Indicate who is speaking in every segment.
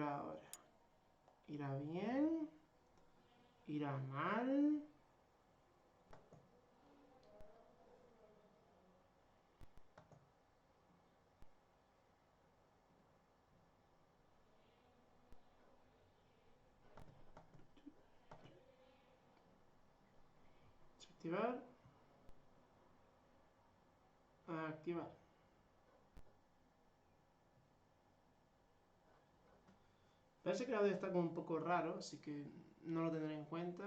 Speaker 1: será ahora? ¿Irá bien? ¿Irá mal? Desactivar. Activar. Parece que el audio está como un poco raro, así que no lo tendré en cuenta.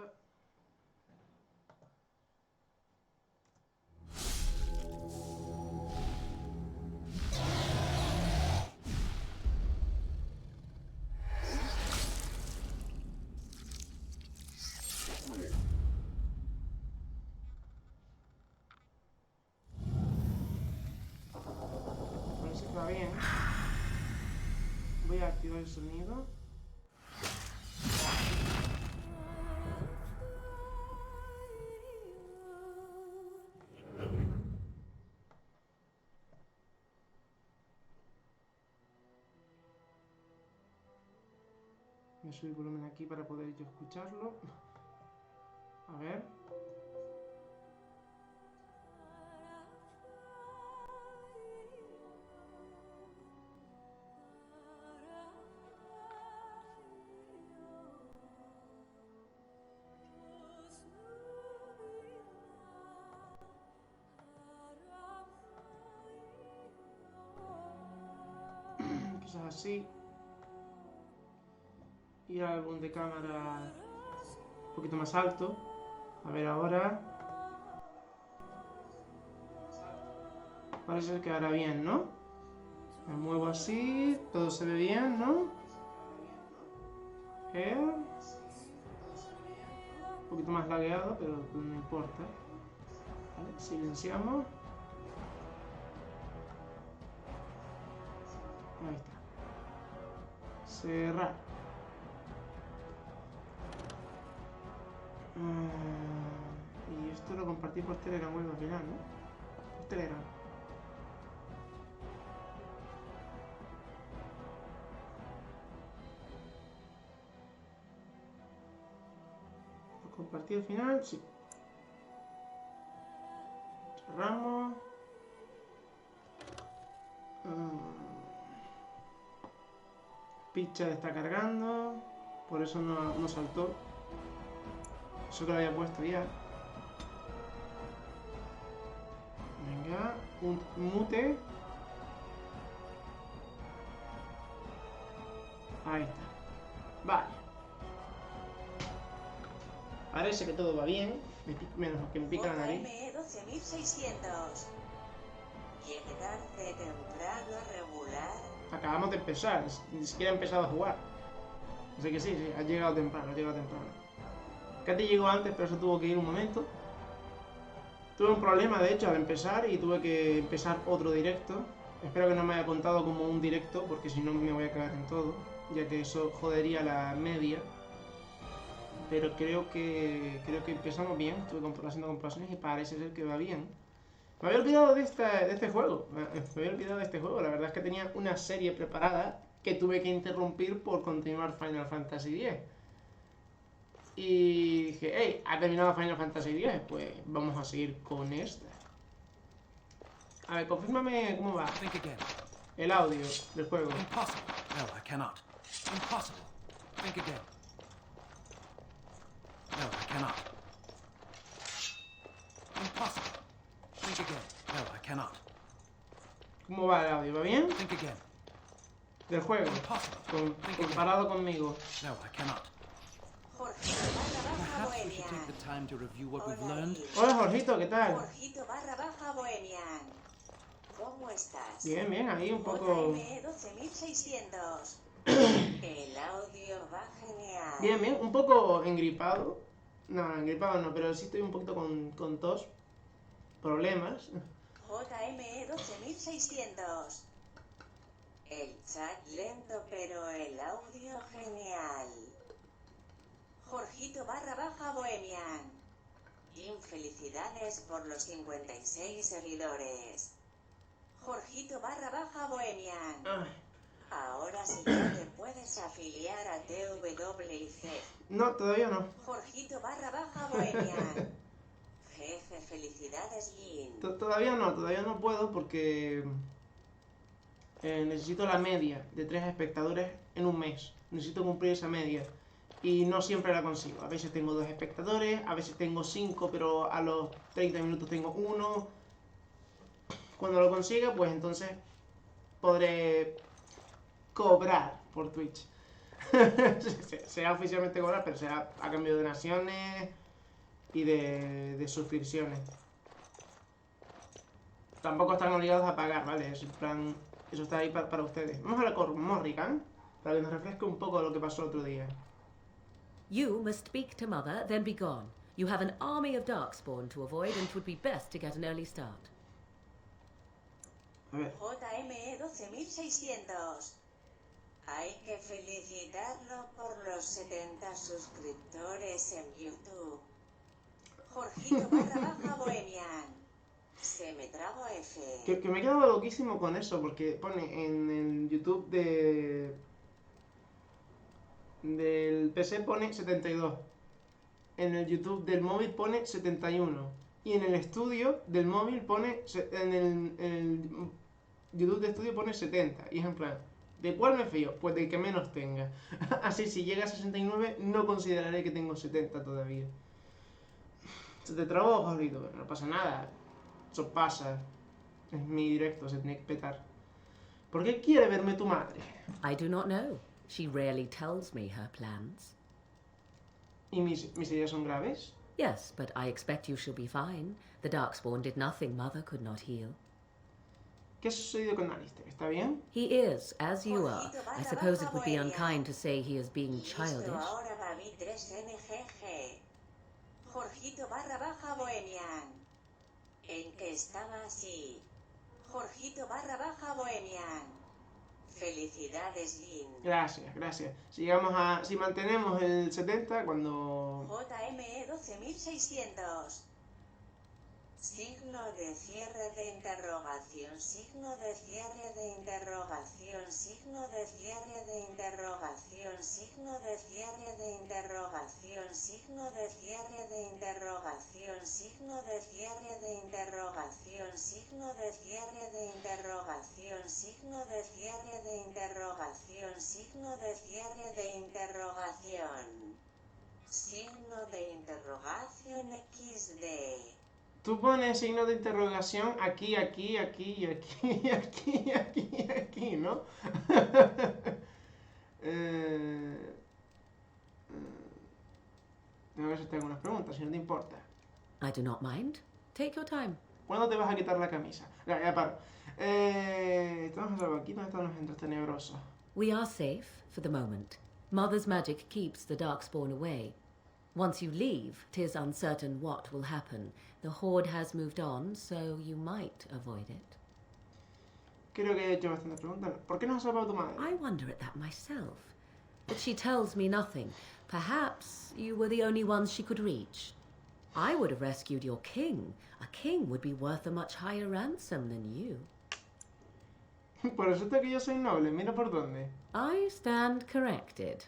Speaker 1: Parece que va bien. Voy a activar el sonido. Voy a subir el volumen aquí para poder yo escucharlo. A ver. Cosas así. Y álbum de cámara un poquito más alto. A ver ahora. Parece que ahora bien, ¿no? Me muevo así, todo se ve bien, ¿no? Un poquito más lagueado, pero no importa. Vale, silenciamos. Ahí está. Cerrar. Y esto lo compartí por Telegram al final, ¿no? Por Telegram. Lo compartí al final, sí. Cerramos. Picture está cargando. Por eso no saltó. Eso que lo había puesto ya. Venga, un mute. Ahí está. Vale. Parece que todo va bien. Menos que me pica la nariz.
Speaker 2: JME 12600. Llegar de temprano regular.
Speaker 1: Acabamos de empezar. Ni siquiera he empezado a jugar. Así que sí, ha llegado temprano, Katy llegó antes, pero eso tuvo que ir un momento. Tuve un problema, de hecho, al empezar y tuve que empezar otro directo. Espero que no me haya contado como un directo, porque si no me voy a cagar en todo, ya que eso jodería la media. Pero creo que empezamos bien. Estuve haciendo comparaciones y parece ser que va bien. Me había olvidado de este juego. La verdad es que tenía una serie preparada que tuve que interrumpir por continuar Final Fantasy X. Y dije, hey, ha terminado Final Fantasy X, pues vamos a seguir con esta. A ver, confírmame cómo va el audio del juego.
Speaker 3: Impossible. No, I cannot. Impossible. Think again. No, I cannot. Impossible. Think again. No, I cannot.
Speaker 1: ¿Cómo va el audio? ¿Va bien?
Speaker 3: Think again.
Speaker 1: Del juego.
Speaker 3: Impossible.
Speaker 1: Comparado conmigo.
Speaker 3: No, I cannot.
Speaker 2: Jorgito barra baja
Speaker 3: Perhaps we should
Speaker 2: Bohemian.
Speaker 3: take the time to review what we've learned.
Speaker 1: Hola, Jorgito, ¿qué tal?
Speaker 2: Jorgito barra baja Bohemian. ¿Cómo estás?
Speaker 1: Bien, bien, ahí un poco...
Speaker 2: JME 12600. El audio va genial.
Speaker 1: Bien, bien, un poco engripado. No, engripado no, pero sí estoy un poquito con tos. Problemas.
Speaker 2: JME 12600. El chat lento, pero el audio genial. Jorgito barra baja Bohemian. Infelicidades por los 56 seguidores. Jorgito barra baja Bohemian. Ahora sí ya te puedes afiliar a TWIC.
Speaker 1: No, todavía no.
Speaker 2: Jorgito / Bohemian. Jefe, felicidades, Jin.
Speaker 1: Todavía no puedo porque necesito la media de 3 espectadores en un mes. Necesito cumplir esa media. Y no siempre la consigo. A veces tengo 2 espectadores, a veces tengo 5, pero a los 30 minutos tengo 1. Cuando lo consiga, pues entonces podré cobrar por Twitch. Será oficialmente cobrar, pero será a cambio de donaciones y de suscripciones. Tampoco están obligados a pagar, ¿vale? Es en plan, eso está ahí para ustedes. Vamos a hablar con Morrigan, para que nos refresque un poco de lo que pasó el otro día.
Speaker 4: You must speak to Mother, then be gone. You have an army of Darkspawn to avoid, and it would be best to get an early start.
Speaker 1: A ver.
Speaker 2: JME 12600. Hay que felicitarlo por los 70 suscriptores en YouTube. Jorgito / Bohemian. Se me trago F.
Speaker 1: Que me he quedado loquísimo con eso, porque pone en el YouTube del PC pone 72. En el YouTube del móvil pone 71. Y en el estudio del móvil pone... En el YouTube de estudio pone 70. Y es en plan... ¿De cuál me fío? Pues del que menos tenga. Así, si llega a 69, no consideraré que tengo 70 todavía. Se te trabó, Jorito. No pasa nada. Eso pasa. Es mi directo, se tiene que petar. ¿Por qué quiere verme tu madre?
Speaker 4: I do not know. She rarely tells me her plans.
Speaker 1: ¿Y mis heridas son graves?
Speaker 4: Yes, but I expect you shall be fine. The Darkspawn did nothing Mother could not heal.
Speaker 1: ¿Qué ha sucedido con Alistair? ¿Está bien?
Speaker 4: He is, as you are. I suppose it would be unkind to say he is being childish.
Speaker 2: Ahora va mi 3NGG. Jorgito / Bohemian. En que estaba así. Jorgito / Bohemian. Felicidades, Jin.
Speaker 1: Gracias, gracias. Si mantenemos el 70, cuando...
Speaker 2: JME 12600. Signo de cierre de interrogación, signo de cierre de interrogación, signo de cierre de interrogación, signo de cierre de interrogación, signo de cierre de interrogación, signo de cierre de interrogación, signo de cierre de interrogación, signo de cierre de interrogación, signo de cierre de interrogación, signo de interrogación XD.
Speaker 1: Tú pones signo de interrogación aquí, aquí, aquí, aquí, aquí, aquí, aquí, ¿no? A ver si tengo unas preguntas, si no te importa.
Speaker 4: I do not mind. Take your time.
Speaker 1: ¿Cuándo te vas a quitar la camisa? Ya paro. Estamos a salvo aquí, ¿dónde están los centros tenebrosos?
Speaker 4: We are safe, for the moment. Mother's magic keeps the Darkspawn away. Once you leave, 'tis uncertain what will happen. The Horde has moved on, so you might avoid it.
Speaker 1: Creo que he hecho bastantes preguntas. ¿Por qué no has salvado a tu madre?
Speaker 4: I wonder at that myself. But she tells me nothing. Perhaps you were the only ones she could reach. I would have rescued your king. A king would be worth a much higher ransom than you.
Speaker 1: Por resulta que yo soy noble, mira por dónde.
Speaker 4: I stand corrected.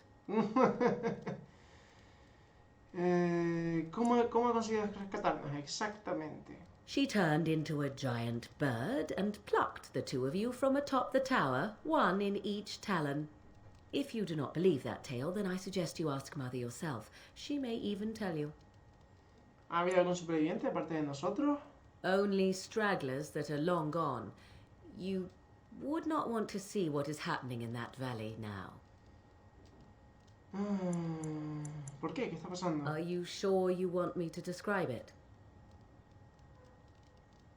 Speaker 1: ¿Cómo consigues rescatarnos exactamente?
Speaker 4: She turned into a giant bird and plucked the two of you from atop the tower, one in each talon. If you do not believe that tale, then I suggest you ask Mother yourself. She may even tell you.
Speaker 1: ¿Ha habido algún superviviente aparte de nosotros?
Speaker 4: Only stragglers that are long gone. You would not want to see what is happening in that valley now.
Speaker 1: ¿Por qué? ¿Qué está pasando?
Speaker 4: Are you sure you want me to describe it?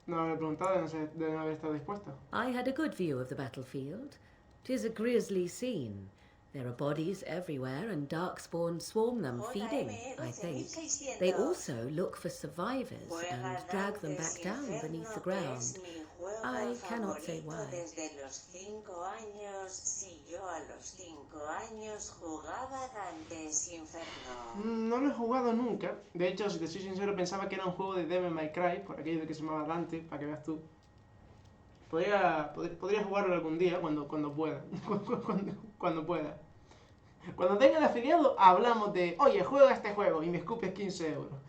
Speaker 1: No me he preguntado de no haber estado dispuesto.
Speaker 4: I had a good view of the battlefield. 'Tis a grisly scene. There are bodies everywhere, and Darkspawn swarm them, feeding, I think. They also look for survivors and drag them back down beneath the ground. I cannot say why.
Speaker 2: Desde los 5 años, si yo a los 5 años jugaba Dante's Inferno.
Speaker 1: No lo he jugado nunca. De hecho, si te soy sincero, pensaba que era un juego de Devil May Cry, por aquello de que se llamaba Dante, para que veas tú. Podría jugarlo algún día cuando pueda. Cuando pueda. Cuando tenga el afiliado, hablamos de, oye, juega este juego y me escupes 15 euros.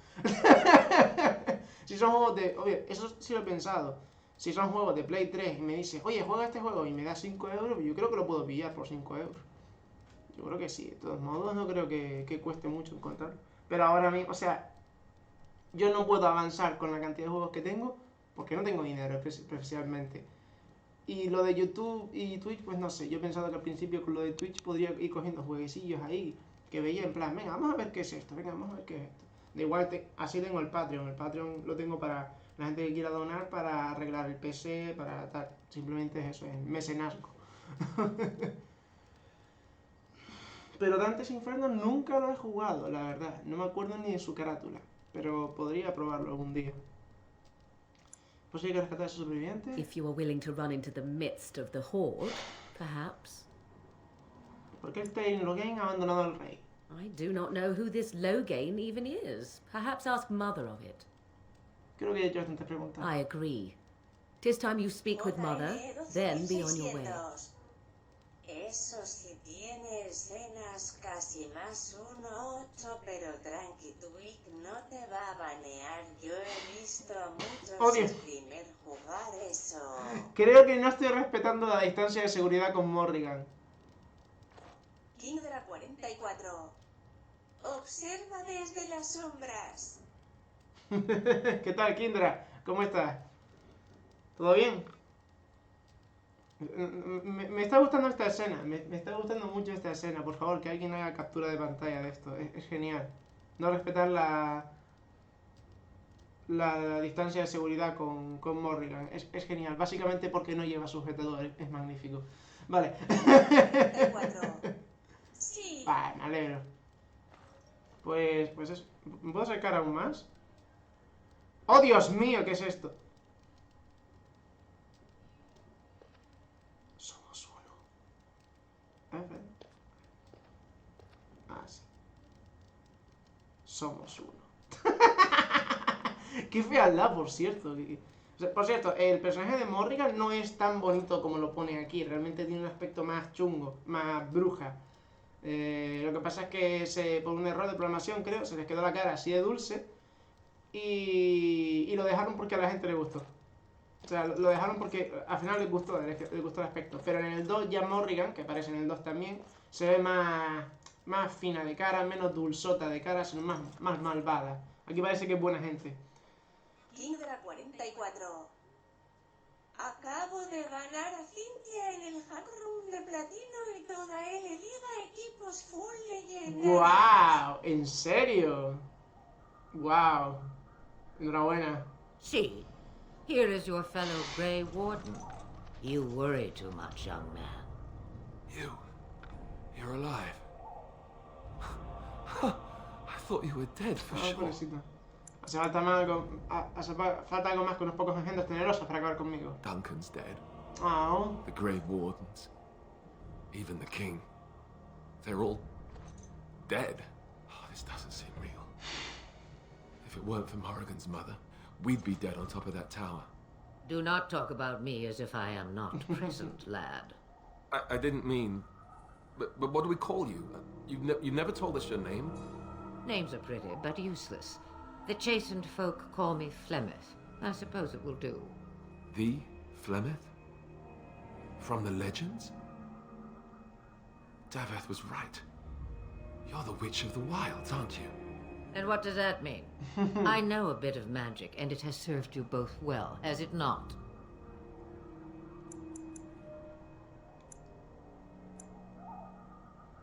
Speaker 1: Si son juegos de... Oye, eso sí lo he pensado. Si son juegos de Play 3 y me dices, oye, juega este juego y me da 5 euros, yo creo que lo puedo pillar por 5 euros. Yo creo que sí. De todos modos, no creo que cueste mucho encontrarlo. Pero ahora mismo, o sea, yo no puedo avanzar con la cantidad de juegos que tengo porque no tengo dinero especialmente. Y lo de YouTube y Twitch, pues no sé, yo he pensado que al principio con lo de Twitch podría ir cogiendo jueguecillos ahí, que veía en plan, venga, vamos a ver qué es esto, venga, vamos a ver qué es esto. De igual, así tengo el Patreon lo tengo para la gente que quiera donar, para arreglar el PC, para tal, simplemente es eso, es mecenazgo. Pero Dante's Inferno nunca lo he jugado, la verdad, no me acuerdo ni de su carátula, pero podría probarlo algún día. Pues hay que rescatar a esos sobrevivientes.
Speaker 4: If you are willing to run into the midst of the horde, perhaps.
Speaker 1: ¿Por qué el Tain Logain ha abandonado al rey?
Speaker 4: I do not know who this Logain even is. Perhaps ask Mother of it.
Speaker 1: Creo que he hecho bastantes preguntas.
Speaker 4: I agree. 'Tis time you speak with Mother, then be on your way.
Speaker 2: Eso sí tiene escenas casi más 1.8, pero tranqui, Twig no te va a banear. Yo he visto a muchos streamers jugar eso.
Speaker 1: Creo que no estoy respetando la distancia de seguridad con Morrigan.
Speaker 2: Kindra 44. Observa desde las sombras.
Speaker 1: ¿Qué tal, Kindra? ¿Cómo estás? ¿Todo bien? Me está gustando esta escena, me está gustando mucho esta escena. Por favor, que alguien haga captura de pantalla de esto, es genial. No respetar la distancia de seguridad con Morrigan, es genial. Básicamente porque no lleva sujetador, es magnífico. Vale.
Speaker 2: Sí.
Speaker 1: Vale, me alegro. Pues eso. ¿Puedo sacar aún más? ¡Oh, Dios mío! ¿Qué es esto? Somos uno. Ah, sí. Somos uno. Qué fealdad, por cierto. Por cierto, el personaje de Morrigan no es tan bonito como lo pone aquí. Realmente tiene un aspecto más chungo, más bruja. Lo que pasa es que por un error de programación, creo, se les quedó la cara así de dulce. Y lo dejaron porque a la gente le gustó. O sea, lo dejaron porque al final les gustó el aspecto. Pero en el 2 ya Morrigan, que aparece en el 2 también, se ve más fina de cara, menos dulzota de cara, sino más malvada. Aquí parece que es buena gente.
Speaker 2: Kindra 44. Acabo de ganar a Cintia en el Hack Room de Platino y toda L Liga equipos full legendarios.
Speaker 1: ¡Guau! ¿En serio? ¡Guau! Enhorabuena.
Speaker 5: See, here is your fellow Grey Warden. You worry too much, young man.
Speaker 3: You're alive. I thought you were dead for sure.
Speaker 1: Pobrecito. Hace falta algo más que unos pocos engendros tenerosos para acabar conmigo.
Speaker 3: Duncan's dead.
Speaker 1: Oh.
Speaker 3: The Grey Wardens. Even the King. They're all dead. Oh, this doesn't seem real. If it weren't for Morrigan's mother, we'd be dead on top of that tower.
Speaker 5: Do not talk about me as if I am not present, lad.
Speaker 3: I didn't mean... But what do we call you? You've never told us your name?
Speaker 5: Names are pretty, but useless. The chastened folk call me Flemeth. I suppose it will do.
Speaker 3: The Flemeth? From the legends? Daveth was right. You're the Witch of the Wilds, aren't you?
Speaker 5: And what does that mean? I know a bit of magic, and it has served you both well, has it not?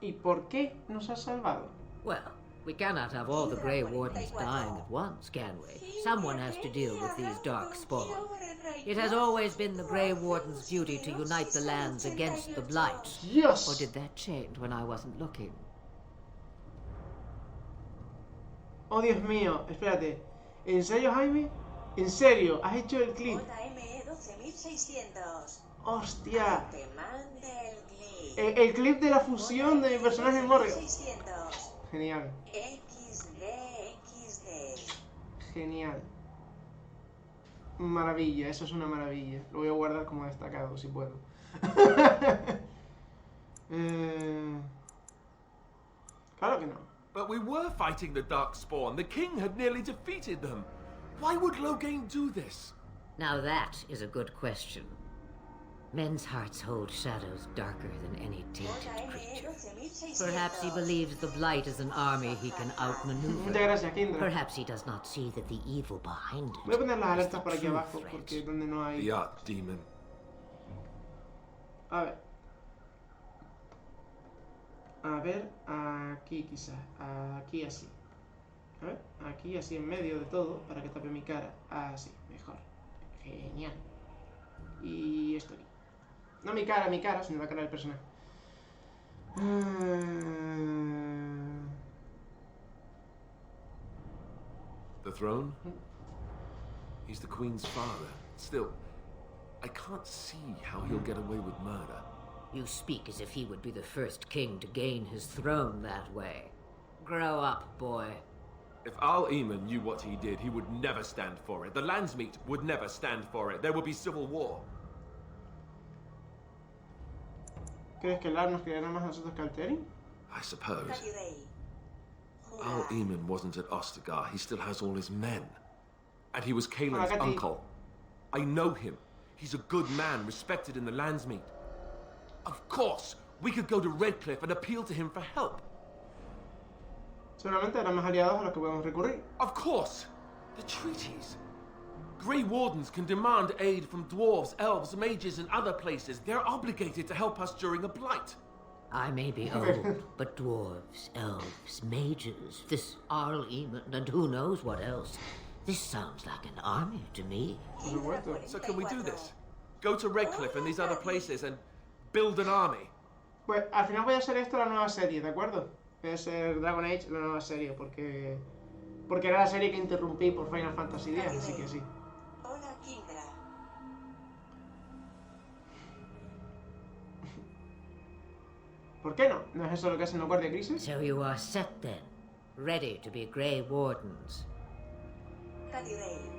Speaker 1: ¿Y por qué nos has salvado?
Speaker 5: Well, we cannot have all the Grey Wardens dying at once, can we? Someone has to deal with these darkspawn. It has always been the Grey Warden's duty to unite the lands against the Blight.
Speaker 1: Yes.
Speaker 5: Or did that change when I wasn't looking?
Speaker 1: Oh, Dios mío, espérate. ¿En serio, Jaime? ¿En serio? ¿Has hecho el clip?
Speaker 2: JME 12600.
Speaker 1: ¡Hostia!
Speaker 2: Te mande el clip.
Speaker 1: El clip de la fusión de mi personaje en Morrigan.
Speaker 2: 12600.
Speaker 1: Genial.
Speaker 2: XD.
Speaker 1: Genial. Maravilla, eso es una maravilla. Lo voy a guardar como destacado, si puedo. Claro que no.
Speaker 3: But we were fighting the Darkspawn. The king had nearly defeated them. Why would Loghain do this?
Speaker 5: Now that is a good question. Men's hearts hold shadows darker than any tainted creature. Perhaps he believes the Blight is an army he can
Speaker 1: Muchas
Speaker 5: outmaneuver.
Speaker 1: gracias, Kindra.
Speaker 5: Perhaps he does not see that the evil behind
Speaker 1: Voy a
Speaker 5: it
Speaker 1: poner las
Speaker 5: is the
Speaker 1: alertas por aquí
Speaker 5: true
Speaker 1: abajo,
Speaker 5: threat.
Speaker 1: porque es donde no hay...
Speaker 3: The Archdemon.
Speaker 1: A ver. A ver, aquí quizás. Aquí así. A ver, aquí así en medio de todo, para que tape mi cara. Así, mejor. Genial. Y esto aquí. No mi cara, sino la cara del personaje.
Speaker 3: The throne? He's the Queen's father. Still, I can't see how he'll get away with murder.
Speaker 5: You speak as if he would be the first king to gain his throne that way. Grow up, boy.
Speaker 3: If Al Eamon knew what he did, he would never stand for it. The Landsmeet would never stand for it. There would be civil war.
Speaker 1: ¿Crees que el Ar nos creerá más a nosotros que al Terin?
Speaker 3: I suppose. Al Eamon wasn't at Ostagar. He still has all his men. And he was Kaelin's
Speaker 1: Kati.
Speaker 3: uncle. I know him. He's a good man, respected in the Landsmeet. Of course, we could go to Redcliffe and appeal to him for help.
Speaker 1: Seguramente eran más aliados a los que podemos recurrir.
Speaker 3: Of course! The treaties. Grey Wardens can demand aid from dwarves, elves, mages, and other places. They're obligated to help us during a blight.
Speaker 5: I may be old, but dwarves, elves, mages, this Arl Eamon, and who knows what else. This sounds like an army to me.
Speaker 1: Por supuesto.
Speaker 3: So can we do this? Go to Redcliffe and these other places and build an army?
Speaker 1: Pues al final voy a hacer esto la nueva serie, ¿de acuerdo? Voy a hacer Dragon Age la nueva serie, porque era la serie que interrumpí por Final Fantasy X, así que sí.
Speaker 2: Hola, Kindra.
Speaker 1: ¿Por qué no? ¿No es eso lo que hacen los guardias grises?
Speaker 5: So you are set then, ready to be Grey Wardens.
Speaker 2: Cadirei.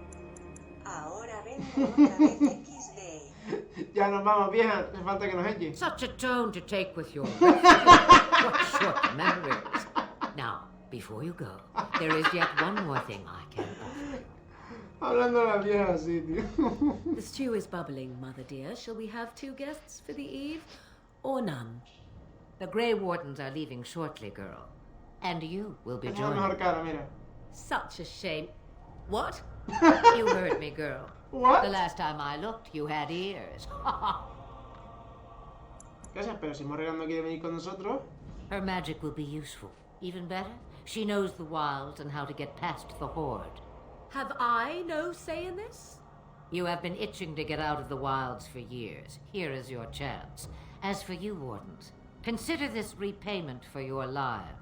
Speaker 2: Ahora vengo otra vez XD.
Speaker 1: Ya nos vamos, vieja, hace falta que nos eche.
Speaker 5: Such a tone to take with your what short memories. Now, before you go, there is yet one more thing I can offer.
Speaker 1: Hablando de las viejas así, tío.
Speaker 4: The stew is bubbling, mother dear. Shall we have 2 guests for the eve, or none?
Speaker 5: The Grey Wardens are leaving shortly, girl. And you will be
Speaker 1: Es la mejor
Speaker 5: joining.
Speaker 1: cara, mira.
Speaker 4: Such a shame. What?
Speaker 5: You heard me, girl.
Speaker 1: What?
Speaker 5: The last time I looked, you had ears.
Speaker 1: Gracias, pero si Morrigan no quiere venir con nosotros.
Speaker 5: Her magic will be useful. Even better, she knows the wilds and how to get past the Horde.
Speaker 4: Have I no say in this?
Speaker 5: You have been itching to get out of the wilds for years. Here is your chance. As for you, Wardens, consider this repayment for your lives.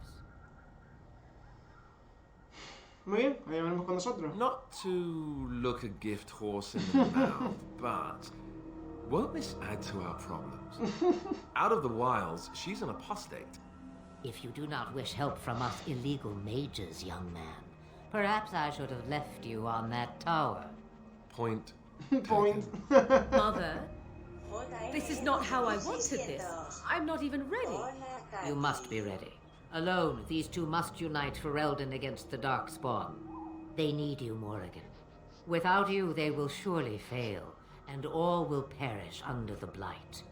Speaker 1: Muy bien, allá venimos con nosotros.
Speaker 3: Not to look a gift horse in the mouth, but won't this add to our problems? Out of the wilds, she's an apostate.
Speaker 5: If you do not wish help from us illegal mages, young man, perhaps I should have left you on that tower.
Speaker 3: Point.
Speaker 1: Point.
Speaker 3: taken.
Speaker 4: Mother, this is not how I wanted this. I'm not even ready.
Speaker 2: Hola,
Speaker 5: You must be ready. Alone, these two must unite for Eldon against the Darkspawn. They need you, Morrigan. Without you, they will surely fail, and all will perish under the Blight.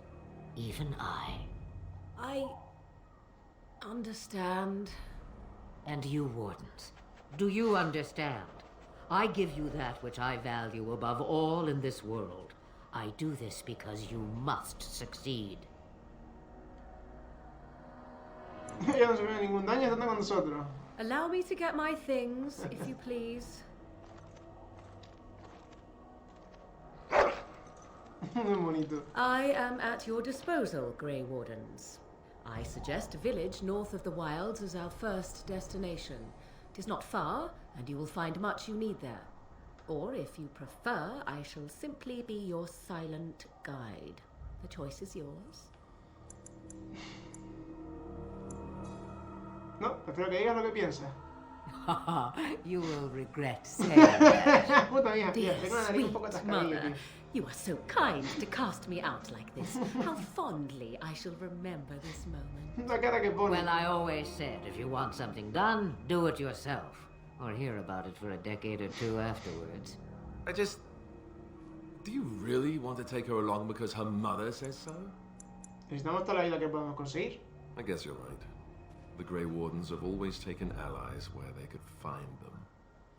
Speaker 5: Even I.
Speaker 4: I understand.
Speaker 5: And you, Wardens. Do you understand? I give you that which I value above all in this world. I do this because you must succeed.
Speaker 1: Ella no se ve ningún daño estando con nosotros.
Speaker 4: Allow me to get my things, if you please.
Speaker 1: Muy bonito.
Speaker 4: I am at your disposal, Grey Wardens. I suggest a village north of the wilds as our first destination. It is not far, and you will find much you need there. Or, if you prefer, I shall simply be your silent guide. The choice is yours.
Speaker 1: No, prefiero que digas lo que piensas.
Speaker 5: You will regret saying that.
Speaker 1: Puta mía, tío.
Speaker 4: Dear,
Speaker 1: Tengo la nariz un poco
Speaker 4: sweet
Speaker 1: atascadilla,
Speaker 4: mother,
Speaker 1: tío.
Speaker 4: you are so kind to cast me out like this. How fondly I shall remember this moment.
Speaker 1: La cara que pone.
Speaker 5: Well, I always said, if you want something done, do it yourself. Or hear about it for a decade or two afterwards.
Speaker 3: Do you really want to take her along because her mother says so?
Speaker 1: Necesitamos toda la vida que podemos conseguir.
Speaker 3: I guess you're right. The Grey Wardens have always taken allies where they could find them.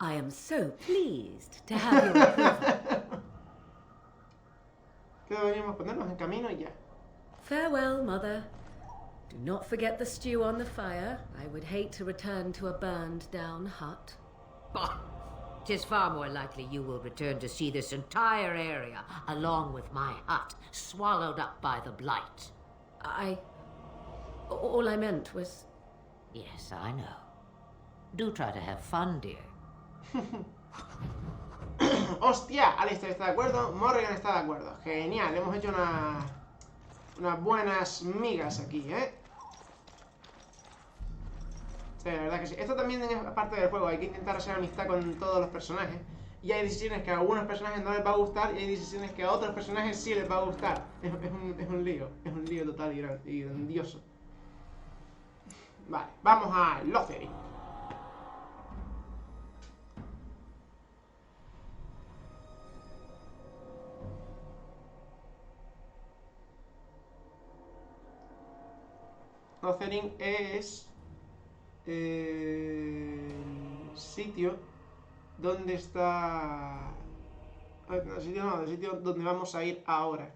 Speaker 4: I am so pleased to have your approval.
Speaker 1: Que deberíamos ponernos en camino y ya.
Speaker 4: Farewell, mother. Do not forget the stew on the fire. I would hate to return to a burned down hut.
Speaker 5: Bah! 'Tis far more likely you will return to see this entire area, along with my hut, swallowed up by the blight.
Speaker 4: All I meant was...
Speaker 5: Yes, I know. Do try to have fun, dear.
Speaker 1: Hostia, Alistair está de acuerdo, Morrigan está de acuerdo. Genial, hemos hecho unas buenas migas aquí, ¿eh? Sí, la verdad que sí. Esto también es parte del juego, hay que intentar hacer amistad con todos los personajes. Y hay decisiones que a algunos personajes no les va a gustar y hay decisiones que a otros personajes sí les va a gustar. Es un lío total y grandioso. Vale, vamos a Lothering. Lothering es el sitio donde está... el sitio donde vamos a ir ahora.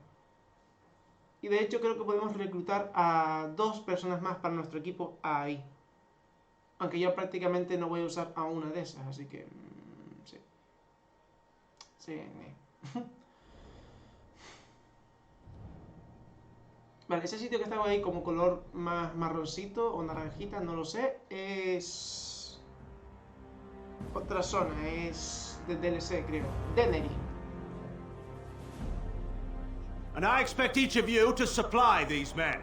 Speaker 1: Y de hecho creo que podemos reclutar a 2 personas más para nuestro equipo ahí. Aunque yo prácticamente no voy a usar a una de esas, así que... sí. Sí, Vale, ese sitio que estaba ahí como color más marroncito o naranjita, no lo sé, es... otra zona, es de DLC, creo. Dennery.
Speaker 6: And I expect each of you to supply these men.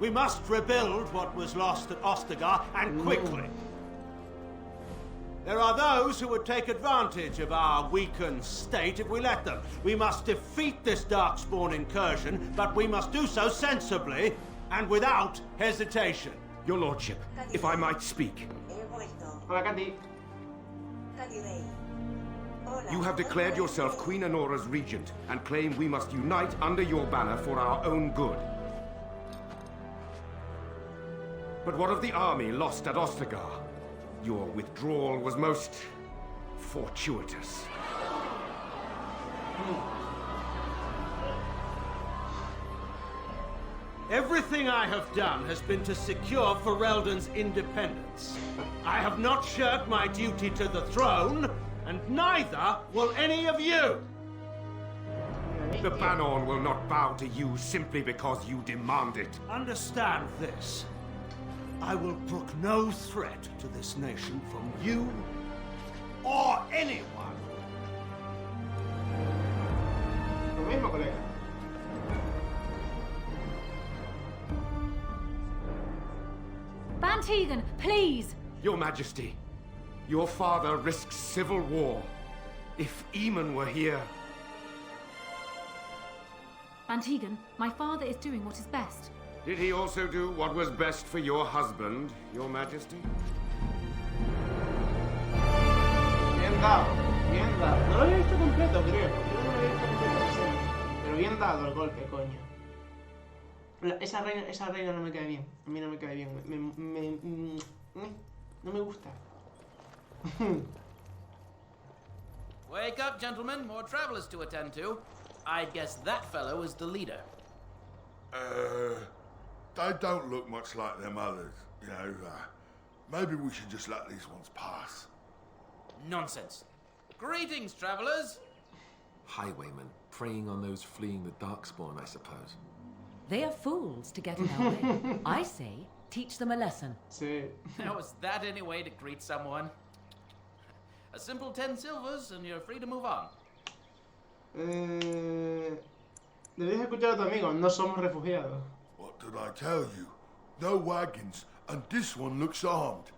Speaker 6: We must rebuild what was lost at Ostagar, and quickly. There are those who would take advantage of our weakened state if we let them. We must defeat this Darkspawn incursion, but we must do so sensibly and without hesitation.
Speaker 7: Your Lordship, if I might speak.
Speaker 1: Hola, Katy.
Speaker 7: You have declared yourself Queen Honora's regent and claim we must unite under your banner for our own good. But what of the army lost at Ostagar? Your withdrawal was most fortuitous.
Speaker 6: Everything I have done has been to secure Ferelden's independence. I have not shirked my duty to the throne, and neither will any of you.
Speaker 7: The Banon will not bow to you simply because you demand it.
Speaker 6: Understand this. I will brook no threat to this nation from you or anyone.
Speaker 1: Lo mismo, colega.
Speaker 8: Bantegan, please!
Speaker 7: Your Majesty, your father risks civil war. If Eamon were here...
Speaker 8: Bantegan, my father is doing what is best.
Speaker 7: Did he also do what was best for your husband, Your Majesty?
Speaker 1: Bien dado, bien dado. No lo había visto completo, creo. Creo que no lo había visto completo esa escena. Pero bien dado el golpe, coño. Esa reina no me cae bien. A mí no me cae bien. No me gusta.
Speaker 9: Wake up, gentlemen. More travelers to attend to. I guess that fellow is the leader.
Speaker 10: They don't look much like them others, you know. Maybe we should just let these ones pass.
Speaker 9: Nonsense. Greetings, travelers.
Speaker 3: Highwaymen, preying on those fleeing the Darkspawn, I suppose.
Speaker 4: They are fools to get in our way. I say, teach them a lesson.
Speaker 1: Sí.
Speaker 9: Now, is that any way to greet someone? A simple 10 silvers and you're free to move on.
Speaker 1: Deberías escuchar a tu amigo, no somos refugiados.
Speaker 10: What did I tell you? No wagons, and this one looks armed.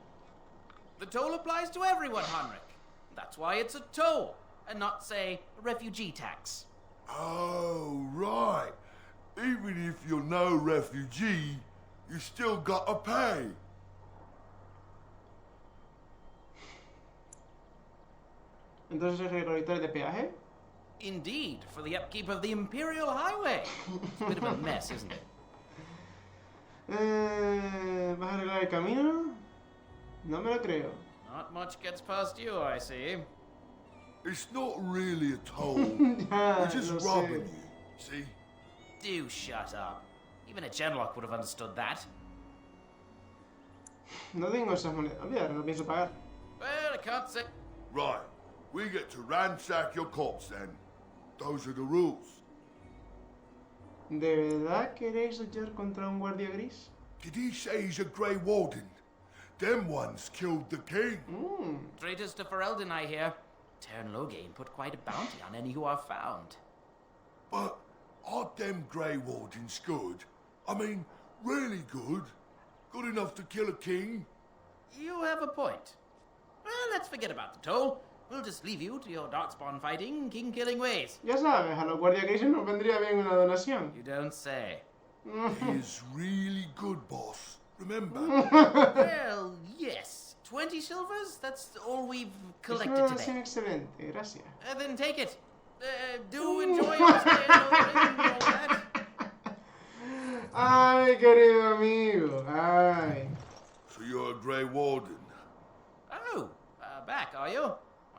Speaker 9: The toll applies to everyone, Heinrich. That's why it's a toll, and not, say, a refugee tax.
Speaker 10: Oh, right. Even if you're no refugee, you still gotta pay.
Speaker 1: Entonces es recolector de peaje.
Speaker 9: Indeed, for the upkeep of the Imperial Highway. It's a bit of a mess, isn't it?
Speaker 1: ¿Vas a arreglar el camino? No me lo creo.
Speaker 9: Not much gets past you, I see.
Speaker 10: It's not really a toll. We're just
Speaker 1: lo
Speaker 10: robbing
Speaker 1: sé.
Speaker 10: you, see?
Speaker 9: Do shut up. Even a Genlock would have understood that.
Speaker 1: No tengo esas monedas. Olvídalo, no pienso pagar.
Speaker 9: Well, I can't say...
Speaker 10: Right. We get to ransack your corpse then. Those are the rules.
Speaker 1: ¿De verdad queréis luchar contra un guardia gris?
Speaker 10: Did he say he's a Grey Warden? Them ones killed the king.
Speaker 9: Traitors to Ferelden, I hear. Tern Loghain put quite a bounty on any who are found.
Speaker 10: But aren't them Grey Wardens good? I mean, really good? Good enough to kill a king?
Speaker 9: You have a point. Well, let's forget about the toll. We'll just leave you to your darkspawn fighting, king-killing ways.
Speaker 1: Ya sabes, a los guardia grises nos vendría bien una donación.
Speaker 9: You don't say.
Speaker 10: He's really good, boss. Remember?
Speaker 9: Well, yes. 20 silvers? That's all we've
Speaker 1: Es una
Speaker 9: collected
Speaker 1: donación
Speaker 9: today.
Speaker 1: excelente, gracias.
Speaker 9: Then take it. Do enjoy your stay in Lotharing and all that.
Speaker 1: Ay, querido amigo, ay.
Speaker 10: So you're a Grey Warden?
Speaker 9: Oh, back, are you?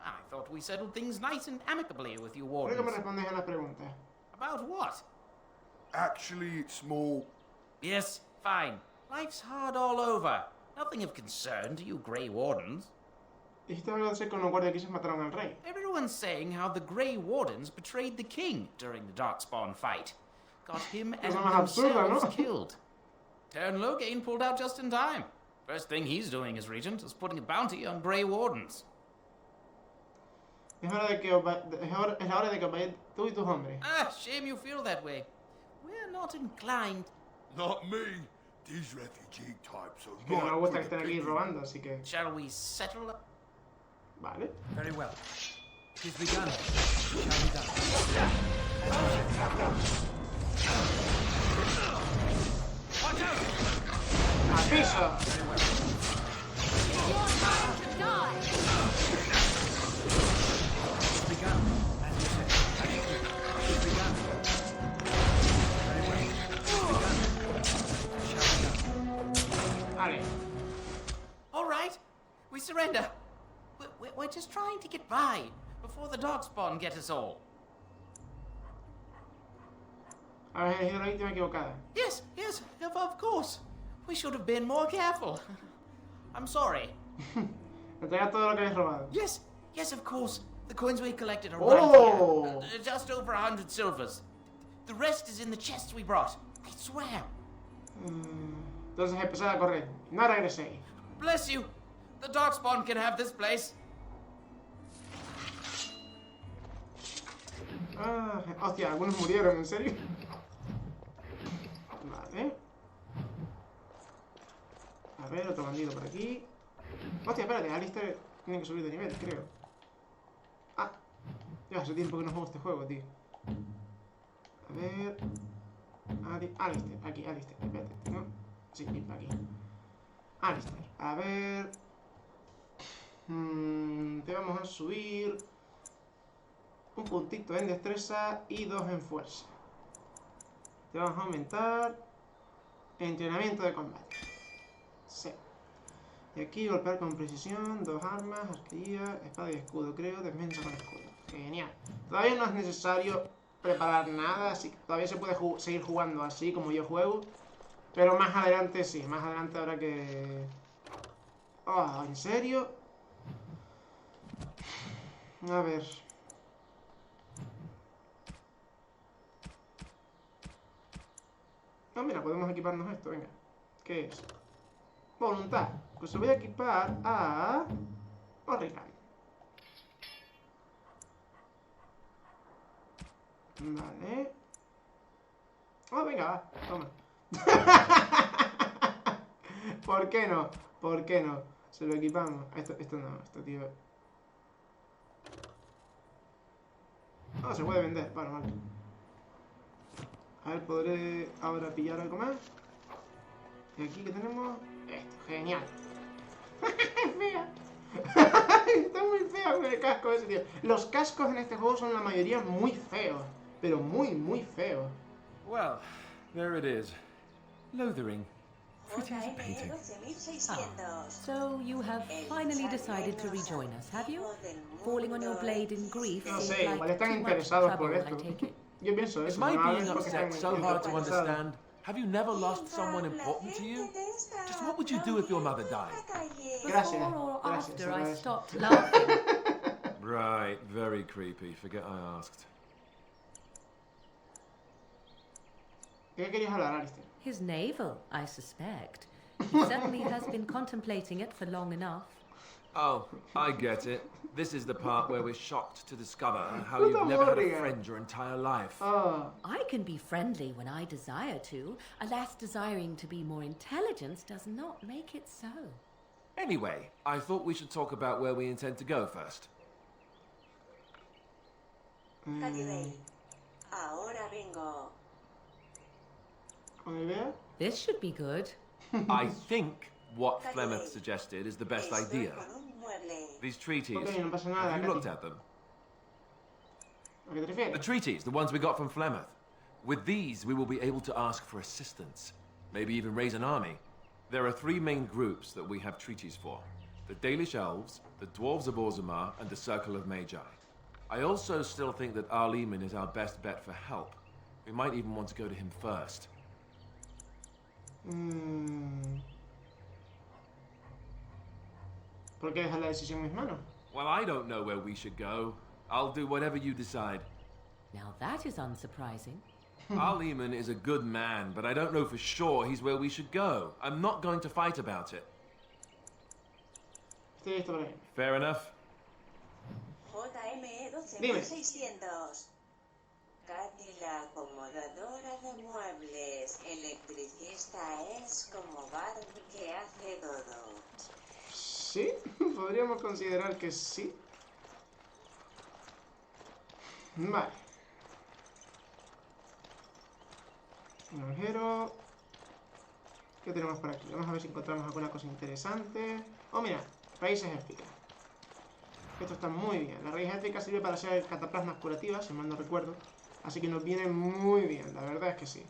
Speaker 9: I thought we settled things nice and amicably with you
Speaker 1: Creo que me
Speaker 9: wardens.
Speaker 1: respondes a las preguntas.
Speaker 9: About what?
Speaker 10: Actually, it's more...
Speaker 9: Yes, fine. Life's hard all over. Nothing of concern to you Grey Wardens.
Speaker 1: Dijiste algo de ser con los guardia grises mataron al rey.
Speaker 9: Everyone's saying how the Grey Wardens betrayed the king during the Darkspawn fight. Got him and
Speaker 1: Cosa más absurda,
Speaker 9: themselves
Speaker 1: ¿no?
Speaker 9: killed. Tern Loghain pulled out just in time. First thing he's doing as regent is putting a bounty on Grey Wardens.
Speaker 1: Es hora de que os vayáis tú y tus hombres.
Speaker 9: Ah, shame you feel that way. We're not inclined.
Speaker 10: Not me. These refugee types are
Speaker 1: Que no me
Speaker 10: right
Speaker 1: gusta
Speaker 10: for
Speaker 1: que
Speaker 10: the
Speaker 1: estén aquí
Speaker 10: picking.
Speaker 1: robando, así que...
Speaker 9: Shall we settle up?
Speaker 1: Vale.
Speaker 6: Very well. It is begun. Shall be done. Watch out!
Speaker 1: ¡Al piso!
Speaker 6: It's begun, as you said. It's begun. Very well. It's begun. Shall be done.
Speaker 1: Vale.
Speaker 9: All right, we surrender. We're just trying to get by before the Darkspawn get us all.
Speaker 1: Habéis elegido la víctima equivocada.
Speaker 9: Yes, of course. We should have been more careful. I'm sorry.
Speaker 1: Entrega todo lo que habéis robado.
Speaker 9: Yes, of course. The coins we collected are
Speaker 1: Oh.
Speaker 9: right here. Just over 100 silvers. The rest is in the chests we brought. I swear.
Speaker 1: Entonces empezad a correr. No regreséis.
Speaker 9: Bless you. The Darkspawn can have this place.
Speaker 1: Ah, hostia, algunos murieron, ¿en serio? Vale. A ver, otro bandido por aquí. Hostia, espérate, Alistair tiene que subir de nivel, creo. Ah, ya hace tiempo que no juego este juego, tío. A ver... Alistair, aquí, Alistair, espérate, ¿no? Sí, aquí. Alistair, a ver... te vamos a subir... un puntito en destreza y 2 en fuerza. Te vamos a aumentar entrenamiento de combate. Sí. Y aquí golpear con precisión, 2 armas, arquería, espada y escudo, creo, defensa con escudo. Genial. Todavía no es necesario preparar nada, así que todavía se puede seguir jugando así como yo juego. Pero más adelante sí, más adelante habrá que... Oh, ¿en serio? A ver... Ah, mira, podemos equiparnos esto, venga. ¿Qué es? Voluntad. Pues se lo voy a equipar a... Orrigan. Vale. Oh, venga, va. Toma. ¿Por qué no? ¿Por qué no? Se lo equipamos. Esto no, esto tío. No, se puede vender. Bueno, vale. A ver, podré ahora pillar algo más. Y aquí que tenemos esto. Genial. Fea. Está muy fea con el casco ese, tío. Los cascos en este juego son la mayoría muy feos. Pero muy, muy feos.
Speaker 3: Well, there it is. Lothering. Pretty as a painting.
Speaker 4: So you have finally decided to rejoin us, have you? Falling on your blade in grief
Speaker 1: No
Speaker 4: seems
Speaker 1: sé,
Speaker 4: like
Speaker 1: igual están
Speaker 4: too much
Speaker 1: interesados por
Speaker 4: trouble, I
Speaker 1: esto.
Speaker 4: take it.
Speaker 1: Yo pienso
Speaker 3: Is
Speaker 1: eso.
Speaker 3: my
Speaker 1: ¿no?
Speaker 3: being
Speaker 1: Porque
Speaker 3: upset
Speaker 1: están
Speaker 3: so hard to
Speaker 1: interesados.
Speaker 3: understand? Have you never lost someone important to you? Just what would you do if your mother died?
Speaker 1: Gracias.
Speaker 4: Before or
Speaker 1: Gracias,
Speaker 4: after I
Speaker 1: gracias.
Speaker 4: stopped laughing.
Speaker 3: Right, very creepy. Forget I asked.
Speaker 1: ¿De qué querías hablar, Alistair?
Speaker 4: His navel, I suspect. He certainly has been contemplating it for long enough.
Speaker 3: Oh, I get it. This is the part where we're shocked to discover how you've never had a friend your entire life.
Speaker 1: Oh.
Speaker 4: I can be friendly when I desire to. Alas, desiring to be more intelligent does not make it so.
Speaker 3: Anyway, I thought we should talk about where we intend to go first.
Speaker 2: Ahora vengo.
Speaker 1: ¿Con idea?
Speaker 4: This should be good.
Speaker 3: I think what Flemeth suggested is the best idea. These treaties,
Speaker 1: Ok, no pasa nada,
Speaker 3: have you
Speaker 1: Katy.
Speaker 3: looked at them?
Speaker 1: ¿A qué te
Speaker 3: The
Speaker 1: refieres?
Speaker 3: treaties, the ones we got from Flemeth. With these, we will be able to ask for assistance. Maybe even raise an army. There are three main groups that we have treaties for. The Dalish Elves, the Dwarves of Orzammar, and the Circle of Magi. I also still think that Arleman is our best bet for help. We might even want to go to him first.
Speaker 1: ¿Por qué dejar la decisión en mis manos?
Speaker 3: Well, I don't know where we should go. I'll do whatever you decide.
Speaker 4: Now that is unsurprising.
Speaker 3: Arleman is a good man, but I don't know for sure he's where we should go. I'm not going to fight about it.
Speaker 1: Estoy listo para ir.
Speaker 3: Fair enough?
Speaker 2: JM 12600. Katy, la acomodadora de muebles. Electricista es como Barbie que hace todo.
Speaker 1: Sí, podríamos considerar que sí. Vale. Granjero. ¿Qué tenemos por aquí? Vamos a ver si encontramos alguna cosa interesante. Oh, mira, raíces éficas. Esto está muy bien. La raíz éfica sirve para hacer cataplasmas curativas, si mal no recuerdo. Así que nos viene muy bien, la verdad es que sí.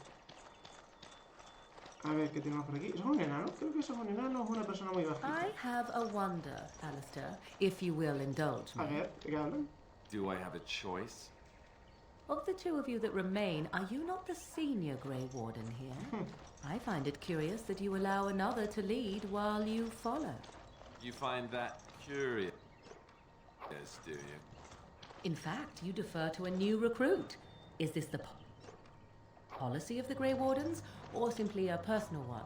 Speaker 1: A ver, ¿qué tenemos por aquí? ¿Eso es un enano? Creo que eso es un enano o es una persona muy bajita.
Speaker 4: I have a wonder, Alistair, if you will indulge me.
Speaker 1: A ver, ¿de qué hablan?
Speaker 3: Do I have a choice?
Speaker 4: Of the two of you that remain, are you not the senior Grey Warden here? I find it curious that you allow another to lead while you follow.
Speaker 3: You find that curious, do you?
Speaker 4: In fact, you defer to a new recruit. Is this the policy of the Grey Wardens, or simply a personal one?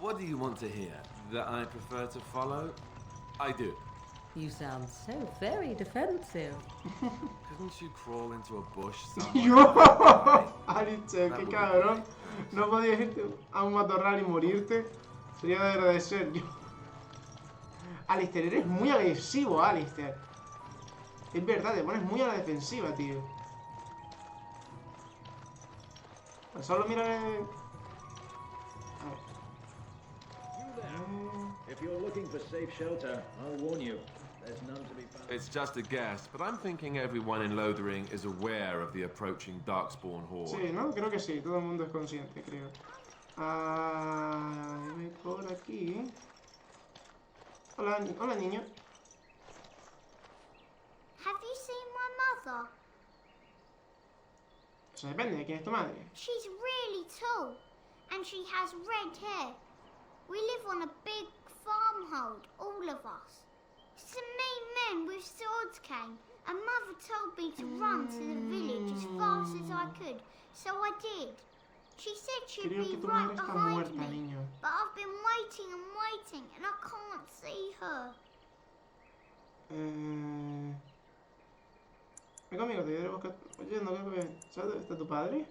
Speaker 3: What do you want to hear? That I prefer to follow? I do.
Speaker 4: You sound so very defensive.
Speaker 3: Couldn't you crawl into a bush
Speaker 1: ¡Yo!
Speaker 3: somewhere?
Speaker 1: Alistair, qué cabrón. No podías irte a un matorral y morirte. Sería de agradecer. Yo. Alistair, eres muy agresivo, Alistair. Es verdad, te pones muy a la defensiva, tío. Pues solo mira... A ver.
Speaker 11: If you're looking for safe shelter, I'll warn you. There's none to be found.
Speaker 3: It's just a guess, but I'm thinking everyone in Lothering is aware of the approaching Darkspawn horde.
Speaker 1: Sí, ¿no? Creo que sí. Todo el mundo es consciente, creo. Por aquí. Hola, hola, niño.
Speaker 12: Have you seen my mother?
Speaker 1: Eso depende de quién es tu madre.
Speaker 12: She's really tall, and she has red hair. We live on a big farmhold, all of us. Some mean men with swords came, and Mother told me to run to the village as fast as I could, so I did. She said she'd
Speaker 1: Creo
Speaker 12: be
Speaker 1: que tu
Speaker 12: right
Speaker 1: madre está
Speaker 12: behind
Speaker 1: muerta,
Speaker 12: me,
Speaker 1: niño.
Speaker 12: but I've been waiting and waiting, and I can't see her.
Speaker 1: Ven conmigo, te diré buscar... Oye, no creo que... ¿Sabes dónde está tu padre?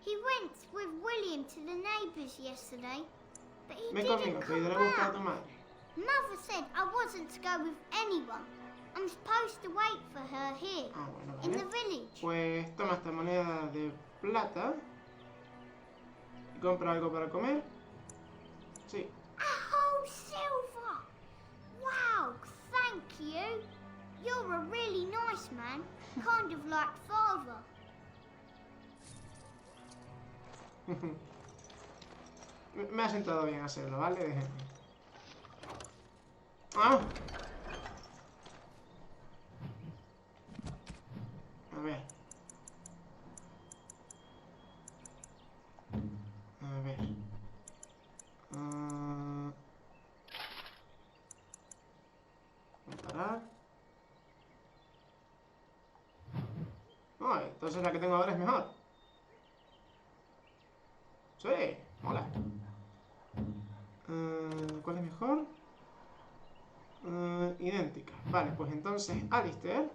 Speaker 12: He went with William to the neighbours yesterday, but he
Speaker 1: Ven
Speaker 12: didn't
Speaker 1: conmigo, te
Speaker 12: come
Speaker 1: iré a buscar a tu
Speaker 12: back.
Speaker 1: madre.
Speaker 12: Mother said I wasn't to go with anyone. I'm supposed to wait for her here,
Speaker 1: bueno,
Speaker 12: in
Speaker 1: vale.
Speaker 12: the village.
Speaker 1: Pues toma esta moneda de plata. Y compra algo para comer. Sí.
Speaker 12: A whole silver! Wow, thank you. You're a really nice man, kind of like father.
Speaker 1: Me ha sentado bien hacerlo, ¿vale? Déjenme. ¡Ah! A ver. A ver. Voy a parar. Oh, entonces la que tengo ahora es mejor. Sí, mola. ¿Cuál es mejor? Idéntica. Vale, pues entonces, Alistair,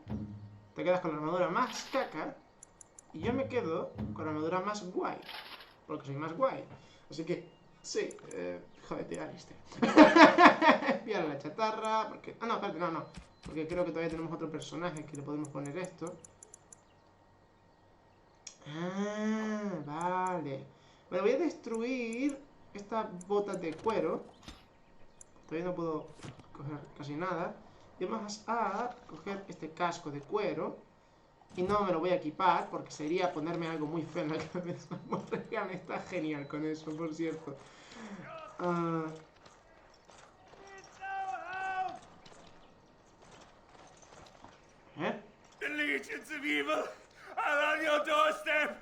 Speaker 1: te quedas con la armadura más caca. Y yo me quedo con la armadura más guay. Porque soy más guay. Así que, sí, jódete, Alistair. Pilla la chatarra. Porque... Ah, no, espérate, no. Porque creo que todavía tenemos otro personaje que le podemos poner esto. Ah, vale. Bueno, voy a destruir estas botas de cuero. Todavía no puedo coger casi nada. Y vamos a coger este casco de cuero. Y no me lo voy a equipar porque sería ponerme algo muy feo en la cabeza. Morgan está genial con eso, por cierto.
Speaker 13: The legions of evil are on your doorstep.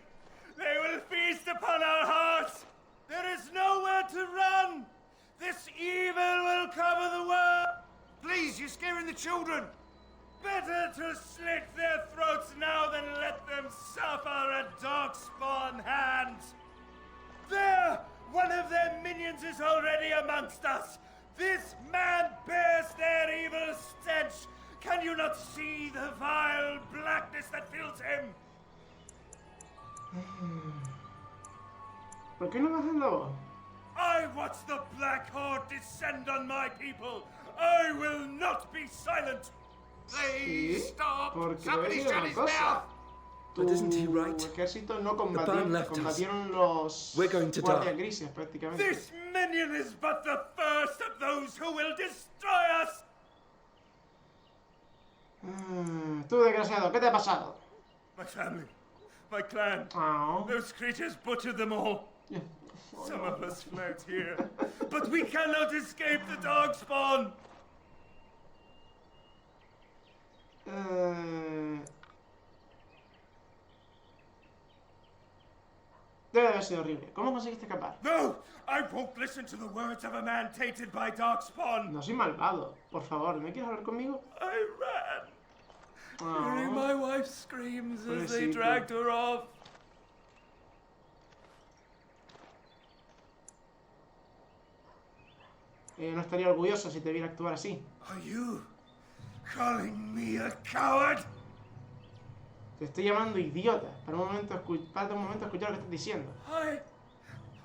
Speaker 13: They will feast upon our hearts. There is nowhere to run. This evil will cover the world.
Speaker 6: Please, you're scaring the children.
Speaker 13: Better to slit their throats now than let them suffer at Darkspawn hands. There! One of their minions is already amongst us. This man bears their evil stench. Can you not see the vile blackness that fills him?
Speaker 1: ¿Por qué no bajan la voz?
Speaker 13: I watch the Black Horde descend on my people. I will not be silent.
Speaker 1: Sí,
Speaker 6: stop.
Speaker 1: porque
Speaker 6: Somebody
Speaker 1: te voy a decir
Speaker 6: shut
Speaker 1: una
Speaker 6: his
Speaker 1: cosa.
Speaker 6: mouth.
Speaker 7: But isn't he right?
Speaker 1: Tu ejército no
Speaker 7: The band
Speaker 1: combatió,
Speaker 7: left us.
Speaker 1: combatieron los
Speaker 7: We're going to
Speaker 1: guardias
Speaker 7: die.
Speaker 1: grises prácticamente.
Speaker 13: This minion is but the first of those who will destroy us.
Speaker 1: Tú, desgraciado, ¿qué te ha pasado?
Speaker 13: My family, my clan,
Speaker 1: Oh.
Speaker 13: those creatures butchered them all. Some of us fled here, but we cannot escape the Darkspawn.
Speaker 1: Debe haber sido horrible. ¿Cómo conseguiste escapar?
Speaker 13: No, I won't listen to the words of a man tainted by Darkspawn.
Speaker 1: No soy malvado. Por favor, ¿no quieres hablar conmigo?
Speaker 13: I ran,
Speaker 1: Oh.
Speaker 13: hearing my wife's screams as they
Speaker 1: Pobrecito.
Speaker 13: dragged her off.
Speaker 1: No estaría orgulloso si te viera actuar así.
Speaker 13: Are you calling me a coward?
Speaker 1: Te estoy llamando idiota. Para un momento, para un momento escuchar lo que estás diciendo.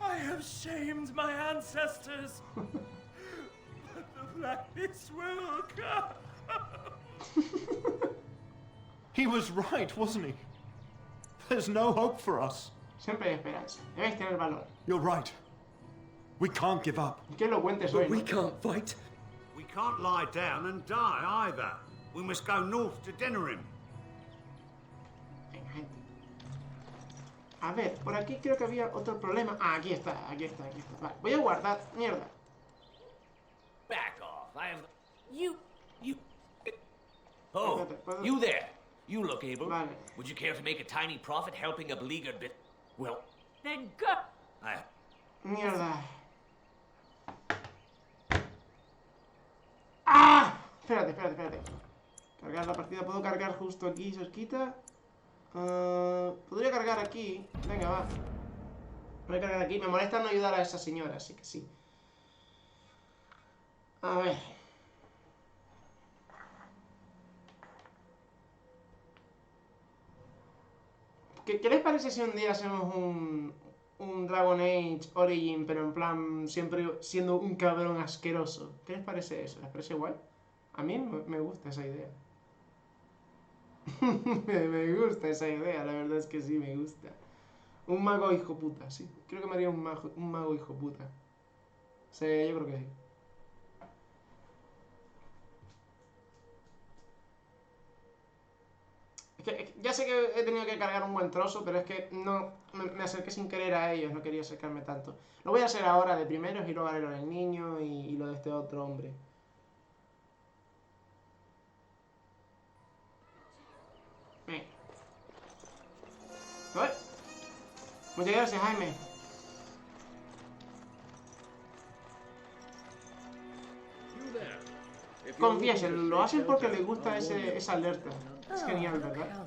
Speaker 13: I have shamed my ancestors. But the blackness will come.
Speaker 6: He was right, wasn't he? There's no hope for us.
Speaker 1: Siempre hay esperanza. Debes tener valor.
Speaker 6: You're right. We can't give up.
Speaker 1: Que lo cuentes hoy,
Speaker 7: But we
Speaker 1: ¿no?
Speaker 7: can't fight.
Speaker 6: We can't lie down and die either. We must go north to Denerim.
Speaker 1: Venga, gente. A ver, por aquí creo que había otro problema. Ah, aquí está. Vale, voy a guardar. Mierda.
Speaker 9: Back off. I have... You... Oh,
Speaker 1: ¿Puedo?
Speaker 9: you there. You look able.
Speaker 1: Vale.
Speaker 9: Would you care to make a tiny profit helping a beleaguered bit? Well, then go...
Speaker 1: Mierda. ¡Ah! Espérate. Cargar la partida. ¿Puedo cargar justo aquí, cerquita? Podría cargar aquí. Venga, va. Voy a cargar aquí. Me molesta no ayudar a esa señora, así que sí. A ver. ¿Qué les parece si un día hacemos un un Dragon Age Origin, pero en plan siempre siendo un cabrón asqueroso. ¿Qué les parece eso? ¿Les parece guay? A mí me gusta esa idea. Me gusta esa idea, la verdad es que sí, me gusta. Un mago hijo puta, sí. Creo que me haría un mago hijo puta. Sí, yo creo que sí. Es que ya sé que he tenido que cargar un buen trozo, pero es que no me acerqué sin querer a ellos, no quería acercarme tanto. Lo voy a hacer ahora de primeros y luego haré lo del niño y lo de este otro hombre. Muchas gracias, Jaime. Confiesen, lo hacen porque les gusta esa alerta. Es genial, ¿verdad?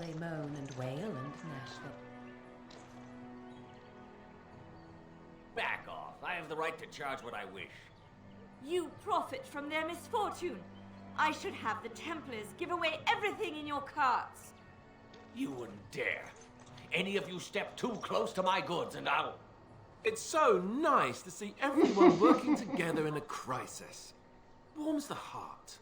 Speaker 14: Back off. I have the right to charge what I wish.
Speaker 15: You profit from their misfortune. I should have the Templars give away everything in your carts.
Speaker 14: You wouldn't dare. Any of you step too close to my goods and I'll...
Speaker 3: It's so nice to see everyone working together in a crisis. Warms the heart.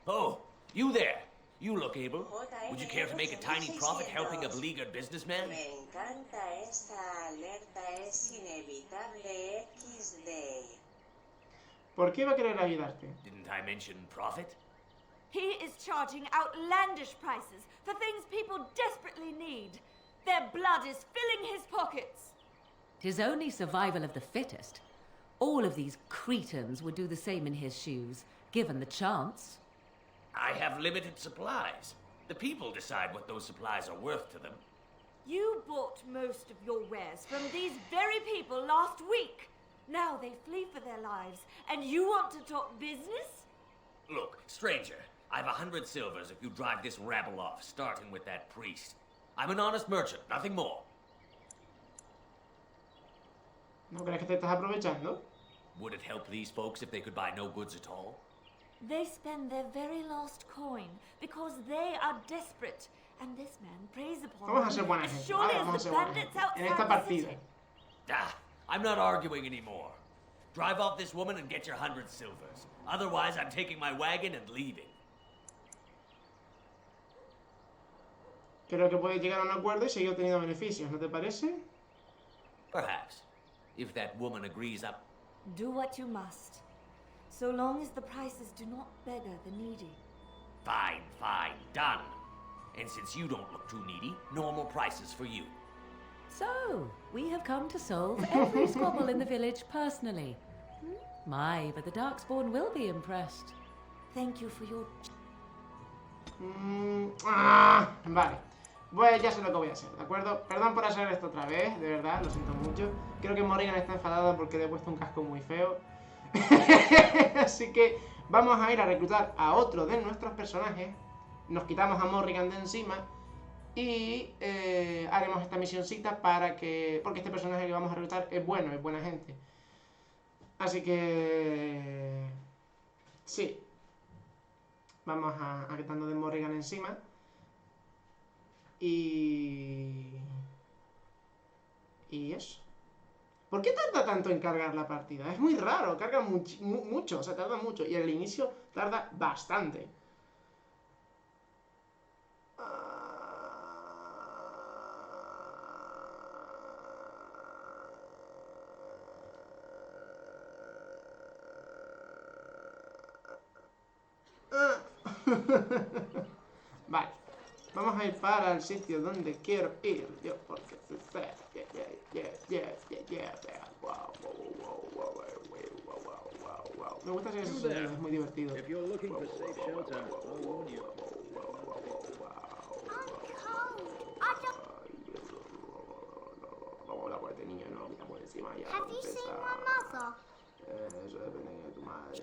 Speaker 14: Oh, you there. You look able. Would you care to make a tiny profit helping a beleaguered businessman?
Speaker 2: Me encanta esta alerta, es inevitable XD.
Speaker 1: ¿Por qué va a querer ayudarte?
Speaker 14: Didn't I mention profit?
Speaker 15: He is charging outlandish prices for things people desperately need. Their blood is filling his pockets.
Speaker 4: 'Tis only survival of the fittest. All of these cretins would do the same in his shoes, given the chance.
Speaker 14: I have limited supplies. The people decide what those supplies are worth to them.
Speaker 15: You bought most of your wares from these very people last week. Now they flee for their lives, and you want to talk business?
Speaker 14: Look, stranger, I've 100 silvers if you drive this rabble off, starting with that priest. I'm an honest merchant, nothing more.
Speaker 1: ¿No crees que te estás aprovechando?
Speaker 14: Would it help these folks if they could buy no goods at all?
Speaker 15: They spend their very last coin because they are desperate, and this man preys upon
Speaker 1: Vamos a ser
Speaker 15: them
Speaker 1: buena
Speaker 15: as
Speaker 1: gente.
Speaker 15: surely
Speaker 1: Vamos a
Speaker 15: as the
Speaker 1: ser buena
Speaker 15: bandits
Speaker 1: gente. En
Speaker 15: outside
Speaker 1: esta
Speaker 15: the
Speaker 1: partida.
Speaker 15: city.
Speaker 14: I'm not arguing anymore. Drive off this woman and get your 100 silvers. Otherwise, I'm taking my wagon and leaving.
Speaker 1: Creo que puedes llegar a un acuerdo y seguir obteniendo beneficios, ¿no te parece?
Speaker 14: Perhaps. If that woman agrees, up.
Speaker 15: Do what you must, so long as the prices do not beggar the needy.
Speaker 14: Fine, fine, done. And since you don't look too needy, normal prices for you.
Speaker 4: So, we have come to solve every squabble in the village personally. My, but the Darkspawn will be impressed.
Speaker 15: Thank you for your...
Speaker 1: Vale. Pues ya sé lo que voy a hacer, ¿de acuerdo? Perdón por hacer esto otra vez, de verdad, lo siento mucho. Creo que Morrigan está enfadada porque le he puesto un casco muy feo. Así que vamos a ir a reclutar a otro de nuestros personajes. Nos quitamos a Morrigan de encima. Y haremos esta misioncita para que... Porque este personaje que vamos a reclutar es bueno, es buena gente. Así que... Sí. Vamos a quitarnos de Morrigan encima. Y eso. ¿Por qué tarda tanto en cargar la partida? Es muy raro, carga mucho, o sea, tarda mucho. Y al inicio tarda bastante. Vale. Vamos a ir para el sitio donde quiero ir yo, porque me gusta hacer eso, es muy divertido. Vamos a hablar por este niño, no, mira por encima ya.
Speaker 12: Have you seen my mother?
Speaker 1: Eso depende de tu madre.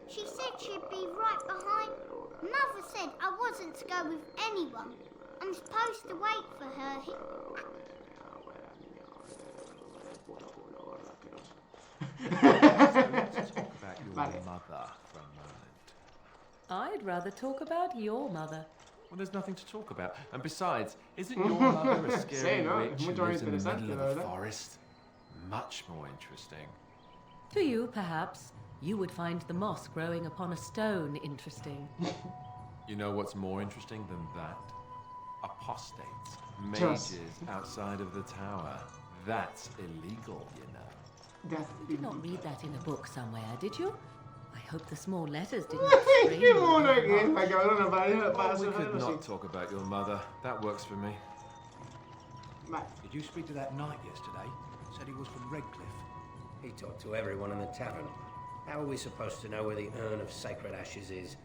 Speaker 12: She said she'd be right behind. Mother said I wasn't to go with anyone. I'm supposed to wait for her.
Speaker 1: Vale.
Speaker 4: I'd rather talk about your mother.
Speaker 3: Well, there's nothing to talk about. And besides, isn't your mother a scary
Speaker 1: Sí, ¿no?
Speaker 3: witch
Speaker 1: Es
Speaker 3: who
Speaker 1: mucho más
Speaker 3: lives in the
Speaker 1: interesante,
Speaker 3: middle
Speaker 1: la
Speaker 3: of the
Speaker 1: verdad.
Speaker 3: forest? much more interesting.
Speaker 4: To you, perhaps. You would find the moss growing upon a stone interesting.
Speaker 3: You know what's more interesting than that? Apostates. Mages outside of the tower. That's illegal, you know.
Speaker 4: You did not read that in a book somewhere, did you? I hope the small letters didn't strain you.
Speaker 3: Oh, we could not talk about your mother. That works for me.
Speaker 16: Did you speak to that knight yesterday? Said he was from Redcliffe.
Speaker 17: He talked to everyone in the tavern. How are we supposed to know where the urn of sacred ashes is?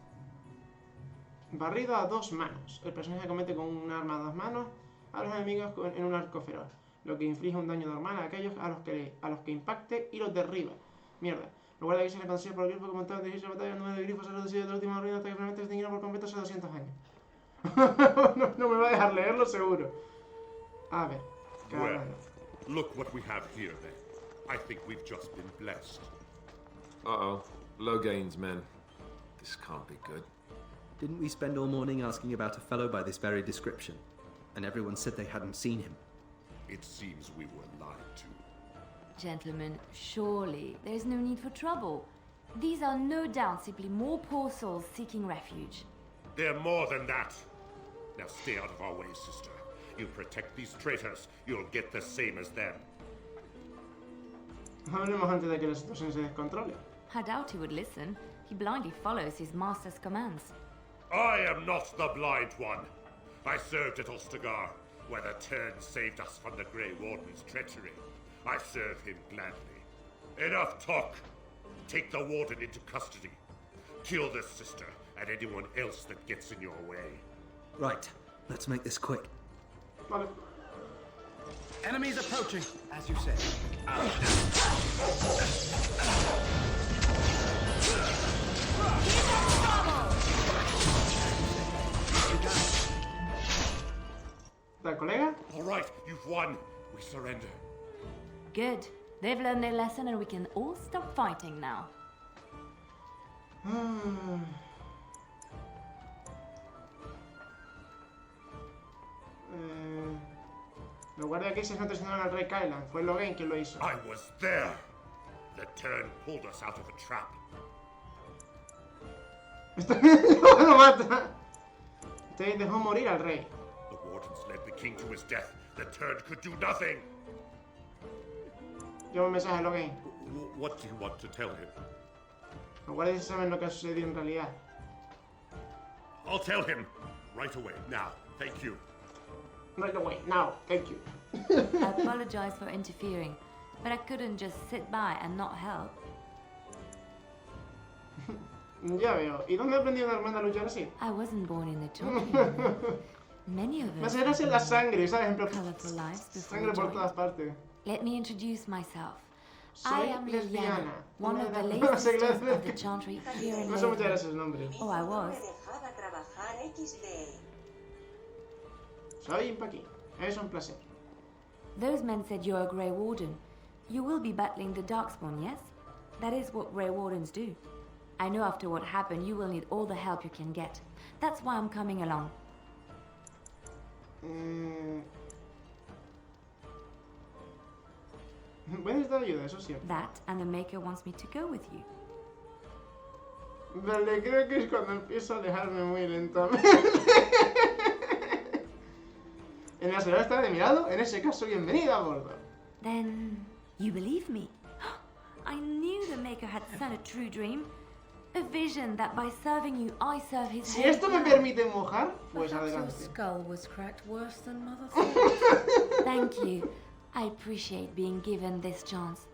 Speaker 1: Barrido a dos manos. El personaje comete con un arma a dos manos a los enemigos en un arco feroz, lo que inflige un daño normal a aquellos a los que impacte y los derriba. Mierda. Recuerda que se le considera por el grifo como tal de dirigirse a batalla. El número de grifos se ha reducido de la última ruina hasta que finalmente se extinguieron por completo hace 200 años. no me va a dejar leerlo seguro. A ver.
Speaker 10: Well, look what we have here then. I think we've just been blessed.
Speaker 3: Uh-oh. Logain's men. This can't be good.
Speaker 18: Didn't we spend all morning asking about a fellow by this very description? And everyone said they hadn't seen him.
Speaker 10: It seems we were lied to.
Speaker 8: Gentlemen, surely there's no need for trouble. These are no doubt simply more poor souls seeking refuge.
Speaker 10: They're more than that. Now stay out of our way, sister. You protect these traitors, you'll get the same as them.
Speaker 1: Hablemos antes de que la situación se descontrole.
Speaker 8: I doubt he would listen. He blindly follows his master's commands.
Speaker 10: I am not the blind one. I served at Ostagar, where the Turn saved us from the Grey Warden's treachery. I serve him gladly. Enough talk. Take the Warden into custody. Kill this sister and anyone else that gets in your way.
Speaker 18: Right. Let's make this quick.
Speaker 1: Vale.
Speaker 16: Enemies approaching, as you said.
Speaker 1: ¿Tal colega?
Speaker 10: All right, you've won. We surrender.
Speaker 8: Good. They've learned their lesson and we can all stop fighting now.
Speaker 1: Los guardiaqueses no traicionaron al rey Kylan. Fue Logain quien lo hizo.
Speaker 10: I was there. The Turn pulled us out of a trap.
Speaker 1: Lo mata. Te dejó morir al rey.
Speaker 10: The Wardens led the king to his death. The Turn could do nothing.
Speaker 1: Lleva un mensaje a Logain.
Speaker 10: What do you want to tell him?
Speaker 1: Los guardias saben lo que ha sucedido en realidad.
Speaker 10: I'll tell him. Right away. Now. Thank you.
Speaker 1: Right away. Now. Thank you.
Speaker 8: I apologize for interfering, but I couldn't just sit by and not help.
Speaker 1: Ya veo. ¿Y dónde aprendió una hermana a luchar así?
Speaker 8: I wasn't born in the children. Many of us.
Speaker 1: Más era la sangre, ¿sabes?
Speaker 8: Colorful lives before
Speaker 1: Sangre por todas partes.
Speaker 8: Let me introduce myself.
Speaker 1: Soy
Speaker 8: I am
Speaker 1: lesbiana.
Speaker 8: one of the late sisters of the Chantry here in
Speaker 1: No sé muchas gracias el nombre.
Speaker 8: Oh, I was.
Speaker 1: Soy Impaqui. Es un placer.
Speaker 8: Those men said you're a Grey Warden. You will be battling the Darkspawn, yes? That is what Grey Wardens do. I know after what happened, you will need all the help you can get. That's why I'm coming along.
Speaker 1: Voy a necesitar ayuda, eso sí.
Speaker 8: That and the Maker wants me to go with you.
Speaker 1: Vale, creo que es cuando empiezo a alejarme muy lentamente. En la serie está de mi lado, en ese caso, bienvenida a bordo.
Speaker 8: Then, you believe me? I knew the Maker had sent a true dream. A vision that by serving you, I serve his
Speaker 1: Si esto me permite mojar, pues adelante.
Speaker 4: Your skull was cracked worse than Mother thought.
Speaker 8: Thank you. I appreciate being given this chance.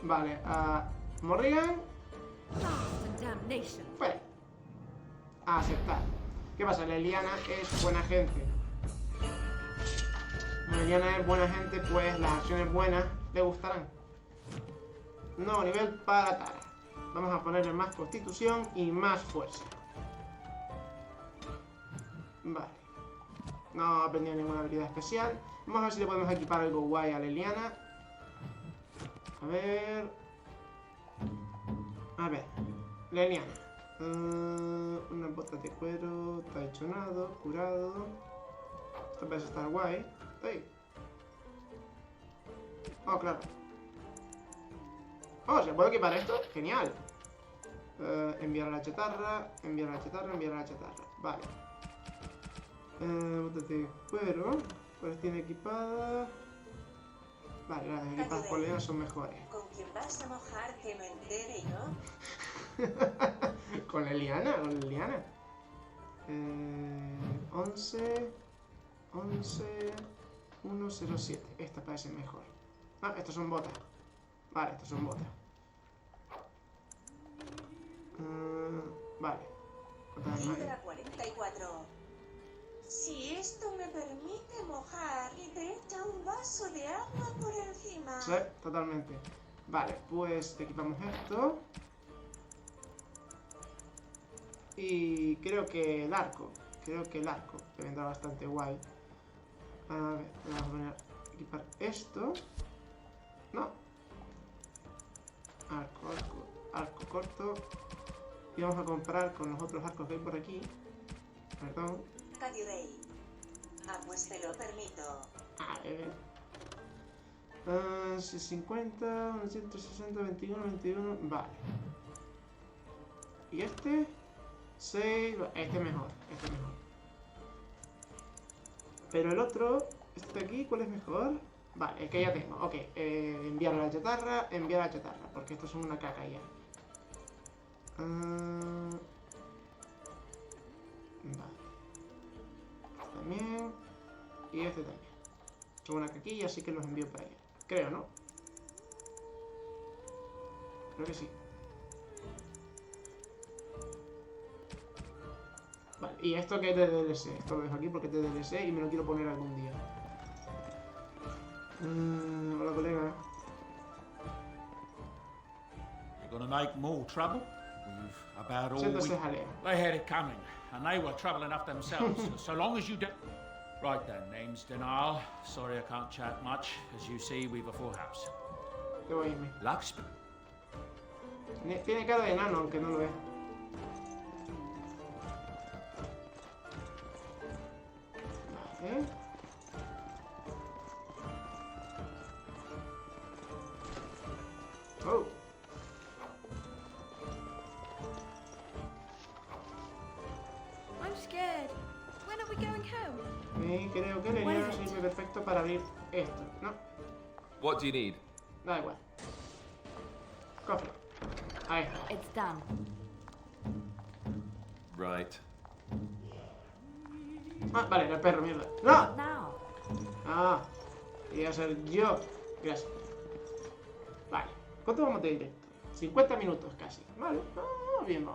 Speaker 1: Vale, Morrigan.
Speaker 4: Damnation.
Speaker 1: Fuera. A aceptar. ¿Qué pasa? La Eliana es buena gente. La Eliana es buena gente, pues las acciones buenas le gustarán. Nuevo nivel para Tara. Vamos a ponerle más constitución y más fuerza. Vale. No ha aprendido ninguna habilidad especial. Vamos a ver si le podemos equipar algo guay a la Eliana. A ver. La Eliana. Unas botas de cuero. Traicionado. Curado. Esto parece estar guay. Hey. Oh, claro. Oh, ¿se puede equipar esto? Genial. Enviar a la chatarra, enviar a la chatarra, enviar a la chatarra. Vale. Botas de cuero. Pues tiene equipada. Vale, las equipadas por Liliana son mejores.
Speaker 2: ¿Con quién vas a mojar que me entere yo?
Speaker 1: Con Liliana, con Liliana. 11, 107. Esta parece mejor. Ah, estos son botas. Vale, estos son botas. Vale.
Speaker 2: Libra 44. Si esto me permite mojar y te echa un vaso de agua por encima.
Speaker 1: Sí, totalmente. Vale, pues equipamos esto. Y creo que el arco. Que vendrá bastante guay. A ver, vamos a poner, equipar esto. No. Arco corto. Y vamos a comprar con los otros arcos que hay por aquí. Perdón.
Speaker 2: Cadirey. Ah, pues te lo permito.
Speaker 1: A ver. 50, 160, 21, 21. Vale. ¿Y este? 6. Este es mejor. Pero el otro, este de aquí, ¿cuál es mejor? Vale, el que ya tengo. Ok. Enviar a la chatarra, porque estos son una caca ya. Vale. Este también. Y este también. Son una caquilla, así que los envío para allá. Creo, ¿no? Creo que sí. Vale, y esto que es de DLC. Esto lo dejo aquí porque es de DLC y me lo quiero poner algún día. Hola, colega.
Speaker 6: You're gonna make more trouble? We've about all
Speaker 1: Siento
Speaker 6: we...
Speaker 1: ese jaleo.
Speaker 6: They had it coming, and they were trouble enough themselves. So long as you do... Right then, name's Denial. Sorry I can't chat much. As you see, we've a full house.
Speaker 1: Debo irme.
Speaker 6: Lux?
Speaker 1: Tiene cara de enano, aunque no lo es. Vale. Oh.
Speaker 15: I'm scared. When are we going home?
Speaker 1: Creo que Liliana sirve perfecto para abrir esto, ¿no?
Speaker 3: What do you need?
Speaker 1: Da igual. Cofre. Ahí está.
Speaker 8: It's done.
Speaker 3: Right.
Speaker 1: Ah, vale, era el perro, mierda. ¡No!
Speaker 8: Now.
Speaker 1: Ah, iba a ser yo. Gracias. Vale. ¿Cuánto vamos de directo? 50 minutos casi. Vale. Vamos bien.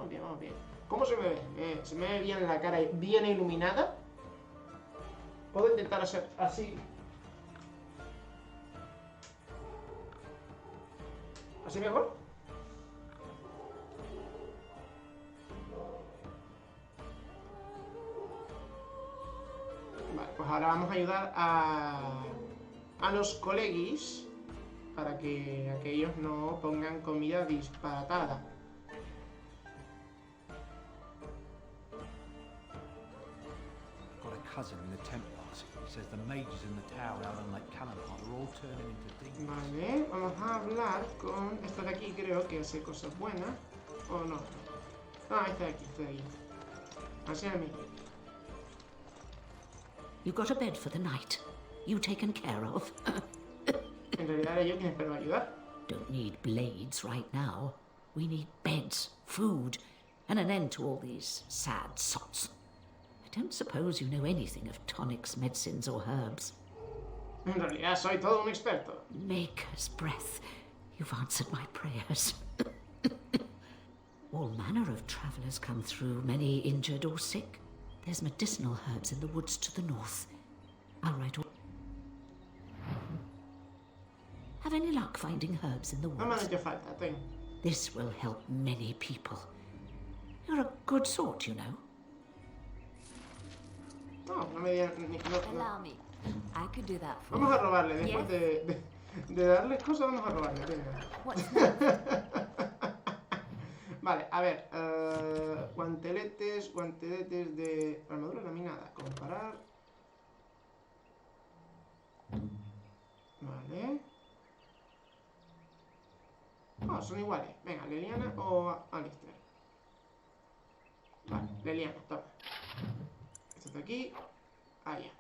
Speaker 1: ¿Cómo se me ve? ¿Se me ve bien la cara bien iluminada? Puedo intentar hacer así. ¿Así mejor? Vale, pues ahora vamos a ayudar a los colegis para que aquellos no pongan comida disparatada.
Speaker 16: Got a cousin in the Templars. He says the mages in the tower out on Lake Calamar are all turning into demons.
Speaker 1: Vale, vamos a hablar con esta de aquí, creo que hace cosas buenas. ¿O no? Ah, esta de aquí. Así a mí.
Speaker 4: You got a bed for the night. You taken care of.
Speaker 1: En realidad era yo quien espero ayudar.
Speaker 4: Don't need blades right now. We need beds, food, and an end to all these sad sots. I don't suppose you know anything of tonics, medicines, or herbs.
Speaker 1: En realidad soy todo un experto.
Speaker 4: Maker's breath. You've answered my prayers. All manner of travellers come through, many injured or sick. There's medicinal herbs in the woods to the north. I'll write all... Have any luck finding herbs in the woods?
Speaker 1: No me han hecho falta, tengo.
Speaker 4: This will help many people. You're a good sort, you know.
Speaker 1: No me digan...
Speaker 8: Allow me. I could do that for
Speaker 1: Vamos a
Speaker 8: you.
Speaker 1: robarle, después de darle cosas, vamos a robarle, venga. Vale, a ver, guanteletes de armadura laminada, comparar. Vale. Oh, son iguales. Venga, Leliana o Alistair. Vale, Leliana, toma. Esto de aquí. Allá.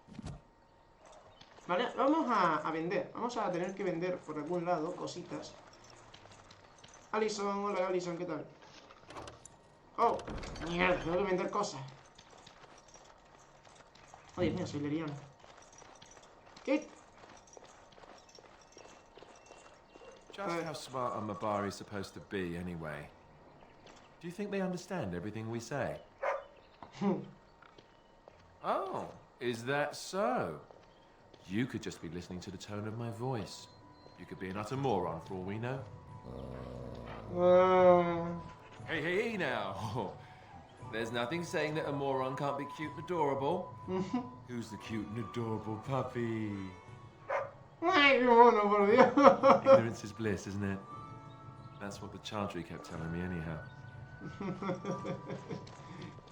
Speaker 1: Vale, vamos a vender. Vamos a tener que vender por algún lado cositas. Alison, hola Alison, ¿qué tal? Oh, mierda, tengo que vender cosas. Oh, Dios mío, soy Leliana. ¿Qué?
Speaker 19: Just how smart are Mabari supposed to be, anyway? Do you think they understand everything we say? Oh, is that so? You could just be listening to the tone of my voice. You could be an utter moron for all we know. Hey, hey, hey now. There's nothing saying that a moron can't be cute and adorable. Who's the cute and adorable puppy?
Speaker 1: Ay, qué mono, por Dios.
Speaker 19: Ignorance is bliss, isn't it? That's what the Chantry kept telling me anyhow.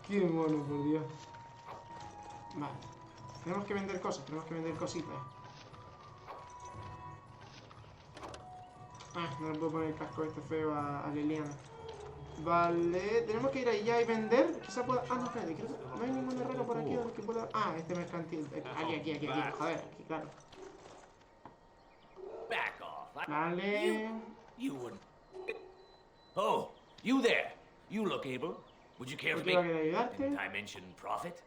Speaker 1: Qué mono, por Dios. Vale. Tenemos que vender cosas, tenemos que vender cositas. Ah, no le puedo poner el casco este feo a Leliana. Vale, tenemos que ir allá y vender. Quizá pueda... Ah, no, espérate, creo que no hay ningún herrero por aquí donde que pueda... Ah, este mercantil. Aquí. Joder, aquí, claro.
Speaker 14: Back off.
Speaker 1: Vale.
Speaker 14: You would. Oh, you there. You look able. Would you care for me? Didn't I mention profit?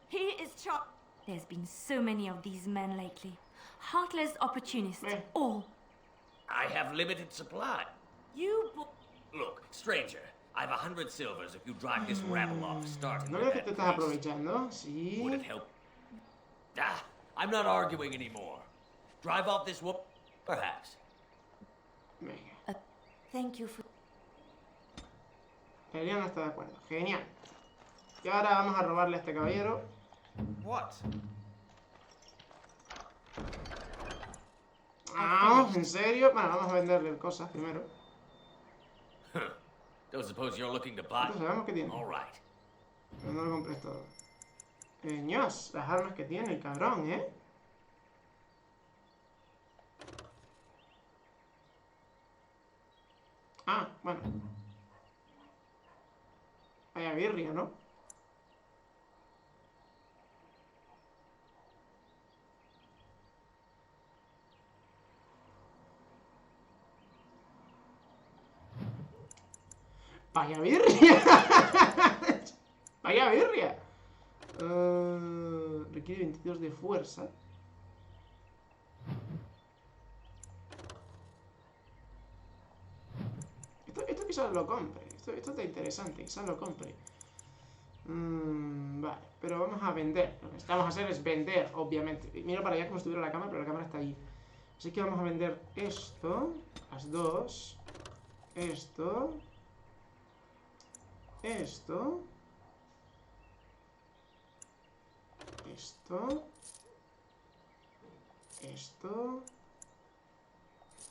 Speaker 8: He is There's been so many of these men lately. Heartless opportunists, all.
Speaker 14: I have limited supply. Look, stranger, I've 100 silvers if you drive this rabble off, starting
Speaker 1: No
Speaker 14: with
Speaker 1: veo que
Speaker 14: that
Speaker 1: te estás
Speaker 14: priest.
Speaker 1: aprovechando, sí.
Speaker 14: Would it help? Ah, I'm not arguing anymore. Drive off this woman, perhaps.
Speaker 1: Venga.
Speaker 8: Thank you for...
Speaker 1: Leliana está de acuerdo. Genial. Y ahora vamos a robarle a este caballero.
Speaker 9: What?
Speaker 1: Ah, ¿en serio? Bueno, vamos a venderle cosas primero.
Speaker 14: Don't suppose you're looking to buy?
Speaker 1: Entonces, sabemos que tiene.
Speaker 14: All right.
Speaker 1: Pero no lo compres todo. Ños, las armas que tiene el cabrón, ¿eh? Ah, bueno. Vaya birria, ¿no? Vaya birria. Vaya birria. Requiere 22 de fuerza. Esto quizás lo compre. Esto está interesante, quizás lo compre. Vale, pero vamos a vender. Lo que necesitamos hacer es vender, obviamente. Miro para allá como si estuviera la cámara, pero la cámara está ahí. Así que vamos a vender esto, las dos, esto, esto, esto, esto,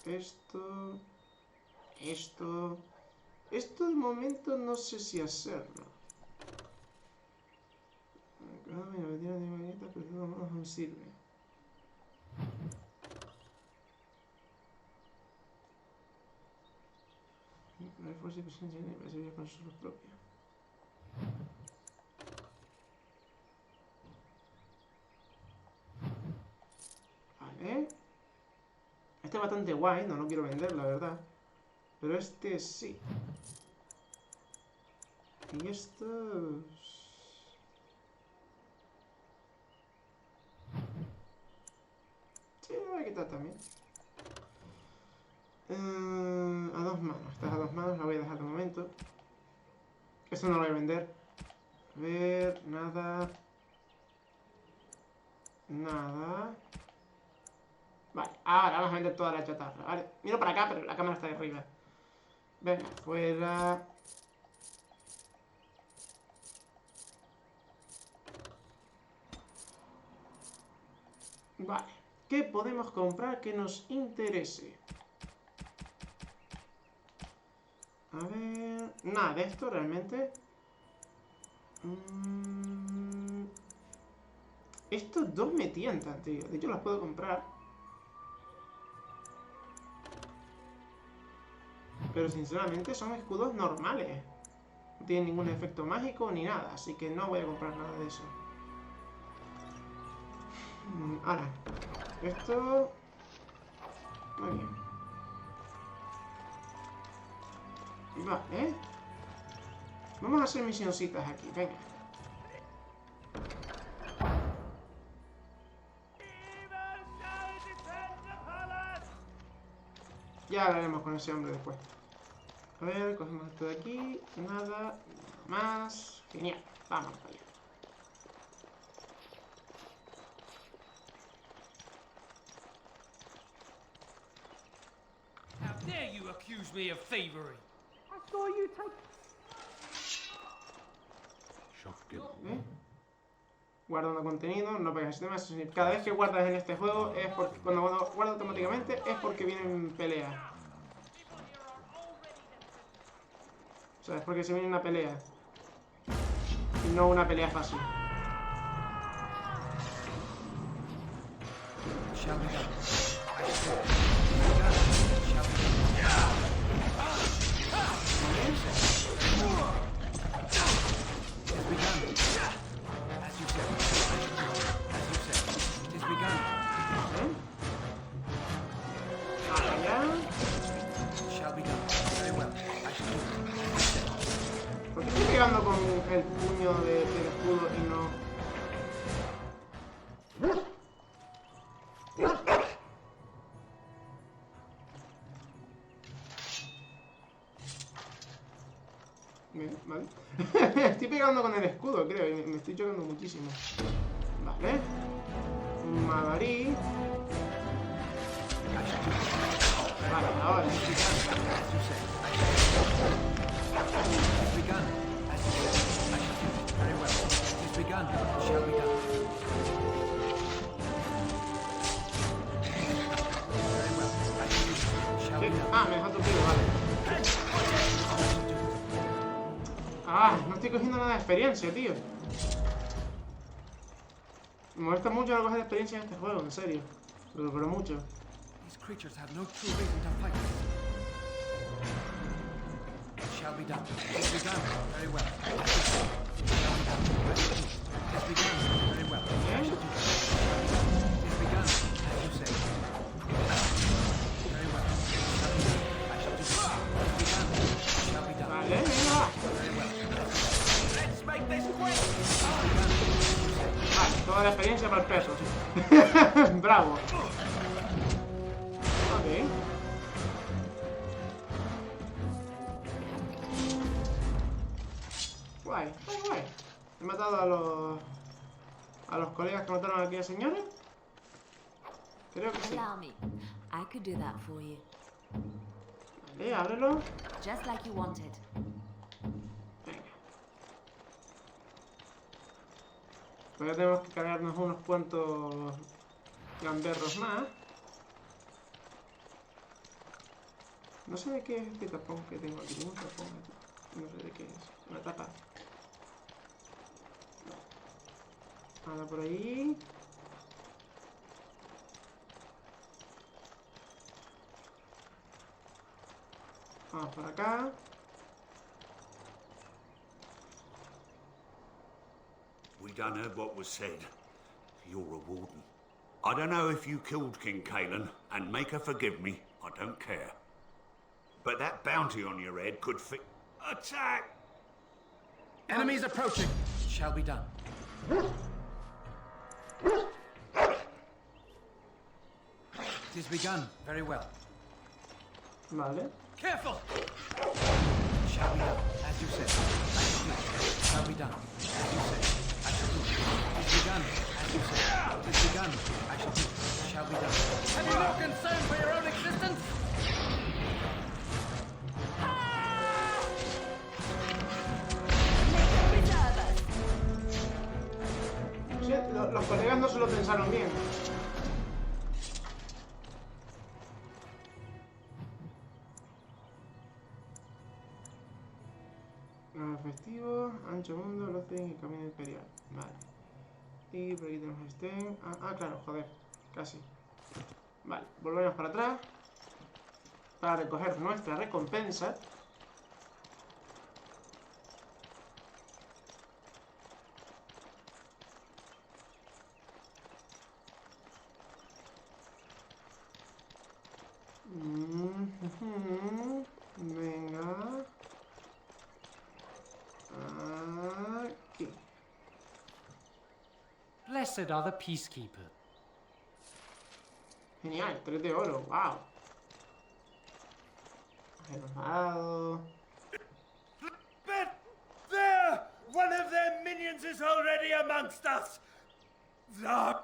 Speaker 1: esto, esto. Esto de momento no sé si hacerlo. Me metí una manita, pero no me sirve. No hay fuerza y presencia ni me serviría con su luz propia. Vale. Este es bastante guay, no lo quiero vender, la verdad. Pero este sí. Y estos... Sí, lo voy a quitar también. A dos manos. Estas a dos manos la voy a dejar de momento. Esto no lo voy a vender. A ver, nada. Nada. Vale, ahora vamos a vender toda la chatarra. Vale, miro para acá, pero la cámara está de arriba. Venga, fuera. Vale, ¿qué podemos comprar que nos interese? A ver... Nada de esto realmente. Estos dos me tientan, tío. De hecho, los puedo comprar. Pero sinceramente son escudos normales. No tienen ningún efecto mágico ni nada, así que no voy a comprar nada de eso. Ahora, esto... Muy bien. Vale. Vamos a hacer misioncitas aquí, venga. Ya hablaremos con ese hombre después. A ver, cogemos esto de aquí. Nada más. Genial. Vamos para allá.
Speaker 20: How dare you accuse me of thievery?
Speaker 16: I saw you take...
Speaker 1: ¿Eh? Guardando contenido, no pegas sistemas. Cada vez que guardas en este juego es porque cuando guarda automáticamente es porque vienen peleas. O sea, es porque se viene una pelea. Y no una pelea fácil. ¿Por qué estoy pegando con el puño del escudo y no...? Bien, vale. Estoy pegando con el escudo, creo, y me estoy chocando muchísimo. Vale. Magarí. Vale, ahora. Ah, me deja tu tiro, vale. Ah, no estoy cogiendo nada de experiencia, tío. Me molesta mucho no coger experiencia en este juego, en serio. Pero mucho.
Speaker 16: These creatures have no true reason to fight. It shall be done. It be done. Very well. It shall be done. It be done. Very well. It be done, as you say. Very well. I shall do it. It be done. It shall be done.
Speaker 1: Vale, venga.
Speaker 16: Very well. Let's make this quick.
Speaker 1: Vale, toda la experiencia para el perro. Bravo. Ok. Guay, guay. He matado a los colegas que mataron a aquella señora. Creo que sí.
Speaker 8: Allow me. I could do that for you.
Speaker 1: Vale, ábrelo.
Speaker 8: Just like you wanted.
Speaker 1: Todavía tenemos que cargarnos unos cuantos gamberros más. No sé de qué es este tapón que tengo aquí. Tengo un tapón aquí. No sé de qué es. Una tapa. Nada por ahí. Vamos por acá.
Speaker 6: We done heard what was said. You're a warden. I don't know if you killed King Kalen, and make her forgive me, I don't care. But that bounty on your head could fit... Attack!
Speaker 16: Enemies approaching. It shall be done. It is begun. Very well.
Speaker 1: Vale.
Speaker 16: Careful! It shall be done, as you said. I shall do it. It shall be done, as you said. I shall do it. It is begun, as you said. It is begun. I shall do it. It shall be done.
Speaker 20: Have you no concern for your own existence?
Speaker 1: Sí, los colegas no se lo pensaron bien. Festivo, ancho mundo, Locen y camino imperial. Vale. Y por aquí tenemos este. Claro, joder. Casi. Vale, volvemos para atrás. para recoger nuestra recompensa. Venga. Aquí.
Speaker 21: Blessed are the peacekeepers.
Speaker 1: Genial, 3 de oro, wow. Renovado.
Speaker 13: But there! One of their minions is already amongst us!
Speaker 1: Ah,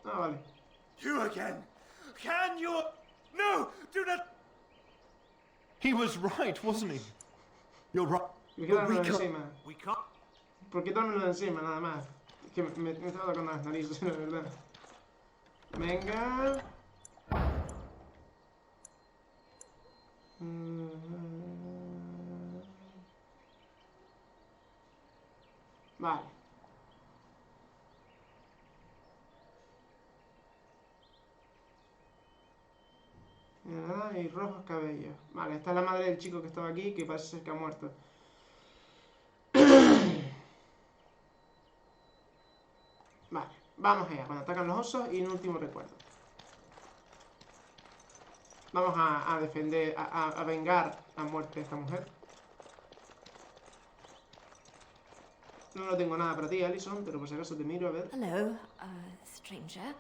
Speaker 1: vale.
Speaker 13: You again! Can you... No! Do not...
Speaker 7: He was right, wasn't he? You're right.
Speaker 1: Me quedo dármelo encima.
Speaker 6: We can't...
Speaker 1: ¿Por qué dármelo encima, nada más? Es que me estaba tocando las narices, la verdad. Venga. Vale. Y rojos cabellos. Vale, esta es la madre del chico que estaba aquí, que parece ser que ha muerto. Vale, vamos allá, cuando atacan los osos y un último recuerdo. Vamos a defender, a vengar la muerte de esta mujer. No tengo nada para ti, Alison, pero por si acaso te miro a ver.
Speaker 8: Hello, stranger.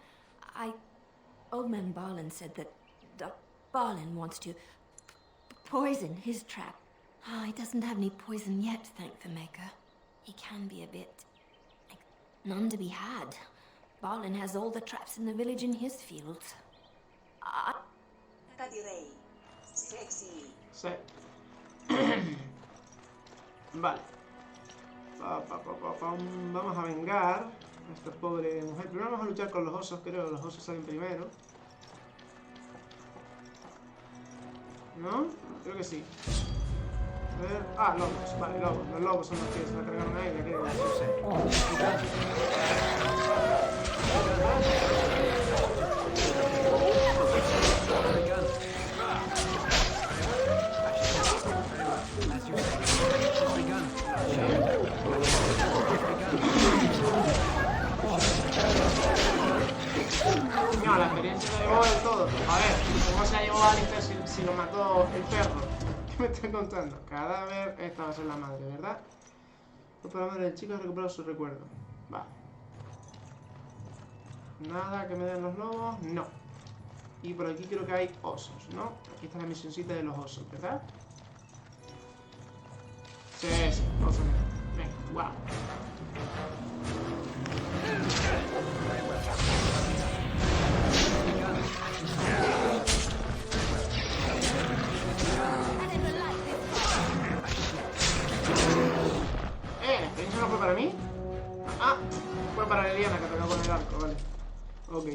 Speaker 8: Old man Barlin said that Barlin wants to poison his trap. Oh, he doesn't have any poison yet, thank the Maker. He can be a bit... none to be had. Barlin has all the traps in the village in his fields.
Speaker 2: Sexy.
Speaker 1: Sí. Vale. Vamos a vengar a esta pobre mujer. Primero vamos a luchar con los osos, creo. Los osos salen primero. ¿No? Creo que sí. A ver... Ah, lobos. Vale, lobos. Los lobos son los que se la cargaron ahí. No, la experiencia se llevó del todo. A ver, ¿cómo se ha llevado a Alistair si lo mató el perro? ¿Qué me está contando? Cadáver, esta va a ser la madre, ¿verdad? Pues para la madre del chico ha recuperado su recuerdo. Vale. Nada que me den los lobos, no. Y por aquí creo que hay osos, ¿no? Aquí está la misioncita de los osos, ¿verdad? Sí, sí, osos. Venga, wow. ¿La experiencia no fue para mí? Ah, fue para Liliana que tocó con el arco, vale. Ok.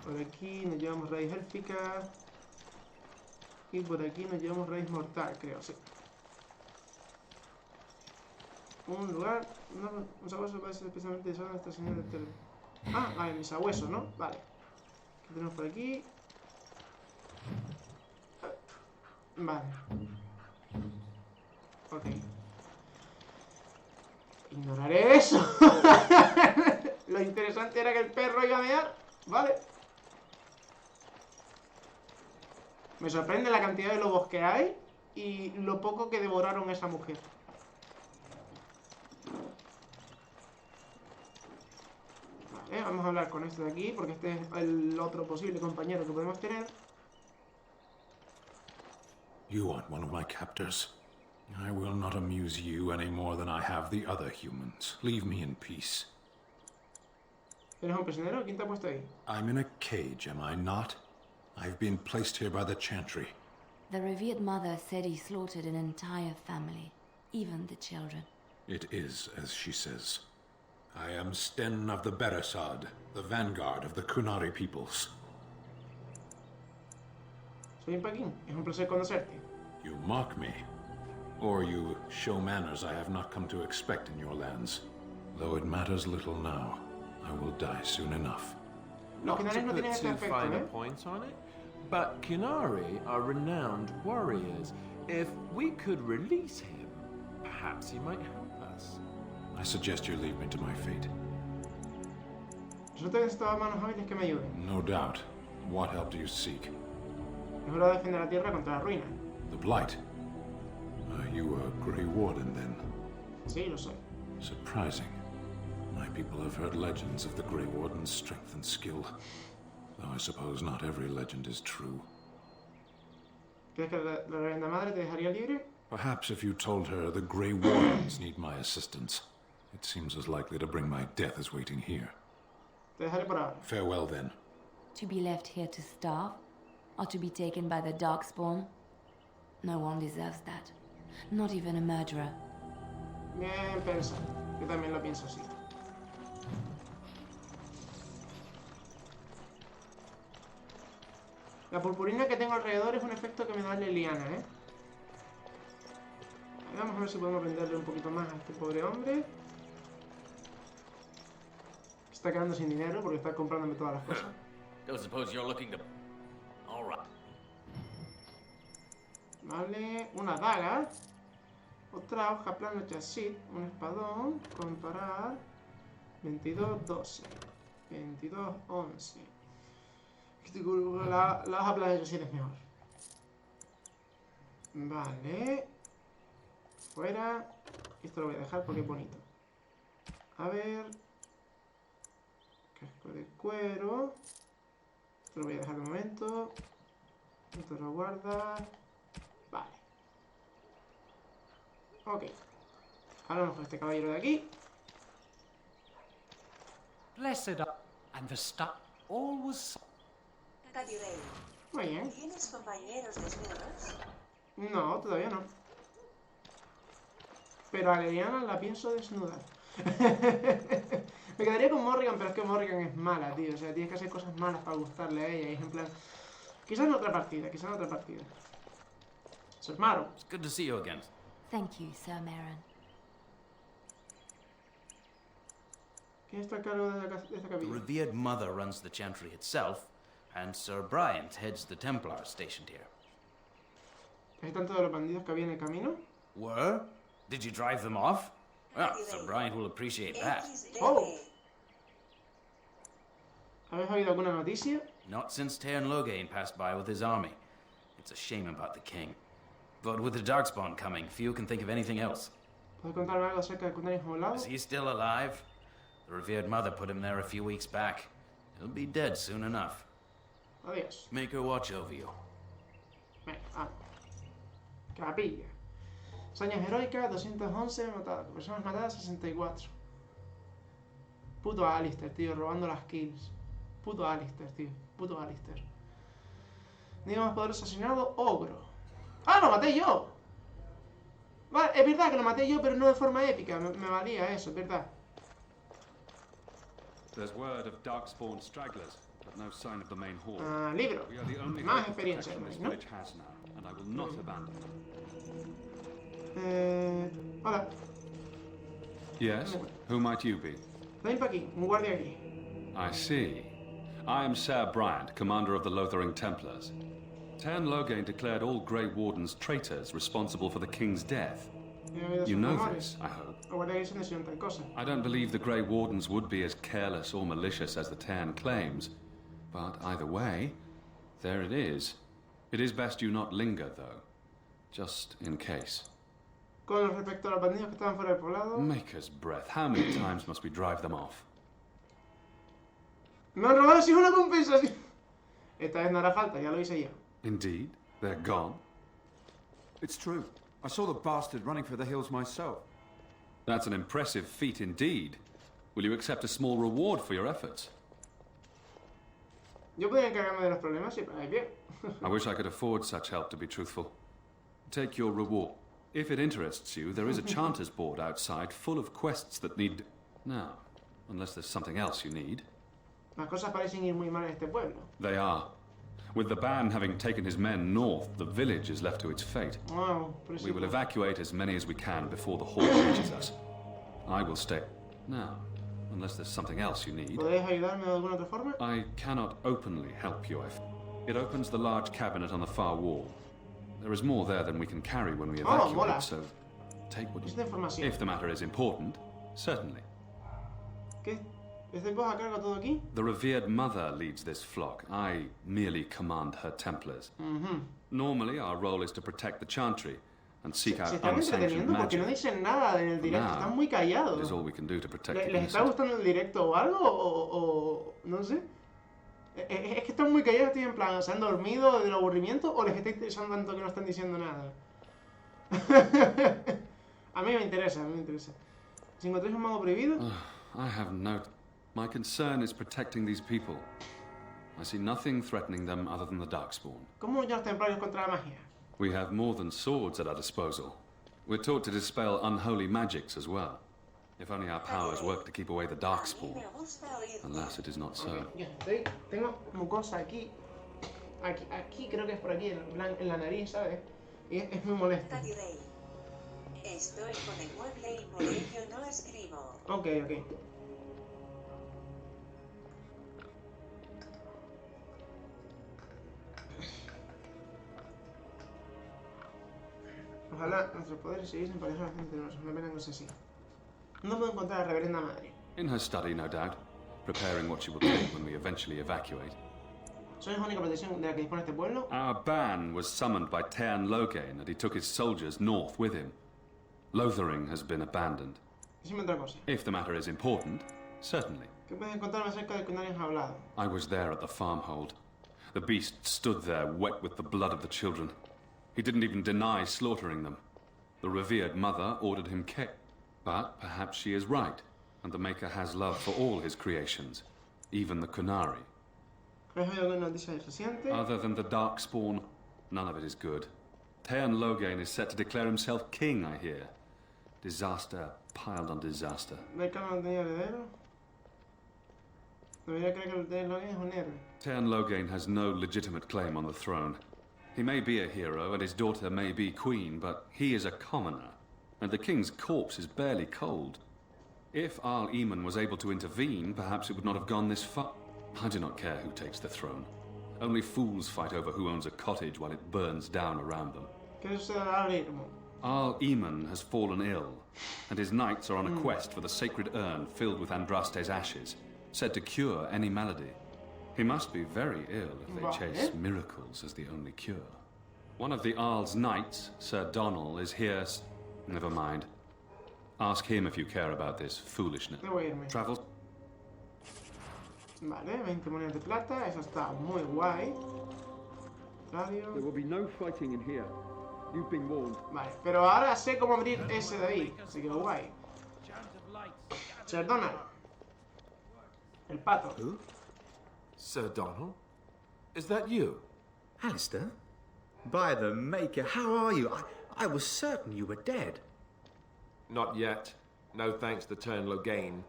Speaker 1: Por aquí nos llevamos raíz élfica. Y por aquí nos llevamos raíz mortal, creo, sí. Un lugar, un sabueso parece especialmente deseado en esta señal del tele. Ah, vale, mis sabuesos, ¿no? Vale. ¿Qué tenemos por aquí? Vale. Ok. Ignoraré eso. Lo interesante era que el perro iba a mear. Vale. Me sorprende la cantidad de lobos que hay y lo poco que devoraron a esa mujer. Vale, vamos a hablar con este de aquí porque este es el otro posible compañero que podemos tener.
Speaker 10: You aren't one of my captors. I will not amuse you any more than I have the other humans. Leave me in peace.
Speaker 1: ¿Eres un prisionero? ¿Quién te ha puesto ahí?
Speaker 10: I'm in a cage, am I not? I've been placed here by the Chantry.
Speaker 8: The revered mother said he slaughtered an entire family, even the children.
Speaker 10: It is as she says. I am Sten of the Beresad, the vanguard of the Kunari peoples.
Speaker 1: Soy Paquín. Es un placer conocerte.
Speaker 10: You mock me. Or you show manners I have not come to expect in your lands. Though it matters little now, I will die soon enough.
Speaker 1: Los
Speaker 19: Not to
Speaker 1: finales no
Speaker 19: put
Speaker 1: tienen ese
Speaker 19: too
Speaker 1: efecto,
Speaker 19: fine a
Speaker 1: ¿eh?
Speaker 19: point on it, but Kinari are renowned warriors. If we could release him, perhaps he might help us.
Speaker 5: I suggest you leave me to my fate.
Speaker 1: Resulta que necesitaba manos hábiles que me ayuden.
Speaker 5: No doubt. What help do you seek?
Speaker 1: Es hora de defender la tierra contra la ruina.
Speaker 5: The Blight. Are you a Grey Warden, then?
Speaker 1: Sí, lo soy.
Speaker 5: Surprising. My people have heard legends of the Grey Warden's strength and skill. Though I suppose not every legend is true.
Speaker 1: ¿Crees que la reina madre te dejaría libre?
Speaker 5: Perhaps if you told her the Grey Wardens need my assistance. It seems as likely to bring my death as waiting here.
Speaker 1: Te dejaré por ahora.
Speaker 5: Farewell, then.
Speaker 8: To be left here to starve? Or to be taken by the Darkspawn? No one deserves that. Not even a murderer.
Speaker 1: Bien pensado. Yo también lo pienso así. La purpurina que tengo alrededor es un efecto que me da Leliana, ¿eh? Vamos a ver si podemos venderle un poquito más a este pobre hombre. Está quedando sin dinero porque está comprándome todas las cosas.
Speaker 14: Don't suppose you're looking to... All right.
Speaker 1: Vale, una daga. Otra hoja plana chasit. Un espadón. Comparar. 22-12. 22-11. La hoja plana chasit es mejor. Vale. Fuera. Esto lo voy a dejar porque es bonito. A ver. Casco de cuero. Esto lo voy a dejar de momento. Esto lo guarda. Vale. Ok. Hablamos con este caballero de aquí.
Speaker 21: Blessed are... And the stuff always...
Speaker 1: Muy bien.
Speaker 2: ¿Tienes compañeros desnudos?
Speaker 1: No, todavía no. Pero a Leliana la pienso desnudar. Me quedaría con Morrigan, pero es que Morrigan es mala, tío. O sea, tienes que hacer cosas malas para gustarle a ella. Y es en plan... Quizás en otra partida, quizás en otra partida. Eso es malo.
Speaker 9: It's good to see you again.
Speaker 8: Thank you, Sir Marin.
Speaker 1: ¿Quién está a cargo de esta
Speaker 9: The
Speaker 1: capilla?
Speaker 9: revered mother runs the chantry itself, and Sir Bryant heads the Templars stationed here.
Speaker 1: ¿Están todos los bandidos que había en el camino?
Speaker 9: Were? Did you drive them off? Well, Sir Bryant will appreciate that.
Speaker 1: Oh. ¿Habéis oído alguna noticia?
Speaker 9: Not since Tairn Loghain passed by with his army. It's a shame about the king. But with the Darkspawn coming, few can think of anything else.
Speaker 1: ¿Puedes contarme algo acerca de Kundanis Moblado?
Speaker 9: Is he still alive? The revered mother put him there a few weeks back. He'll be dead soon enough.
Speaker 1: Adiós.
Speaker 9: Make her watch over you.
Speaker 1: Venga, vamos. Capilla. Hazañas heroicas, 211 matadas. Personas matadas, 64. Puto Alistair, tío, robando las kills. Puto Alistair, tío. Puto Alistair. Niño más poderoso asesinado, ogro. ¡Ah, lo maté yo! Vale, es verdad que lo maté yo, pero no de forma épica. Me valía eso, es verdad.
Speaker 22: There's word of Darkspawn stragglers, but no sign of the main horde.
Speaker 1: Ah, libro.
Speaker 22: We are the only
Speaker 1: Más
Speaker 22: hope of
Speaker 1: experiencia,
Speaker 22: protection this
Speaker 1: ¿no?
Speaker 22: village has now, and I will not abandon it.
Speaker 1: Hola.
Speaker 22: Yes? Who might you be?
Speaker 1: Ven para aquí, un guardia aquí.
Speaker 22: I see. I am Sir Bryant, commander of the Lothering Templars. Tairn Loghain declared all Grey Wardens traitors responsible for the king's death. You know this, I hope. I don't believe the Grey Wardens would be as careless or malicious as the Tairn claims. But either way, there it is. It is best you not linger, though. Just in case.
Speaker 1: Con respecto a los bandidos que estaban fuera del poblado.
Speaker 22: Maker's breath, how many times must we drive them off?
Speaker 1: Me han robado sin una compensación. Esta vez no hará falta, ya lo hice yo.
Speaker 22: Indeed, they're gone.
Speaker 16: It's true. I saw the bastard running for the hills myself.
Speaker 22: That's an impressive feat indeed. Will you accept a small reward for your efforts?
Speaker 1: Yo podría encargarme de los problemas y para bien.
Speaker 22: I wish I could afford such help, to be truthful. Take your reward. If it interests you, there is a chanter's board outside full of quests that need... Now, unless there's something else you need.
Speaker 1: Las cosas parecen ir muy mal en este pueblo.
Speaker 22: They are. With the ban having taken his men north, the village is left to its fate.
Speaker 1: Wow,
Speaker 22: We will evacuate as many as we can before the horde reaches us. I will stay. Now, unless there's something else you need.
Speaker 1: ¿Podéis ayudarme de alguna otra forma?
Speaker 22: I cannot openly help you. It opens the large cabinet on the far wall. There is more there than we can carry when we evacuate,
Speaker 1: mola.
Speaker 22: so take what
Speaker 1: Esta información.
Speaker 22: If the matter is important, certainly.
Speaker 1: ¿Qué? ¿Estoy a cargo todo aquí?
Speaker 22: The revered mother leads this flock. I merely command her Templars. Normally, our role is to protect the chantry and seek out unsanctioned
Speaker 1: porque
Speaker 22: magic.
Speaker 1: no dicen nada en el directo,
Speaker 22: Now,
Speaker 1: están muy callados.
Speaker 22: it is all we can do to protect the
Speaker 1: ¿Les está
Speaker 22: innocent.
Speaker 1: gustando el directo o algo? O no sé. Es que están muy callados, estoy en plan, ¿se han dormido del aburrimiento o les está interesando tanto que no están diciendo nada? A mí me interesa, Si encontráis un mago prohibido...
Speaker 22: I have no... My concern is protecting these people. I see nothing threatening them other than the Darkspawn.
Speaker 1: ¿Cómo luchar los templarios contra la magia?
Speaker 22: We have more than swords at our disposal. We're taught to dispel unholy magics as well. If only our powers work to keep away the Darkspawn. Alas, it is not so.
Speaker 1: Tengo mucosa aquí. Aquí creo que es por aquí, en la nariz, ¿sabes? Y es muy molesto.
Speaker 2: Estoy con el mueble y por ello no escribo.
Speaker 1: Ok. Ojalá nuestros poderes siguiesen parecidos bastante tenebrosos. Una pena que no sea así. No puedo encontrar a la reverenda madre.
Speaker 22: In her study, no doubt, preparing what she will take when we eventually evacuate.
Speaker 1: ¿Sois la única protección de la que dispone este pueblo?
Speaker 22: Our ban was summoned by Tearn Loghain, and he took his soldiers north with him. Lothering has been abandoned.
Speaker 1: Decime otra cosa.
Speaker 22: If the matter is important, certainly.
Speaker 1: ¿Qué puedes encontrarme acerca del que nadie ha hablado?
Speaker 22: I was there at the farmhold. The beast stood there, wet with the blood of the children. He didn't even deny slaughtering them. The revered mother ordered him kept. But perhaps she is right, and the Maker has love for all his creations, even the Kunari.
Speaker 1: ¿Has oído alguna noticia reciente?
Speaker 22: Other than the Darkspawn, none of it is good. Tearn Loghain is set to declare himself king, I hear. Disaster piled on disaster.
Speaker 1: ¿Mercado no tenía heredero? Debería creer que el de Loghain es un héroe.
Speaker 22: Tearn Loghain has no legitimate claim on the throne. He may be a hero, and his daughter may be queen, but he is a commoner, and the king's corpse is barely cold. If Arl Eamon was able to intervene, perhaps it would not have gone this far. I do not care who takes the throne. Only fools fight over who owns a cottage while it burns down around them.
Speaker 1: ¿Qué sucederá ahora mismo?
Speaker 22: Arl Eamon has fallen ill, and his knights are on a quest for the sacred urn filled with Andraste's ashes, said to cure any malady. He must be very ill if they chase miracles as the only cure. One of the Arl's knights, Sir Donal, is here. Never mind. Ask him if you care about this foolishness. Travels.
Speaker 1: Vale, 20 monedas de plata, eso está muy guay. Radio.
Speaker 18: There will be no fighting in here. You've been warned.
Speaker 1: Vale, pero ahora sé cómo abrir ese de ahí, así que guay. Sir Donal. El pato.
Speaker 19: Who? Sir Donal? Is that you?
Speaker 11: Alistair? By the Maker, how are you? I was certain you were dead.
Speaker 19: Not yet. No thanks to Tearn Loghain.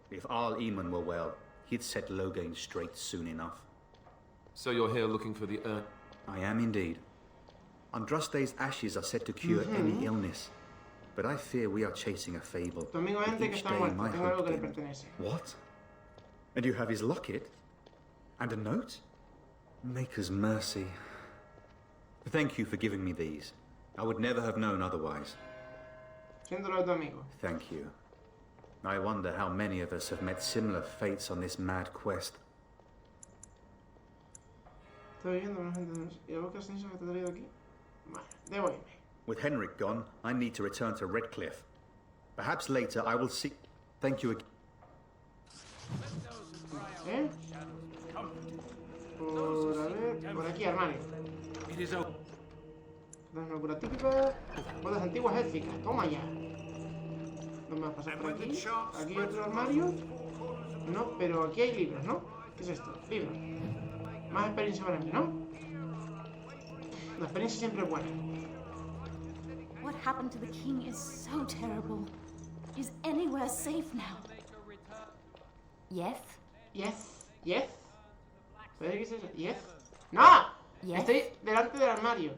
Speaker 11: If Arl Eamon were well, he'd set Loghain straight soon enough.
Speaker 19: So you're here looking for the urn?
Speaker 11: I am indeed. Andraste's ashes are said to cure any illness. But I fear we are chasing a fable.
Speaker 1: Tu amigo Ente que está muerto, tengo algo que le pertenece.
Speaker 11: What? And you have his locket? And a note? Maker's mercy. Thank you for giving me these. I would never have known otherwise.
Speaker 1: Siéntelo de tu amigo.
Speaker 11: Thank you. I wonder how many of us have met similar fates on this mad quest.
Speaker 1: Estoy viendo una gente de... ¿Y la boca extensa que te he traído aquí? Vale, debo irme.
Speaker 11: With Henrik gone, I need to return to Redcliffe. Perhaps later I will see... Thank you again.
Speaker 1: ¿Eh? Por aquí, armario. Dame una cura típica. Botas antiguas élficas. Toma ya. No me vas a pasar por aquí. Aquí hay otro armario. No, pero aquí hay libros, ¿no? ¿Qué es esto? Libros. Más experiencia para mí, ¿no? La experiencia siempre es buena.
Speaker 15: What happened to the king is so terrible. Is anywhere safe now?
Speaker 8: Yes.
Speaker 1: Yes. Yes. ¿Puede que sea eso? Yes. ¡No!
Speaker 8: Yes.
Speaker 1: Estoy delante del armario.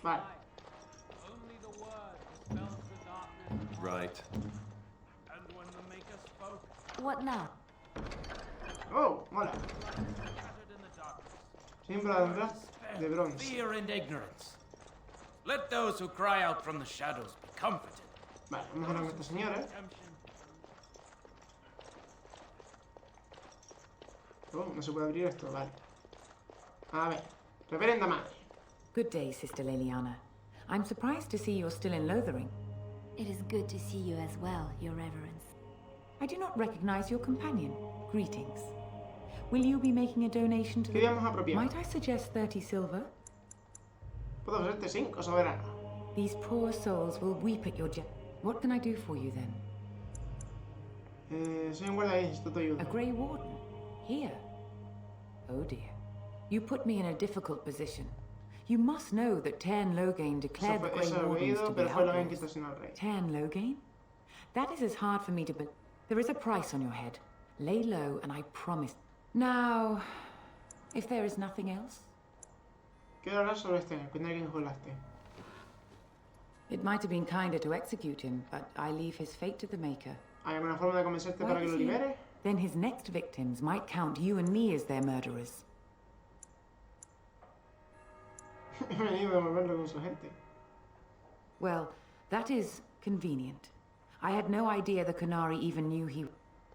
Speaker 1: Vale.
Speaker 19: Right.
Speaker 8: What now?
Speaker 1: Oh, mola. Símbolo de bronce.
Speaker 20: Fear and ignorance. Let those who cry out from the shadows be comforted.
Speaker 1: Vale, vamos a hablar con esta señora. Oh, no se puede abrir esto, vale. A ver, reverenda madre.
Speaker 12: Good day, Sister Leliana. I'm surprised to see you're still in Lothering.
Speaker 8: It is good to see you as well, Your Reverence.
Speaker 12: I do not recognize your companion. Greetings. Will you be making a donation to
Speaker 1: the...
Speaker 12: Might I suggest 30 silver?
Speaker 1: Puedo ofrecerte 5, soberano.
Speaker 12: These poor souls will weep at your What can I do for you then?
Speaker 1: Soy un guardia, necesito tu ayuda.
Speaker 12: A Grey Warden? Here? Oh dear. You put me in a difficult position. You must know that Tern Loghain declared the Grey Wardens to be outlaws. Tern Loghain? That is as hard for me to believe. There is a price on your head. Lay low, and I promise. Now, if there is nothing else.
Speaker 1: Quiero hablar sobre este, con alguien que jolaste.
Speaker 12: It might have been kinder to execute him, but I leave his fate to the Maker.
Speaker 1: ¿Hay alguna forma de convencerte para que lo libere?
Speaker 12: Then his next victims might count you and me as their murderers.
Speaker 1: He venido a devolverlo con su gente.
Speaker 12: Well, that is convenient. I had no idea the Canary even knew he...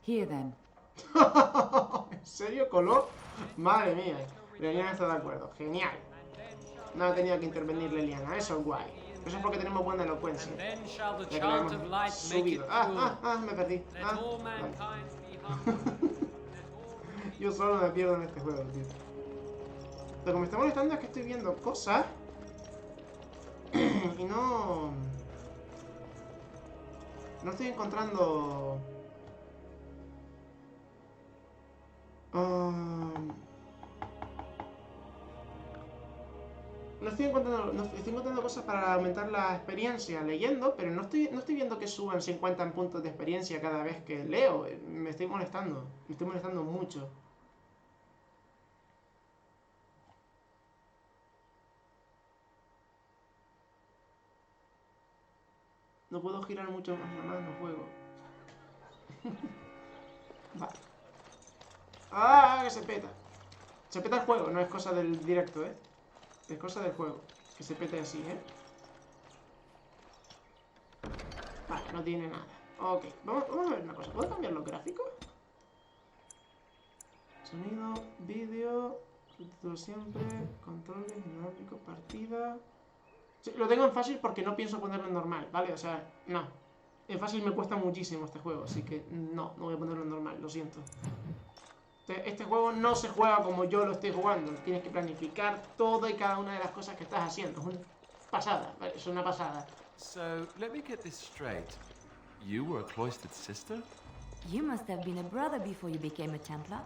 Speaker 12: Here then.
Speaker 1: ¿En serio, coló? Madre mía. Leliana está de acuerdo. Genial. No ha tenido que intervenir Leliana. Eso es guay. Eso es porque tenemos buena elocuencia. Ya que la hemos subido. Me perdí. Yo solo me pierdo en este juego, tío. Lo que me está molestando es que estoy viendo cosas y no estoy encontrando estoy encontrando cosas para aumentar la experiencia leyendo, pero no estoy viendo que suban 50 puntos de experiencia cada vez que leo. Me estoy molestando mucho. No puedo girar mucho más la mano, juego. Vale. ¡Ah! Que se peta. Se peta el juego, no es cosa del directo, ¿eh? Es cosa del juego. Que se pete así, ¿eh? Vale, no tiene nada. Ok, vamos a ver una cosa. ¿Puedo cambiar los gráficos? Sonido, vídeo, subtítulos siempre, controles, inalámbrico, partida... Sí, lo tengo en fácil porque no pienso ponerlo en normal, ¿vale? O sea, no. En fácil me cuesta muchísimo este juego, así que no voy a ponerlo en normal, lo siento. Este juego no se juega como yo lo estoy jugando. Tienes que planificar todo y cada una de las cosas que estás haciendo. Es una pasada, ¿vale? Es una pasada.
Speaker 19: So, let me get this straight. You were a cloistered sister?
Speaker 8: You must have been a brother before you became a Templar,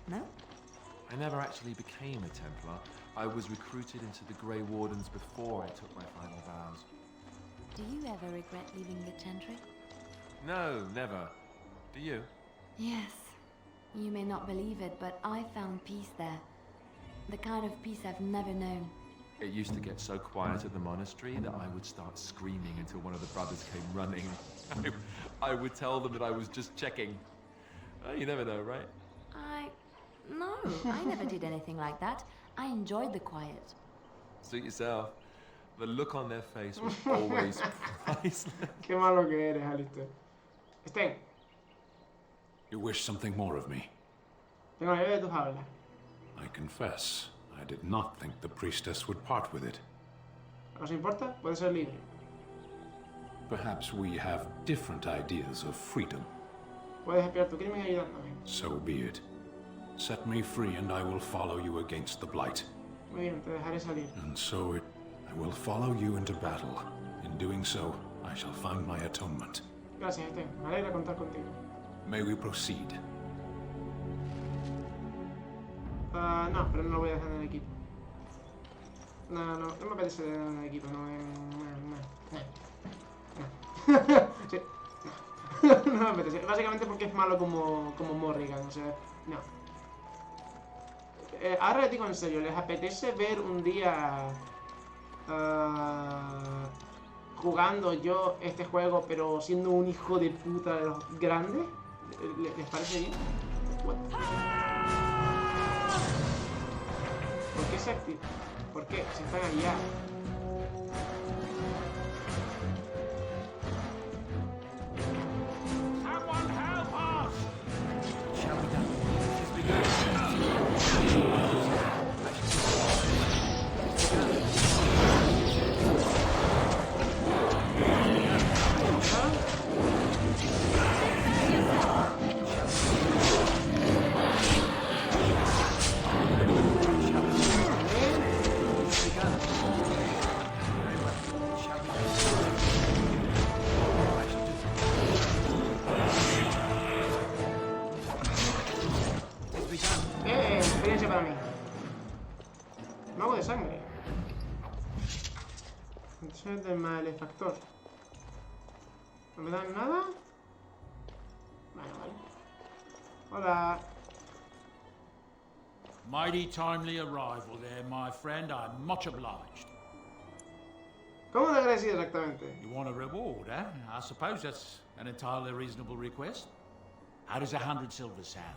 Speaker 8: no?
Speaker 19: I never actually became a Templar. I was recruited into the Grey Wardens before I took my final vows.
Speaker 8: Do you ever regret leaving the Chantry?
Speaker 19: No, never. Do you?
Speaker 8: Yes. You may not believe it, but I found peace there. The kind of peace I've never known.
Speaker 19: It used to get so quiet at the monastery that I would start screaming until one of the brothers came running. I would tell them that I was just checking. You never know, right?
Speaker 8: No, I never did anything like that. I enjoyed the quiet.
Speaker 19: Suit yourself. The look on their face was always priceless.
Speaker 1: Qué malo que eres, Alistair. Sten.
Speaker 5: You wish something more of me?
Speaker 1: Tengo la llave de tu jaula.
Speaker 5: I confess, I did not think the priestess would part with it.
Speaker 1: ¿No os importa? Puede ser libre.
Speaker 5: Perhaps we have different ideas of freedom.
Speaker 1: Puedes espiar tu crimen ayudándome.
Speaker 5: So be it. Set me free and I will follow you against the Blight.
Speaker 1: Muy bien, te dejaré salir.
Speaker 5: And so I will follow you into battle. In doing so, I shall find my atonement.
Speaker 1: Gracias, Sten. Me alegra contar contigo.
Speaker 5: May we proceed?
Speaker 1: No, pero no lo voy a dejar en el equipo. No me apetece dejar en el equipo, Sí. No me apetece. Básicamente porque es malo como Morrigan, o sea, no. Ahora les digo en serio, ¿les apetece ver un día jugando yo este juego, pero siendo un hijo de puta de los grandes. ¿Les parece bien? What? ¿Por qué se activa? ¿Por qué? Si están allá. Experiencia para mí. Mago de sangre. Entonces del malefactor. ¿No me dan nada? Vale, vale. Hola.
Speaker 13: Mighty timely arrival there, my friend. I'm much obliged.
Speaker 1: ¿Cómo te agradecido exactamente?
Speaker 13: You want a reward, eh? I suppose that's an entirely reasonable request. How does 100 silver sound?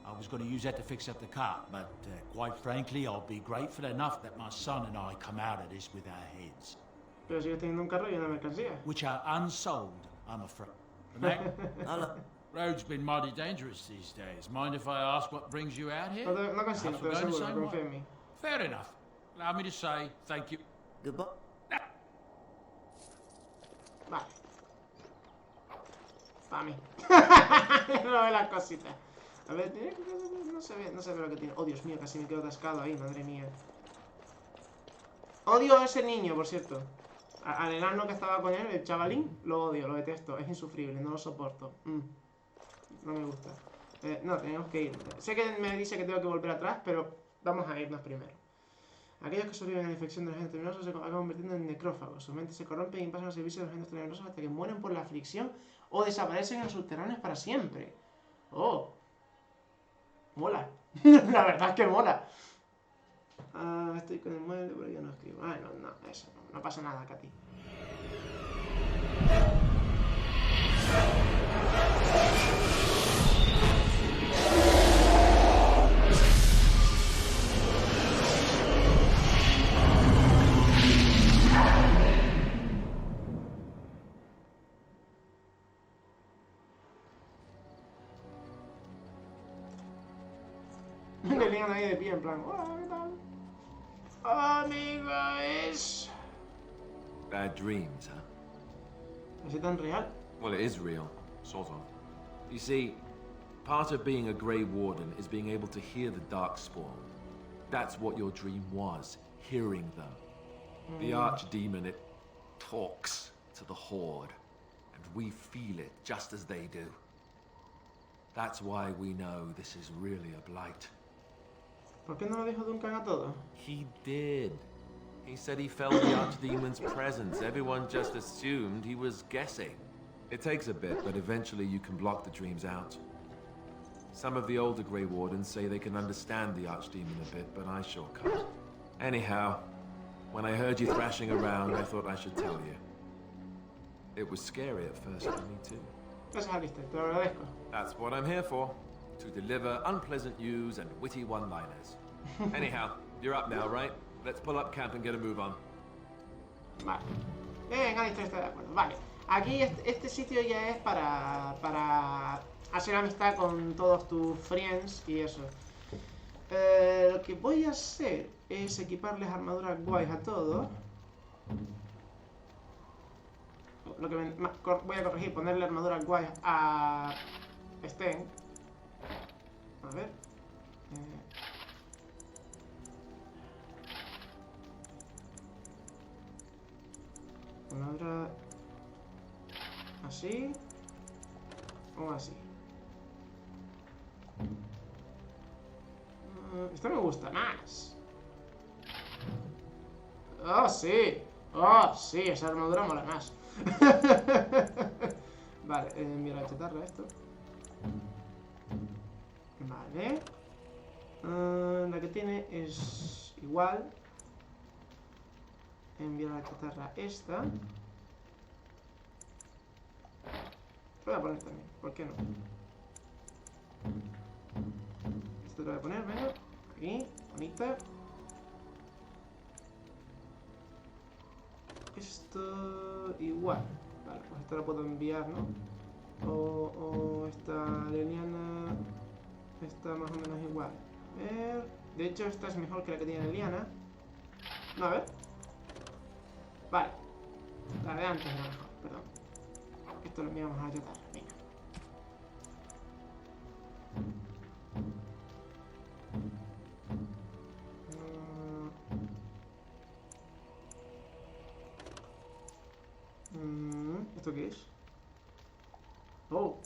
Speaker 13: I was going to use that to fix up the cart, but quite frankly, I'll be grateful enough that my son and I come out of this with our heads.
Speaker 1: Pero sigues teniendo un carro y una mercancía.
Speaker 13: Which are unsold, I'm afraid. Road's been mighty dangerous these days. Mind if I ask what brings you out here?
Speaker 1: No consiento, te lo aseguro, confía en mí.
Speaker 13: Fair enough. Allow me to say thank you.
Speaker 14: Goodbye.
Speaker 1: Vale. Para mí. No ve las cositas. A ver, no se ve lo que tiene. Oh, Dios mío, casi me quedo atascado ahí, madre mía. Odio a ese niño, por cierto. Al enano que estaba con él, el chavalín, lo odio, lo detesto. Es insufrible, no lo soporto. No me gusta. No, tenemos que ir. Sé que me dice que tengo que volver atrás, pero vamos a irnos primero. Aquellos que sobreviven a la infección de los agentes tenebrosos se acaban convirtiendo en necrófagos. Su mente se corrompe y pasan al servicio de los agentes tenebrosos hasta que mueren por la aflicción o desaparecen en los subterráneos para siempre. Oh. Mola. La verdad es que mola. Estoy con el mueble, pero yo no escribo. No, eso no pasa nada, Katy. Le lían ahí de pie en plan, hola, ¿qué tal? Amigos.
Speaker 19: Bad dreams, huh?
Speaker 1: ¿Es tan real?
Speaker 19: Well, it is real, sort of. You see, part of being a Grey Warden is being able to hear the Darkspawn. That's what your dream was, hearing them. The Archdemon, it talks to the Horde, and we feel it just as they do. That's why we know this is really a blight.
Speaker 1: ¿Por qué no lo dijo Duncan a todo?
Speaker 19: He did. He said he felt the Archdemon's presence. Everyone just assumed he was guessing. It takes a bit, but eventually you can block the dreams out. Some of the older Grey Wardens say they can understand the Archdemon a bit, but I sure can't. Anyhow, when I heard you thrashing around, I thought I should tell you. It was scary at first for me too.
Speaker 1: Te lo agradezco.
Speaker 19: That's what I'm here for. To deliver unpleasant news and witty one-liners. Anyhow, you're up now, right? Let's pull up camp and get a move on.
Speaker 1: Vale. Venga, listo, estoy de acuerdo. Vale. Aquí este sitio ya es para hacer amistad con todos tus friends y eso. Lo que voy a hacer es equiparles armaduras guays a todos. Voy a corregir, ponerle armaduras guays a Sten. A ver. Una otra. Así. O así. Esto me gusta más. Oh, sí. Oh, sí, esa armadura mola más. Vale, mira la chatarra esto. Vale. La que tiene es igual. Enviar la chatarra esta. Lo voy a poner también, ¿por qué no? Esto lo voy a poner, venga. Aquí, bonita. Esto igual. Vale, pues esta la puedo enviar, ¿no? O esta Leliana. Está más o menos igual. A ver. De hecho, esta es mejor que la que tiene Leliana. No, a ver. Vale. La de antes era mejor, perdón. Esto lo enviamos a la chatarra. Venga. ¿Esto qué es? Oh.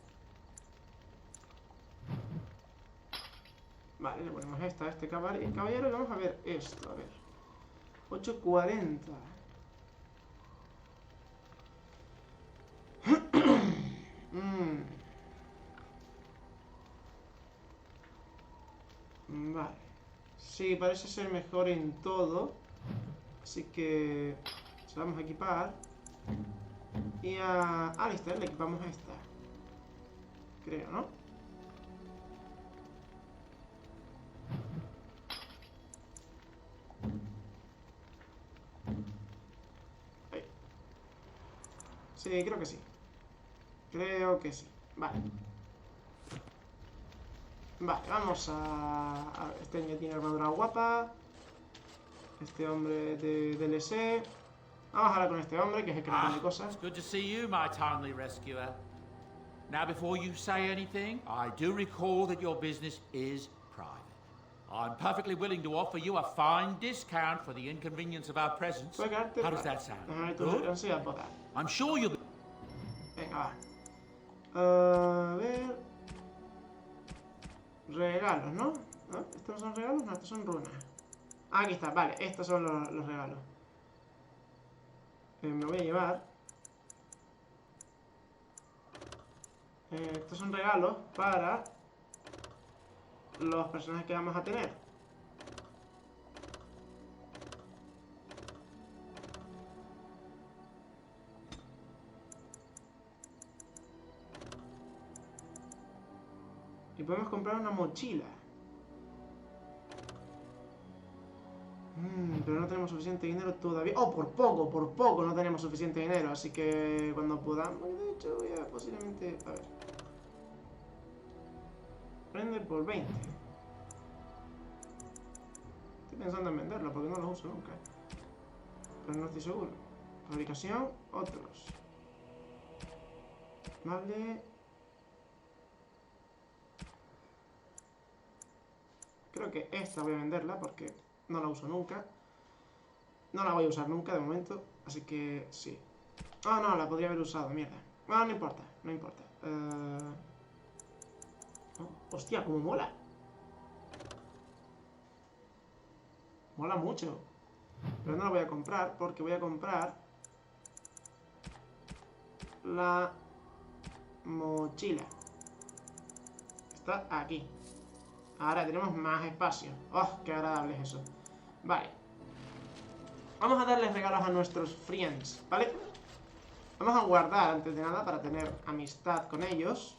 Speaker 1: Vale, le ponemos esta a este caballero y vamos a ver esto, a ver. 8.40. Vale. Sí, parece ser mejor en todo. Así que se la vamos a equipar. Y a Alistair le equipamos esta. Creo, ¿no? Ahí. Sí, creo que sí. Creo que sí. Vale. Vale, vamos a ver, este ya tiene armadura guapa. Este hombre de DLC. Vamos a hablar con este hombre, que es el que no tiene cosas.
Speaker 13: It's good to see you, my timely rescuer. Now, before you say anything, I do recall that your business is private. I'm perfectly willing to offer you a fine discount for the inconvenience of our presence. How does that sound? Good? I'm sure you'll be...
Speaker 1: Venga, va. A ver... Regalos, ¿no? ¿No? ¿Estos no son regalos? No, estos son runas. Ah, aquí está, vale, estos son los regalos. Me voy a llevar. Estos son regalos para los personajes que vamos a tener. Y podemos comprar una mochila. Pero no tenemos suficiente dinero todavía. Oh, por poco no tenemos suficiente dinero. Así que cuando podamos... De hecho, voy a posiblemente... A ver. Prende por 20. Estoy pensando en venderlo porque no lo uso nunca. Pero no estoy seguro. Fabricación, otros. Vale. Creo que esta voy a venderla porque no la uso nunca. No la voy a usar nunca de momento. Así que sí. Ah, no, la podría haber usado, mierda. Bueno, no importa, no importa. Oh, hostia, cómo mola. Mola mucho. Pero no la voy a comprar porque voy a comprar la mochila. Está aquí. Ahora tenemos más espacio. ¡Oh, qué agradable es eso! Vale. Vamos a darles regalos a nuestros friends, ¿vale? Vamos a guardar antes de nada para tener amistad con ellos.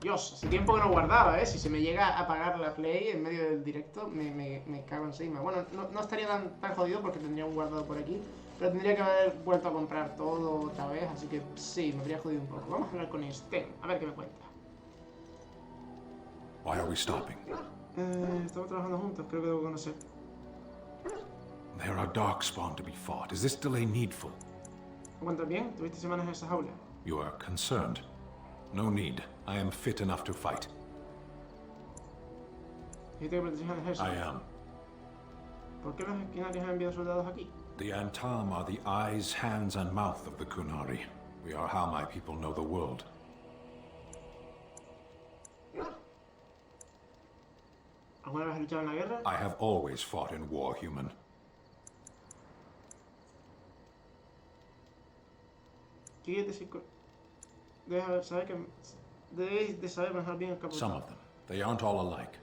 Speaker 1: Dios, hace tiempo que no guardaba, ¿eh? Si se me llega a apagar la play en medio del directo, me cago encima. Bueno, no estaría tan jodido porque tendría un guardado por aquí. Pero tendría que haber vuelto a comprar todo otra vez, así que sí, me habría jodido un poco. Vamos a hablar con Sten, a ver qué me cuenta.
Speaker 5: Why are we stopping?
Speaker 1: Estamos trabajando juntos, creo que debo conocer.
Speaker 5: There are darkspawn to be fought. Is this delay needful?
Speaker 1: ¿Aguantas bien? ¿Tuviste semanas en esa jaula?
Speaker 5: You are concerned. No need. I am fit enough to fight.
Speaker 1: ¿Dijiste que pertenecías al ejército?
Speaker 5: I am.
Speaker 1: ¿Por qué los esquinarios han enviado soldados aquí?
Speaker 5: The Antam are the eyes, hands, and mouth of the Kunari. We are how my people know the world.
Speaker 1: ¿Alguna vez has luchado en la guerra?
Speaker 5: I have always fought in war, human.
Speaker 1: Debéis de saber manejar bien el capitán.
Speaker 5: Some of them. They aren't all alike.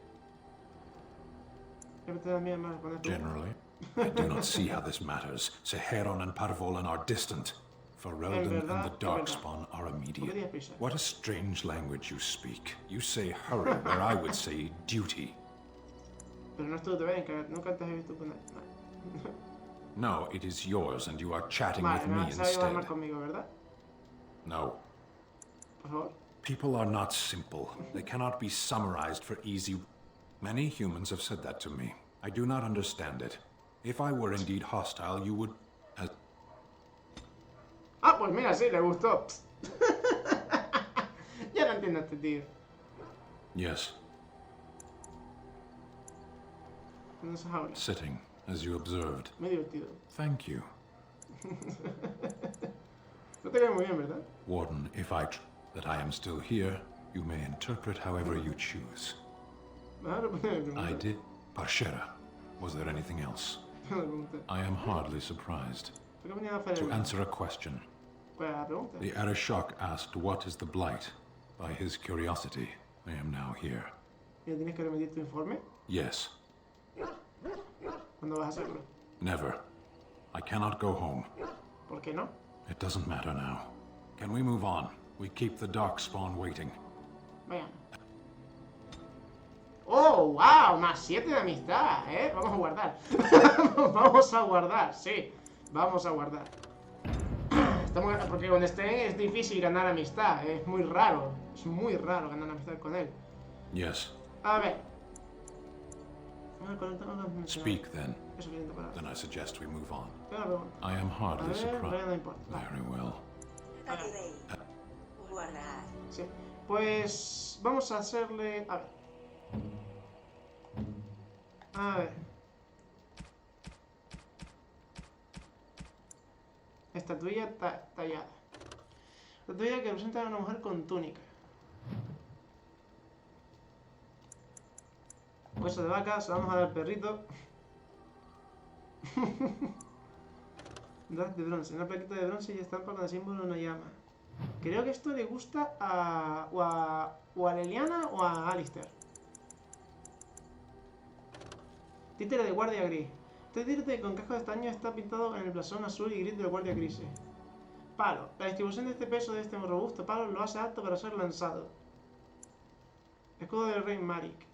Speaker 5: Generally. I do not see how this matters. Seheron and Parvolan are distant. Ferelden and the Darkspawn are immediate. What a strange language you speak. You say hurry where I would say duty.
Speaker 1: Pero no estuvo bien, que nunca te he visto con él.
Speaker 5: No, it is yours and you are chatting with me instead.
Speaker 1: Conmigo, ¿verdad?
Speaker 5: No.
Speaker 1: Por favor.
Speaker 5: People are not simple. They cannot be summarized for easy. Many humans have said that to me. I do not understand it. If I were indeed hostile, you would...
Speaker 1: Ah, pues mira, sí, le gustó. Ya no entiendo a este tío.
Speaker 5: Yes.
Speaker 1: No se habla.
Speaker 5: Sitting, as you observed.
Speaker 1: Muy divertido.
Speaker 5: Thank you.
Speaker 1: No te cae muy bien, ¿verdad?
Speaker 5: Warden, if that I am still here, you may interpret however you choose. I did... Parshera. Was there anything else? I am hardly surprised. To answer a question. The Arishok asked what is the Blight. By his curiosity, I am now here.
Speaker 1: ¿Tienes que remitir tu informe?
Speaker 5: Yes.
Speaker 1: ¿Cuándo vas a hacerlo?
Speaker 5: Never. I cannot go home.
Speaker 1: ¿Por qué no?
Speaker 5: It doesn't matter now. Can we move on? We keep the Darkspawn waiting.
Speaker 1: Vayan. ¡Oh, wow! Más 7 de amistad, ¿eh? Vamos a guardar. Vamos a guardar, sí. Vamos a guardar. Porque con Sten es difícil ganar amistad. Es muy raro. Es muy raro ganar amistad con él.
Speaker 5: Yes.
Speaker 1: A ver.
Speaker 5: Speak then. Then I suggest we move on. I am hardly surprised. Very well.
Speaker 1: Sí. Pues vamos a hacerle... A ver. A ver. Estatuilla tallada. Estatuilla que representa a una mujer con túnica. Hueso de vaca, se lo vamos a dar al perrito. De bronce, una plaquita de bronce y estampa con el símbolo de una llama. Creo que esto le gusta o a Leliana o a Alistair. Títere de guardia gris. Este títere con casco de estaño está pintado en el blasón azul y gris del guardia gris. Palo. La distribución de este peso de este robusto palo lo hace apto para ser lanzado. Escudo del rey Marik.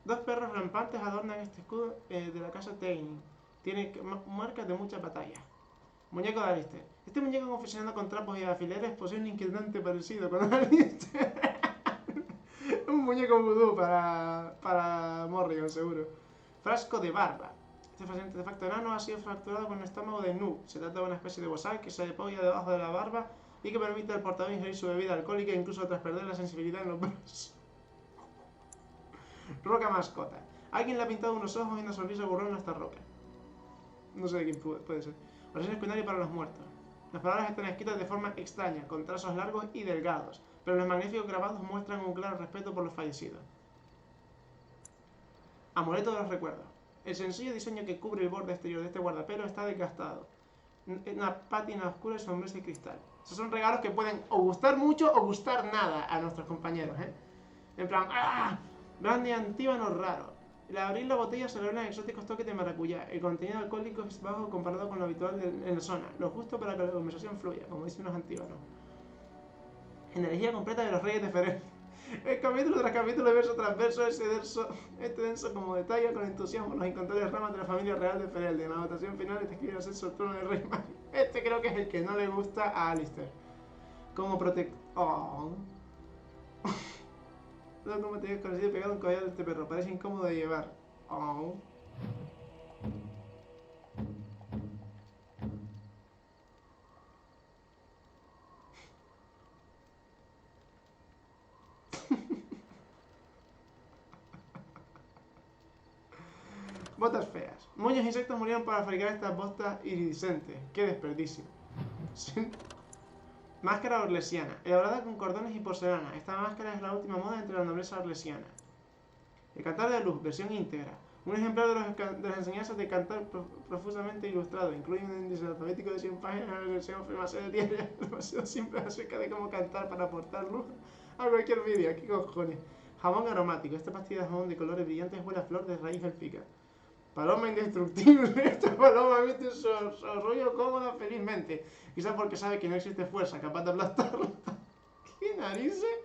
Speaker 1: 2 perros rampantes adornan este escudo de la casa Tain. Tiene marcas de muchas batallas. Muñeco de Alistair. Este muñeco confeccionado con trapos y alfileres posee un inquietante parecido con Alistair. Un muñeco vudú para Morrigan, seguro. Frasco de barba. Este artefacto enano ha sido fracturado con el estómago de Nu. Se trata de una especie de bozal que se apoya debajo de la barba y que permite al portador ingerir su bebida alcohólica incluso tras perder la sensibilidad en los brazos. Roca mascota. Alguien le ha pintado unos ojos y una sonrisa burlona a esta roca. No sé de quién puede ser. Oración escuinaria para los muertos. Las palabras están escritas de forma extraña, con trazos largos y delgados, pero los magníficos grabados muestran un claro respeto por los fallecidos. Amuleto de los recuerdos. El sencillo diseño que cubre el borde exterior de este guardapelo está desgastado. Una pátina oscura y sombría de cristal. Esos son regalos que pueden o gustar mucho o gustar nada a nuestros compañeros, ¿eh? En plan, ¡ah! Brandy antíbano raro. Al abrir la botella se revelan exóticos toques de maracuyá. El contenido alcohólico es bajo comparado con lo habitual en la zona, lo justo para que la conversación fluya, como dicen los antíbanos. Energía completa de los reyes de Ferel. El capítulo tras capítulo, verso tras verso, este denso como detalla con entusiasmo los incontables ramas de la familia real de Ferel. En la votación final te escribe el ascenso al trono del rey Mario. Este creo que es el que no le gusta a Alistair. Como protector... Oh. Todo como te conocido pegado un collar de este perro. Parece incómodo de llevar. Oh. Botas feas. Muchos insectos murieron para fabricar estas botas iridiscentes. ¡Qué desperdicio! ¿Sí? Máscara orlesiana, elaborada con cordones y porcelana. Esta máscara es la última moda entre la nobleza orlesiana. El cantar de luz, versión íntegra. Un ejemplar de las enseñanzas de cantar profusamente ilustrado. Incluye un índice alfabético de 100 páginas en la versión afirmación diaria. Demasiado simple acerca de cómo cantar para aportar luz a cualquier vídeo. ¿Qué cojones? Jamón aromático. Esta pastilla de jamón de colores brillantes huele a flor de raíz élfica. Paloma indestructible. Esta paloma viste su rollo cómoda felizmente. Quizás porque sabe que no existe fuerza capaz de aplastarla. ¿Qué narices?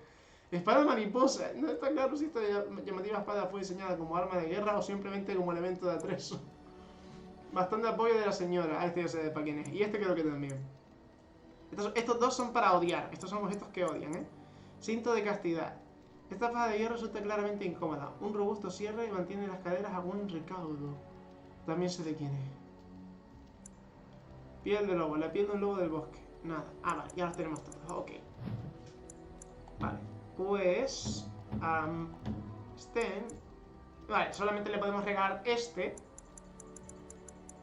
Speaker 1: Espada mariposa. No está claro si esta llamativa espada fue diseñada como arma de guerra o simplemente como elemento de atrezo. Bastante apoyo de la señora. Este ya sé para quién es. Y este creo que también. Estos dos son para odiar. Estos son objetos que odian, ¿eh? Cinto de castidad. Esta espada de hierro resulta claramente incómoda. Un robusto cierre y mantiene las caderas a buen recaudo. También sé de quién es. Piel de lobo. La piel de un lobo del bosque. Nada. Ah, vale. Ya los tenemos todos. Ok. Vale. Pues... Vale. Solamente le podemos regalar este.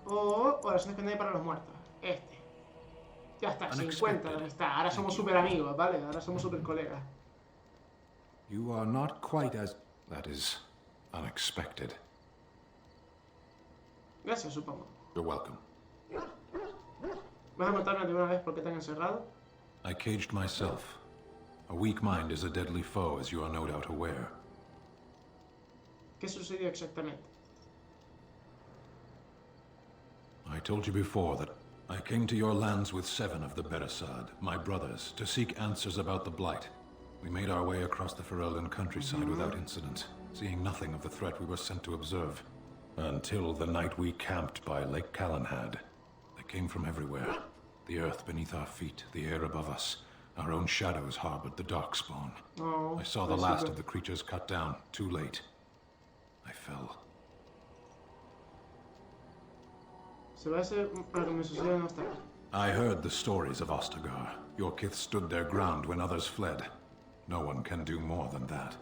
Speaker 1: O oraciones que no hay para los muertos. Este. Ya está. 50 de amistad. Ahora somos super amigos, ¿vale? Ahora somos super colegas.
Speaker 5: You are not quite as... That is unexpected.
Speaker 1: Gracias, supongo.
Speaker 5: You're welcome.
Speaker 1: ¿Vas a contarme de una vez por qué te han encerrado?
Speaker 5: I caged myself. A weak mind is a deadly foe, as you are no doubt aware.
Speaker 1: ¿Qué sucedió exactamente?
Speaker 5: I told you before that I came to your lands with 7 of the Beresad, my brothers, to seek answers about the Blight. We made our way across the Ferelden countryside without incident, seeing nothing of the threat we were sent to observe. Until the night we camped by Lake Calenhad. They came from everywhere. The earth beneath our feet, the air above us. Our own shadows harbored the darkspawn.
Speaker 1: Oh,
Speaker 5: I saw the last of the creatures cut down, too late. I fell. I heard the stories of Ostagar. Your kith stood their ground when others fled. No one can do more than that.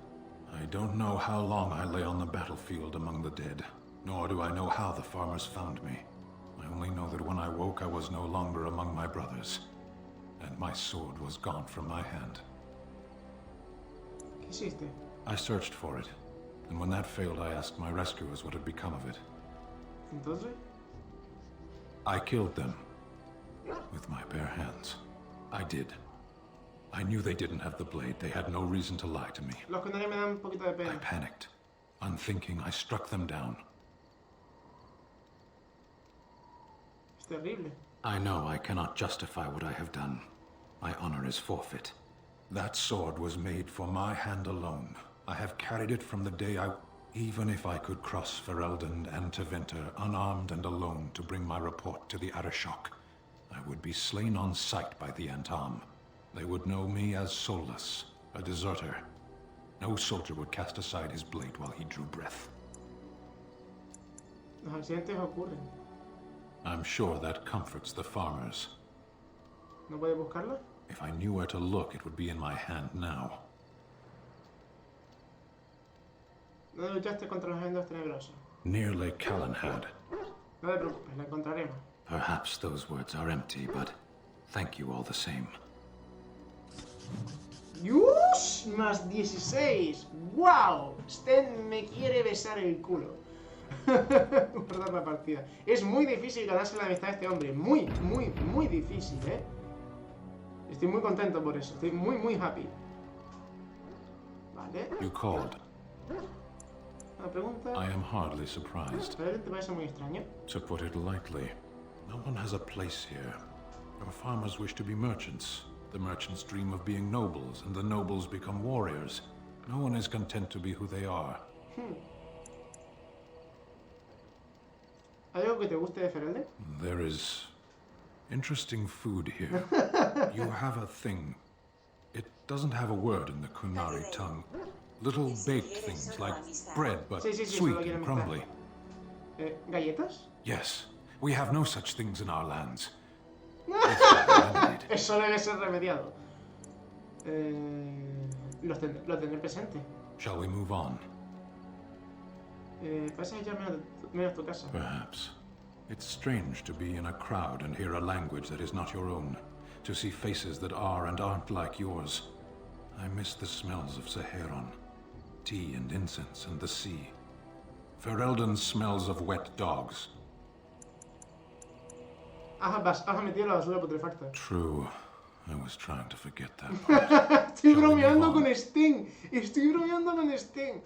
Speaker 5: I don't know how long I lay on the battlefield among the dead, nor do I know how the farmers found me. I only know that when I woke, I was no longer among my brothers, and my sword was gone from my hand.
Speaker 1: ¿Qué hiciste?
Speaker 5: I searched for it, and when that failed, I asked my rescuers what had become of it.
Speaker 1: Entonces?
Speaker 5: I killed them with my bare hands. I did. I knew they didn't have the blade. They had no reason to lie to me.
Speaker 1: Los condené me dan un poquito de pena.
Speaker 5: I panicked. Unthinking, I struck them down.
Speaker 1: Es terrible.
Speaker 5: I know I cannot justify what I have done. My honor is forfeit. That sword was made for my hand alone. I have carried it from the day I... Even if I could cross Ferelden and Tevinter, unarmed and alone, to bring my report to the Arishok, I would be slain on sight by the Antam. They would know me as soulless, a deserter. No soldier would cast aside his blade while he drew breath.
Speaker 1: Los accidentes ocurren.
Speaker 5: I'm sure that comforts the farmers.
Speaker 1: ¿No puede buscarla?
Speaker 5: If I knew where to look, it would be in my hand now.
Speaker 1: ¿Dónde luchaste contra los endos tenebrosos?
Speaker 5: Near Lake Calenhad.
Speaker 1: No te preocupes, la encontraremos.
Speaker 5: Perhaps those words are empty, but thank you all the same.
Speaker 1: ¡Yus! Más 16. ¡Wow! Sten me quiere besar el culo. Perdón la partida. Es muy difícil ganarse la amistad de este hombre. Muy, muy, muy difícil, ¿eh? Estoy muy contento por eso. Estoy muy, muy happy. Vale.
Speaker 5: You called.
Speaker 1: Una pregunta.
Speaker 5: I am hardly surprised.
Speaker 1: ¿Te parece muy extraño?
Speaker 5: To put it lightly, no one has a place here. Our farmers wish to be merchants. The merchants dream of being nobles, and the nobles become warriors. No one is content to be who they are.
Speaker 1: ¿Hay algo que te guste de Ferelden?
Speaker 5: There is interesting food here. You have a thing. It doesn't have a word in the Kunari tongue. Little baked things like bread, but sweet and crumbly.
Speaker 1: ¿Galletas?
Speaker 5: Yes. We have no such things in our lands.
Speaker 1: Eso debe ser remediado. Lo tendré presente.
Speaker 5: Shall we move on?
Speaker 1: Parece ya menos tu casa.
Speaker 5: Perhaps. It's strange to be in a crowd and hear a language that is not your own. To see faces that are and aren't like yours. I miss the smells of Saharon. Tea and incense and the sea. Ferelden smells of wet dogs.
Speaker 1: Has metido la basura putrefacta.
Speaker 5: True. I was trying to forget that part.
Speaker 1: Estoy bromeando con Sting. Estoy bromeando con Sting.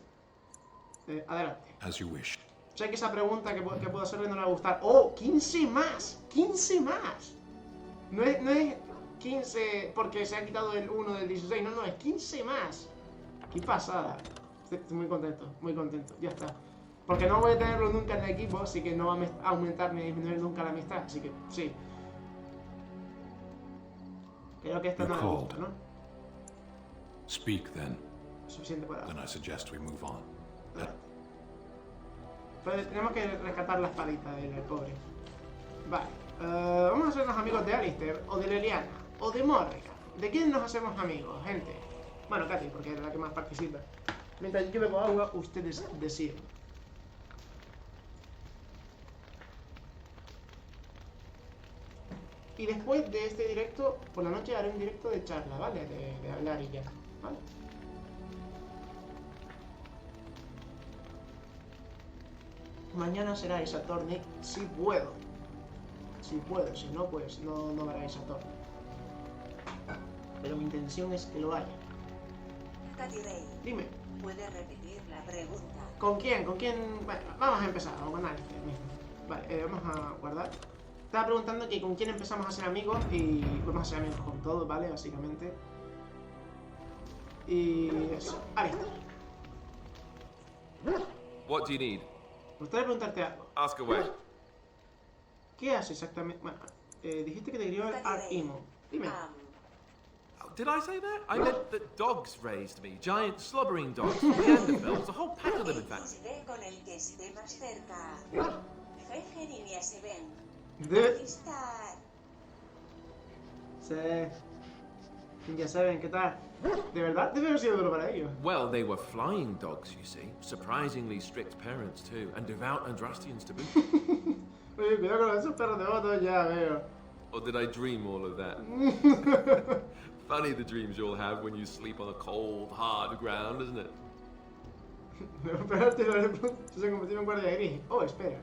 Speaker 1: Adelante.
Speaker 5: As you wish.
Speaker 1: Sé que esa pregunta que puedo hacerle no le va a gustar. ¡Oh! ¡15 más! ¡15 más! No es 15 porque se ha quitado el 1 del 16. No, es 15 más. ¡Qué pasada! Estoy muy contento. Ya está. Porque no voy a tenerlo nunca en el equipo, así que no va a aumentar ni disminuir nunca la amistad. Así que, sí. Creo que esta no me gusta, ¿no?
Speaker 5: Speak, then.
Speaker 1: Suficiente para...
Speaker 5: Then I suggest we move on.
Speaker 1: Pero tenemos que rescatar la espadita del pobre. Vale. Vamos a hacernos amigos de Alistair, o de Leliana, o de Morrigan. ¿De quién nos hacemos amigos, gente? Bueno, Katy, porque es la que más participa. Mientras yo bebo agua, ustedes deciden. Y después de este directo, por la noche haré un directo de charla, ¿vale? De hablar y ya, ¿vale? Mañana será esa Tornic, si puedo. Si puedo, si no, pues no hará esa Tornic. Pero mi intención es que lo haya.
Speaker 2: Katy Ray,
Speaker 1: dime.
Speaker 2: ¿Puedes repetir la pregunta?
Speaker 1: ¿Con quién? Bueno, vamos a empezar, con Alistair mismo. Vale, vamos a guardar. Estaba preguntando que con quién empezamos a ser amigos y vamos a ser amigos con todos, ¿vale? Básicamente. Y eso, Alistair.
Speaker 19: What do you need?
Speaker 1: Me gustaría preguntarte algo.
Speaker 19: Ask away.
Speaker 1: ¿Qué hace exactamente? Bueno, dijiste que te crió el Art-Emo. Dime.
Speaker 19: Did I say that? I meant that dogs raised me. Giant slobbering dogs. Neanderthals. A whole pack of them, in fact.
Speaker 2: Ve con el que esté más cerca. Fejen y se ven.
Speaker 1: Sí. Ya saben qué tal. ¿De verdad? Debe haber sido duro para ellos.
Speaker 19: Well, they were flying dogs, you see. Surprisingly strict parents, too. And devout Andrastians to boot.
Speaker 1: Oye, cuidado con esos perros de voto, ya veo.
Speaker 19: Or did I dream all of that? Funny the dreams you'll have when you sleep on a cold, hard ground, isn't it?
Speaker 1: Espérate, se han convertido en guardia gris. Oh, espera.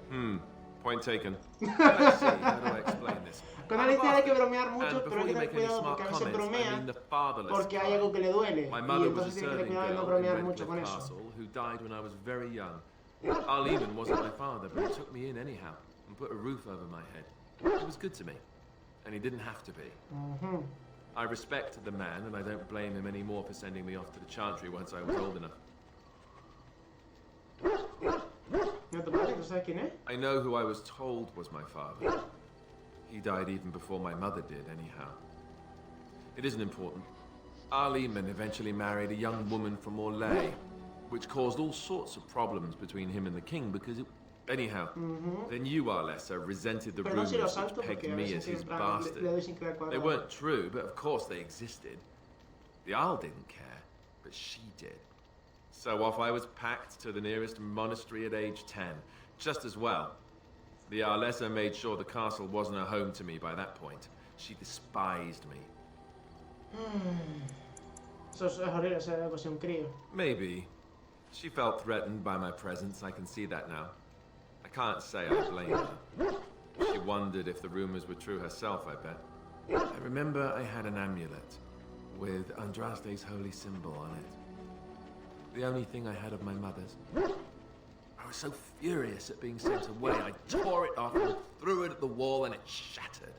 Speaker 19: Point taken. Let's see, how do I explain this?
Speaker 1: Con Alistair hay que bromear mucho, pero hay que tener cuidado porque a veces bromea porque hay algo que le duele. Y entonces tiene que tener cuidado de no bromear mucho con eso.
Speaker 19: Who died when I was very young. Arleman wasn't my father, but he took me in anyhow and put a roof over my head. He was good to me, and he didn't have to be. I respected the man, and I don't blame him anymore for sending me off to the Chantry once I was old enough. I know who I was told was my father. He died even before my mother did, anyhow. It isn't important. Arleman eventually married a young woman from Orlais, which caused all sorts of problems between him and the king because it... Anyhow, then you, Arlessa, resented the rumors which pegged me as his bastard. They weren't true, but of course they existed. The Arl didn't care, but she did. So off I was packed to the nearest monastery at age 10, just as well. The Arlessa made sure the castle wasn't a home to me by that point. She despised me. Maybe. She felt threatened by my presence, I can see that now. I can't say I blame her. She wondered if the rumors were true herself, I bet. I remember I had an amulet with Andraste's holy symbol on it. The only thing I had of my mother's. I was so furious at being sent away, I tore it off and threw it at the wall and it shattered.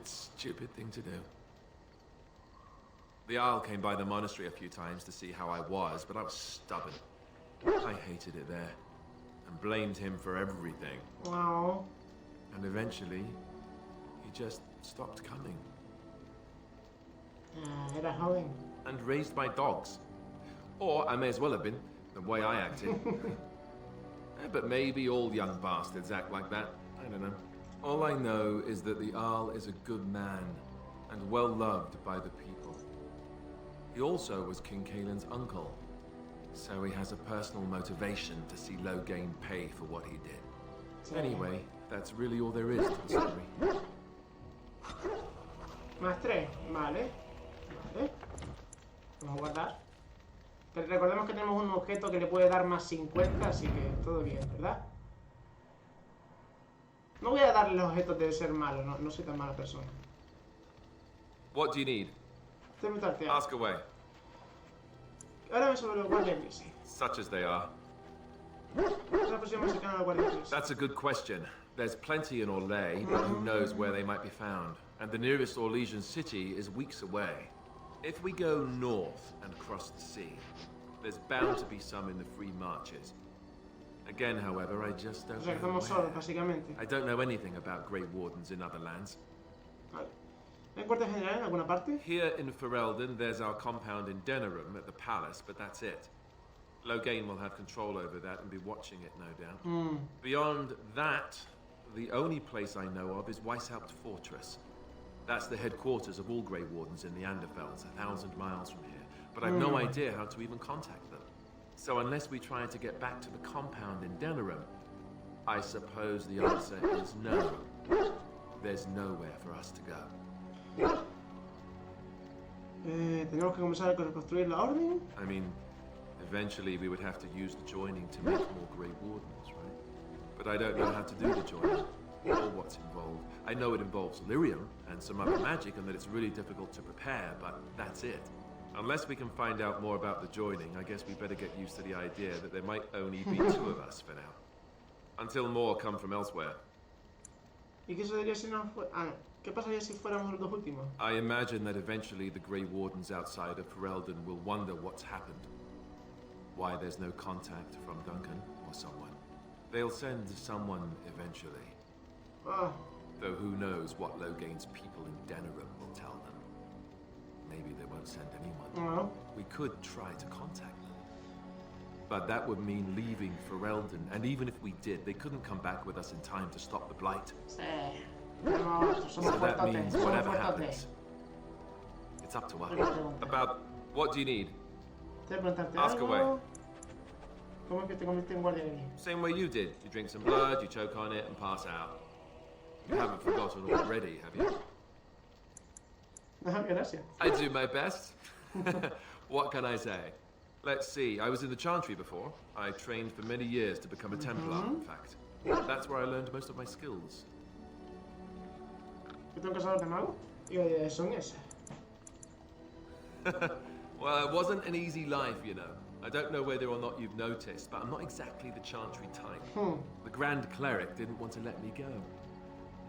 Speaker 19: Stupid thing to do. The Isle came by the monastery a few times to see how I was, but I was stubborn. I hated it there, and blamed him for everything.
Speaker 1: Wow.
Speaker 19: And eventually, he just stopped coming.
Speaker 1: Era joven.
Speaker 19: And raised my dogs. Or I may as well have been, the way I acted. But maybe all young bastards act like that. I don't know. All I know is that the Arl is a good man, and well loved by the people. He also was King Kaelin's uncle, so he has a personal motivation to see Loghain pay for what he did. Anyway, that's really all there is to the story.
Speaker 1: Más 3, vale. Vamos a guardar. Recordemos que tenemos un objeto que le puede dar más 50, así que todo bien, ¿verdad? No voy a darle los objetos de ser malo, no soy tan mala persona.
Speaker 19: What do you need? Ask away.
Speaker 1: Ahora me sobre los guardias, sí.
Speaker 19: Such as they are. That's a good question. There's plenty in Orlais, but who knows where they might be found. And the nearest Orlesian city is weeks away. If we go north and cross the sea, there's bound to be some in the free marches. Again, however, I just don't know where. I don't know anything about Grey Wardens in other lands. Here in Ferelden, there's our compound in Denerim at the palace, but that's it. Loghain will have control over that and be watching it, no doubt. Beyond that, the only place I know of is Weishaupt Fortress. That's the headquarters of all Grey Wardens in the Anderfelds, 1,000 miles from here. But I've no idea how to even contact them. So unless we try to get back to the compound in Denerim, I suppose the answer is no. There's nowhere for us to go.
Speaker 1: Tenemos que comenzar a construir la orden.
Speaker 19: I mean, eventually we would have to use the joining to make more Grey Wardens, right? But I don't know how to do the joining, or what's involved. I know it involves lyrium and some other magic and that it's really difficult to prepare, but that's it. Unless we can find out more about the joining, I guess we better get used to the idea that there might only be 2 of us for now. Until more come from elsewhere.
Speaker 1: ¿Y qué sucedería si no fue? ¿Qué pasaría si fuéramos los dos últimos?
Speaker 19: I imagine that eventually the Grey Wardens outside of Ferelden will wonder what's happened. Why there's no contact from Duncan or someone. They'll send someone eventually. Though who knows what Loghain's people in Denerim will tell them. Maybe they won't send anyone. We could try to contact them. But that would mean leaving Ferelden, and even if we did, they couldn't come back with us in time to stop the Blight. So that means whatever happens, it's up to us. About what do you need? Ask away.
Speaker 1: ¿Cómo es que te conviertes en guardia aquí?
Speaker 19: Same way you did. You drink some blood, you choke on it, and pass out. You haven't forgotten already, have you?
Speaker 1: Gracias.
Speaker 19: I do my best. What can I say? Let's see, I was in the Chantry before. I trained for many years to become a Templar, in fact. That's where I learned most of my skills.
Speaker 1: ¿Yo tengo que saber de mago? Y son esas.
Speaker 19: Well, it wasn't an easy life, you know. I don't know whether or not you've noticed, but I'm not exactly the Chantry type. The Grand Cleric didn't want to let me go.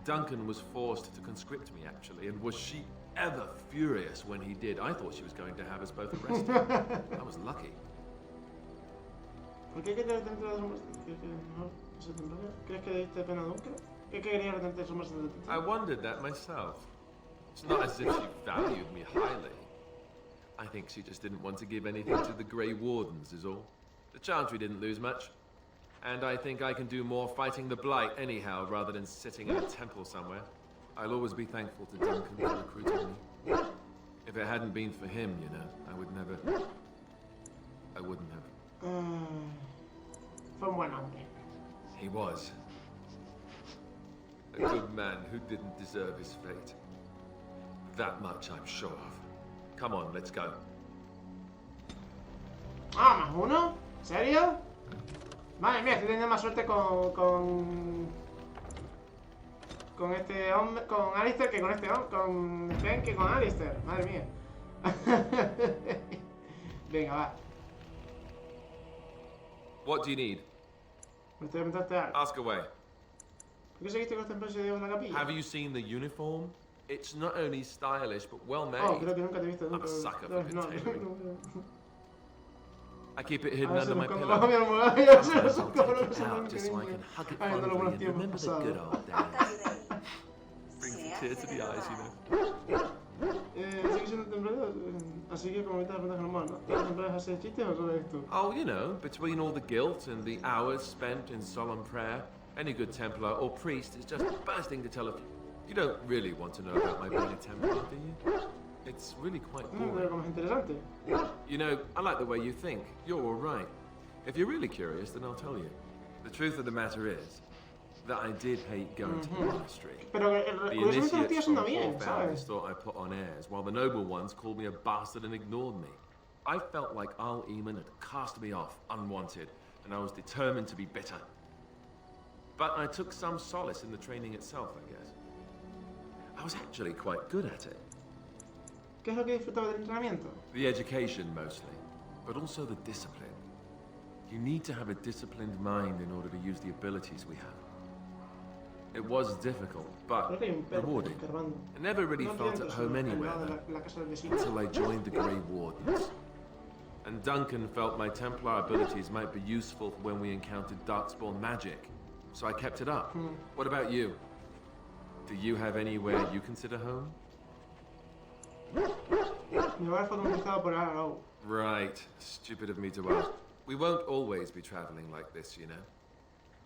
Speaker 19: Duncan was forced to conscript me, actually, and was she ever furious when he did. I thought she was going to have us both arrested. I was lucky.
Speaker 1: ¿Por qué querías dentro de ¿Crees que diste pena nunca? ¿Qué querías dentro de sombras de
Speaker 19: I wondered that myself. It's not as if she valued me highly. I think she just didn't want to give anything to the Grey Wardens, is all. The Chantry didn't lose much. And I think I can do more fighting the Blight anyhow, rather than sitting in a temple somewhere. I'll always be thankful to Duncan for recruiting me. If it hadn't been for him, you know, I wouldn't have.
Speaker 1: Fue un buen hombre.
Speaker 19: He was. A good man who didn't deserve his fate. That much I'm sure of. Come on, let's go.
Speaker 1: ¿Más uno? ¿En serio? Madre mía, estoy teniendo más suerte con este hombre, con Alistair que con este hombre, con Ben que con Alistair. Madre mía. Venga, va.
Speaker 19: What do you need?
Speaker 1: Me estoy preguntando algo.
Speaker 19: Ask away.
Speaker 1: ¿Por qué seguiste con este empresa de una capilla?
Speaker 19: Have you seen the uniform? It's not only stylish, but well made.
Speaker 1: Oh, creo que nunca te he visto.
Speaker 19: I'm a sucker for good tailoring. I keep it hidden
Speaker 1: A
Speaker 19: under my
Speaker 1: veces
Speaker 19: pillow.
Speaker 1: Sometimes
Speaker 19: I'll take it out just so I can hug it fondly and remember the good old days. Brings a tear to the eyes, you know.
Speaker 1: ¿Sigue siendo temprano? Así que como me estás preguntando normal, ¿no? ¿Estás temprano a hacer chistes o solo esto?
Speaker 19: Oh, you know, between all the guilt and the hours spent in solemn prayer, any good Templar or priest is just bursting to tell of you. You don't really want to know about my being a Templar, do you? It's really quite boring. You know, I like the way you think. You're all right. If you're really curious, then I'll tell you. The truth of the matter is that I did hate going to the monastery. The initiates from forefathers thought I put on airs, while the noble ones called me a bastard and ignored me. I felt like Al Eamon had cast me off, unwanted, and I was determined to be bitter. But I took some solace in the training itself, I guess. I was actually quite good at it.
Speaker 1: ¿Qué es lo que disfrutaba del entrenamiento?
Speaker 19: The education, mostly, but also the discipline. You need to have a disciplined mind in order to use the abilities we have. It was difficult, but rewarding. I never really felt at home anywhere, though, until I joined the Grey Wardens. And Duncan felt my Templar abilities might be useful for when we encountered Darkspawn magic, so I kept it up. What about you? Do you have anywhere you consider home? Right. Stupid of me to ask. We won't always be traveling like this, you know.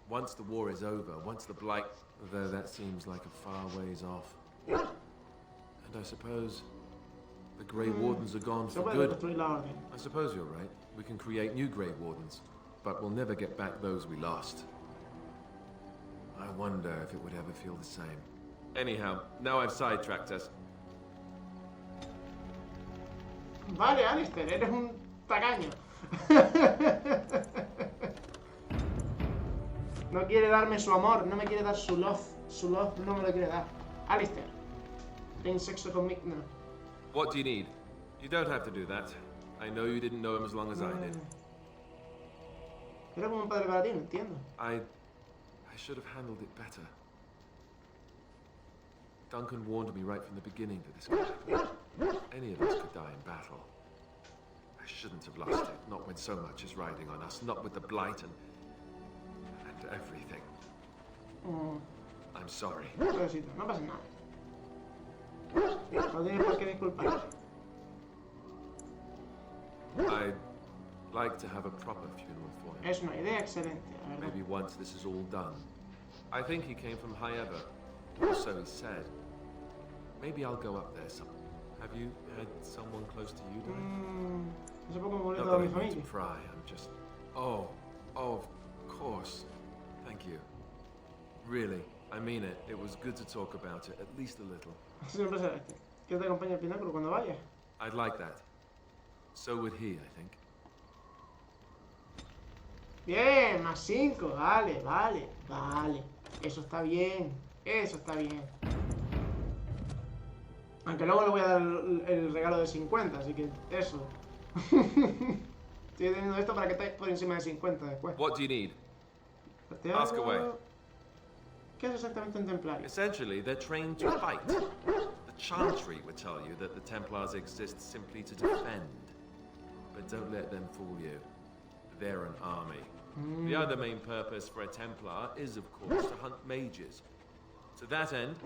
Speaker 19: Once the war is over, once the Blight... Though that seems like a far ways off. And I suppose... the Grey Wardens are gone for good. I suppose you're right. We can create new Grey Wardens. But we'll never get back those we lost. I wonder if it would ever feel the same. Anyhow, now I've sidetracked us.
Speaker 1: Vale, Alistair, eres un tacaño. No quiere darme su amor, no me quiere dar su love. Su love no me lo quiere dar. Alistair, ten sexo conmigo. No.
Speaker 19: What do you need? You don't have to do that. I know you didn't know him as long as I did.
Speaker 1: Era como un padre para ti, no entiendo.
Speaker 19: I should have handled it better. Duncan warned me right from the beginning that this could happen. Any of us could die in battle. I shouldn't have lost it, not when so much is riding on us, not with the Blight and everything. I'm sorry.
Speaker 1: No pasa nada. No tienes por qué disculparte.
Speaker 19: I'd like to have a proper funeral for him.
Speaker 1: Es una idea excelente, la verdad.
Speaker 19: Maybe once this is all done. I think he came from Hyeva, or so he said. Maybe I'll go up there some. Have you had someone close to you,
Speaker 1: Hace poco me murió
Speaker 19: Not
Speaker 1: toda
Speaker 19: that
Speaker 1: mi
Speaker 19: I mean to
Speaker 1: familia.
Speaker 19: pry, I'm just... Oh, of course. Thank you. Really, I mean it. It was good to talk about it, at least a little.
Speaker 1: Siempre será este. Que te acompañe al pináculo cuando vayas.
Speaker 19: I'd like that. So would he, I think.
Speaker 1: Bien, más 5. Vale, vale, vale. Eso está bien. Eso está bien. Aunque luego le voy a dar el regalo de 50, así que eso. Estoy teniendo esto para que estéis por encima de 50 después.
Speaker 19: What do you need? Ask away.
Speaker 1: ¿Qué es exactamente un templario?
Speaker 19: Essentially, they're trained to fight. The Chantry would tell you that the Templars exist simply to defend. But don't let them fool you. They're an army. The other main purpose for a Templar is, of course, to hunt mages. To that end,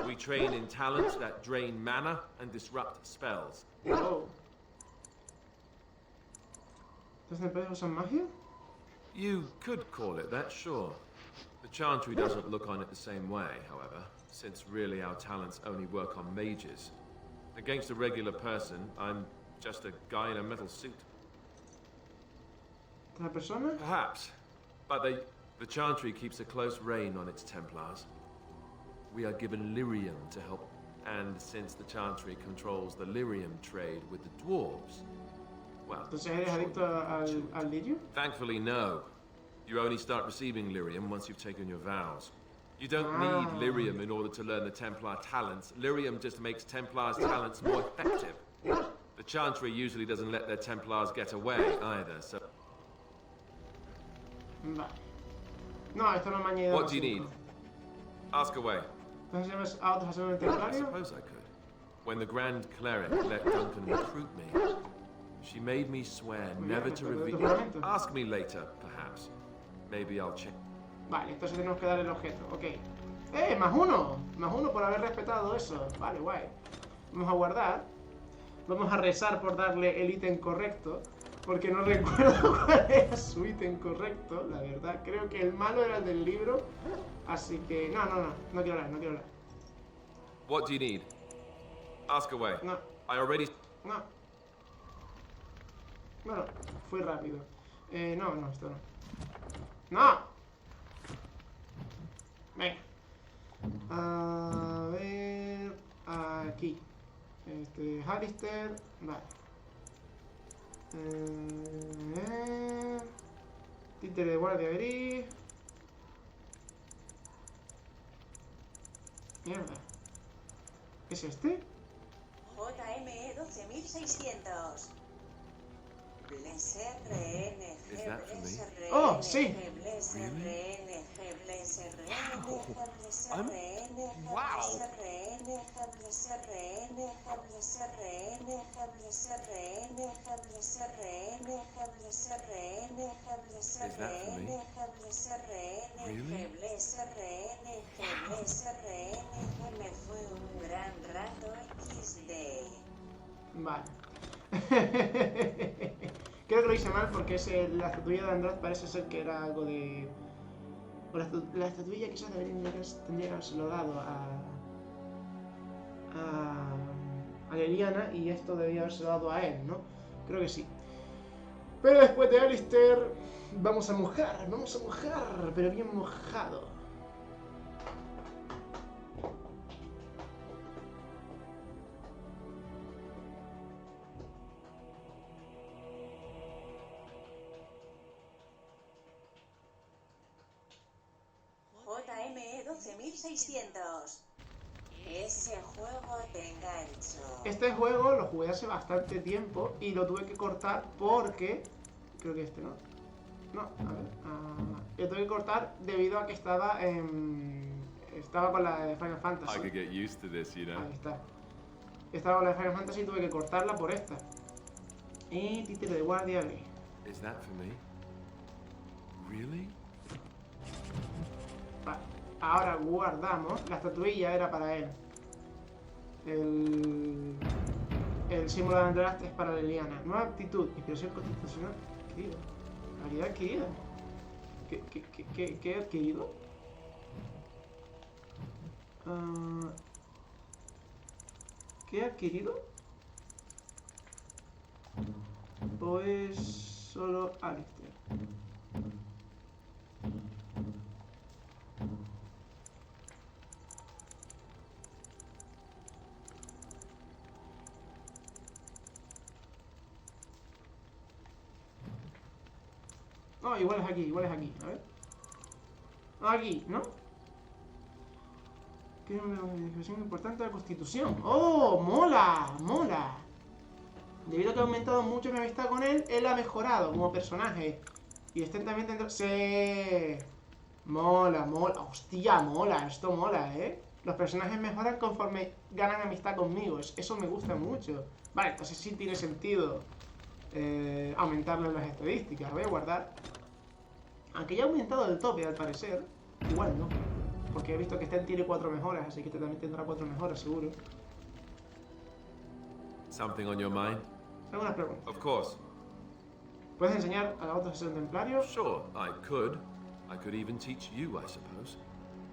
Speaker 19: we train in talents that drain mana and disrupt spells.
Speaker 1: Oh. ¿Los templarios usan magia?
Speaker 19: You could call it that, sure. The Chantry doesn't look on it the same way, however, since really our talents only work on mages. Against a regular person, I'm just a guy in a metal suit.
Speaker 1: ¿Una persona?
Speaker 19: Perhaps, but the Chantry keeps a close rein on its Templars. We are given lyrium to help, and since the Chantry controls the lyrium trade with the dwarves, well...
Speaker 1: ¿Entonces eres adicto al lirio?
Speaker 19: Thankfully, no. You only start receiving lyrium once you've taken your vows. You don't need lyrium in order to learn the Templar talents. Lyrium just makes Templars' talents more effective. The Chantry usually doesn't let their Templars get away either, so...
Speaker 1: Vale. No, esto no me añade.
Speaker 19: What do you need? Ask away.
Speaker 1: ¿Entonces llamas a otros a ser un
Speaker 19: I
Speaker 1: templario?
Speaker 19: suppose I could. When the Grand Cleric let Duncan recruit me, she made me swear never to reveal... Ask me later, perhaps. Maybe I'll check.
Speaker 1: Vale, entonces tenemos que dar el objeto. Ok. Más uno! Más uno por haber respetado eso. Vale, guay. Vamos a guardar. Vamos a rezar por darle el ítem correcto. Porque no recuerdo cuál era su ítem correcto, la verdad. Creo que el malo era el del libro. Así que... No quiero hablar.
Speaker 19: What do you need? Ask away.
Speaker 1: No.
Speaker 19: I already...
Speaker 1: No. Bueno, fui rápido. No, esto no. ¡No! Venga. A ver... Aquí. Alistair. Vale. Títere de guardia gris. Mierda. ¿Qué es este?
Speaker 2: JME 12600. Blesser RNG
Speaker 1: Oh, sí.
Speaker 19: Wow. Is that for me? Really?
Speaker 1: Vale. Creo que lo hice mal porque la estatuilla de András parece ser que era algo de... O la estatuilla quizás tendría que habérselo dado a Leliana y esto debía haberse dado a él, ¿no? Creo que sí. Pero después de Alistair vamos a mojar, pero bien mojado.
Speaker 2: JME 12600. Ese juego te engancho.
Speaker 1: Este juego lo jugué hace bastante tiempo y lo tuve que cortar porque... Creo que este, ¿no? No, a ver... lo tuve que cortar debido a que estaba con la de Final Fantasy.
Speaker 19: I could get used to this, you know.
Speaker 1: Ahí está. Estaba con la de Final Fantasy y tuve que cortarla por esta. Y títere de guardia,
Speaker 19: Is that for me? Really?
Speaker 1: Vale. Ahora guardamos. La estatuilla era para él. El símbolo de András es para Leliana. Nueva aptitud. Inspiración constitucional adquirida. Habilidad adquirida. ¿Qué he adquirido? ¿Qué he adquirido? ¿O es solo Alistair? No, igual es aquí, a ver. Aquí, ¿no? ¿Qué modificación importante de la Constitución? ¡Oh! ¡Mola! Debido a que ha aumentado mucho mi amistad con él, él ha mejorado como personaje. Y estén también dentro... ¡Sí! Mola. Hostia, mola. Esto mola, ¿eh? Los personajes mejoran conforme ganan amistad conmigo. Eso me gusta mucho. Vale, entonces sí tiene sentido aumentarle las estadísticas. Voy a guardar. Aunque ya ha aumentado el tope, al parecer. Igual no. Porque he visto que este tiene 4 mejoras, así que este también tendrá 4 mejoras, seguro.
Speaker 19: Something on your mind?
Speaker 1: Tengo una pregunta.
Speaker 19: Of course.
Speaker 1: ¿Puedes enseñar a los otros a ser templarios?
Speaker 19: Sure, I could. I could even teach you, I suppose.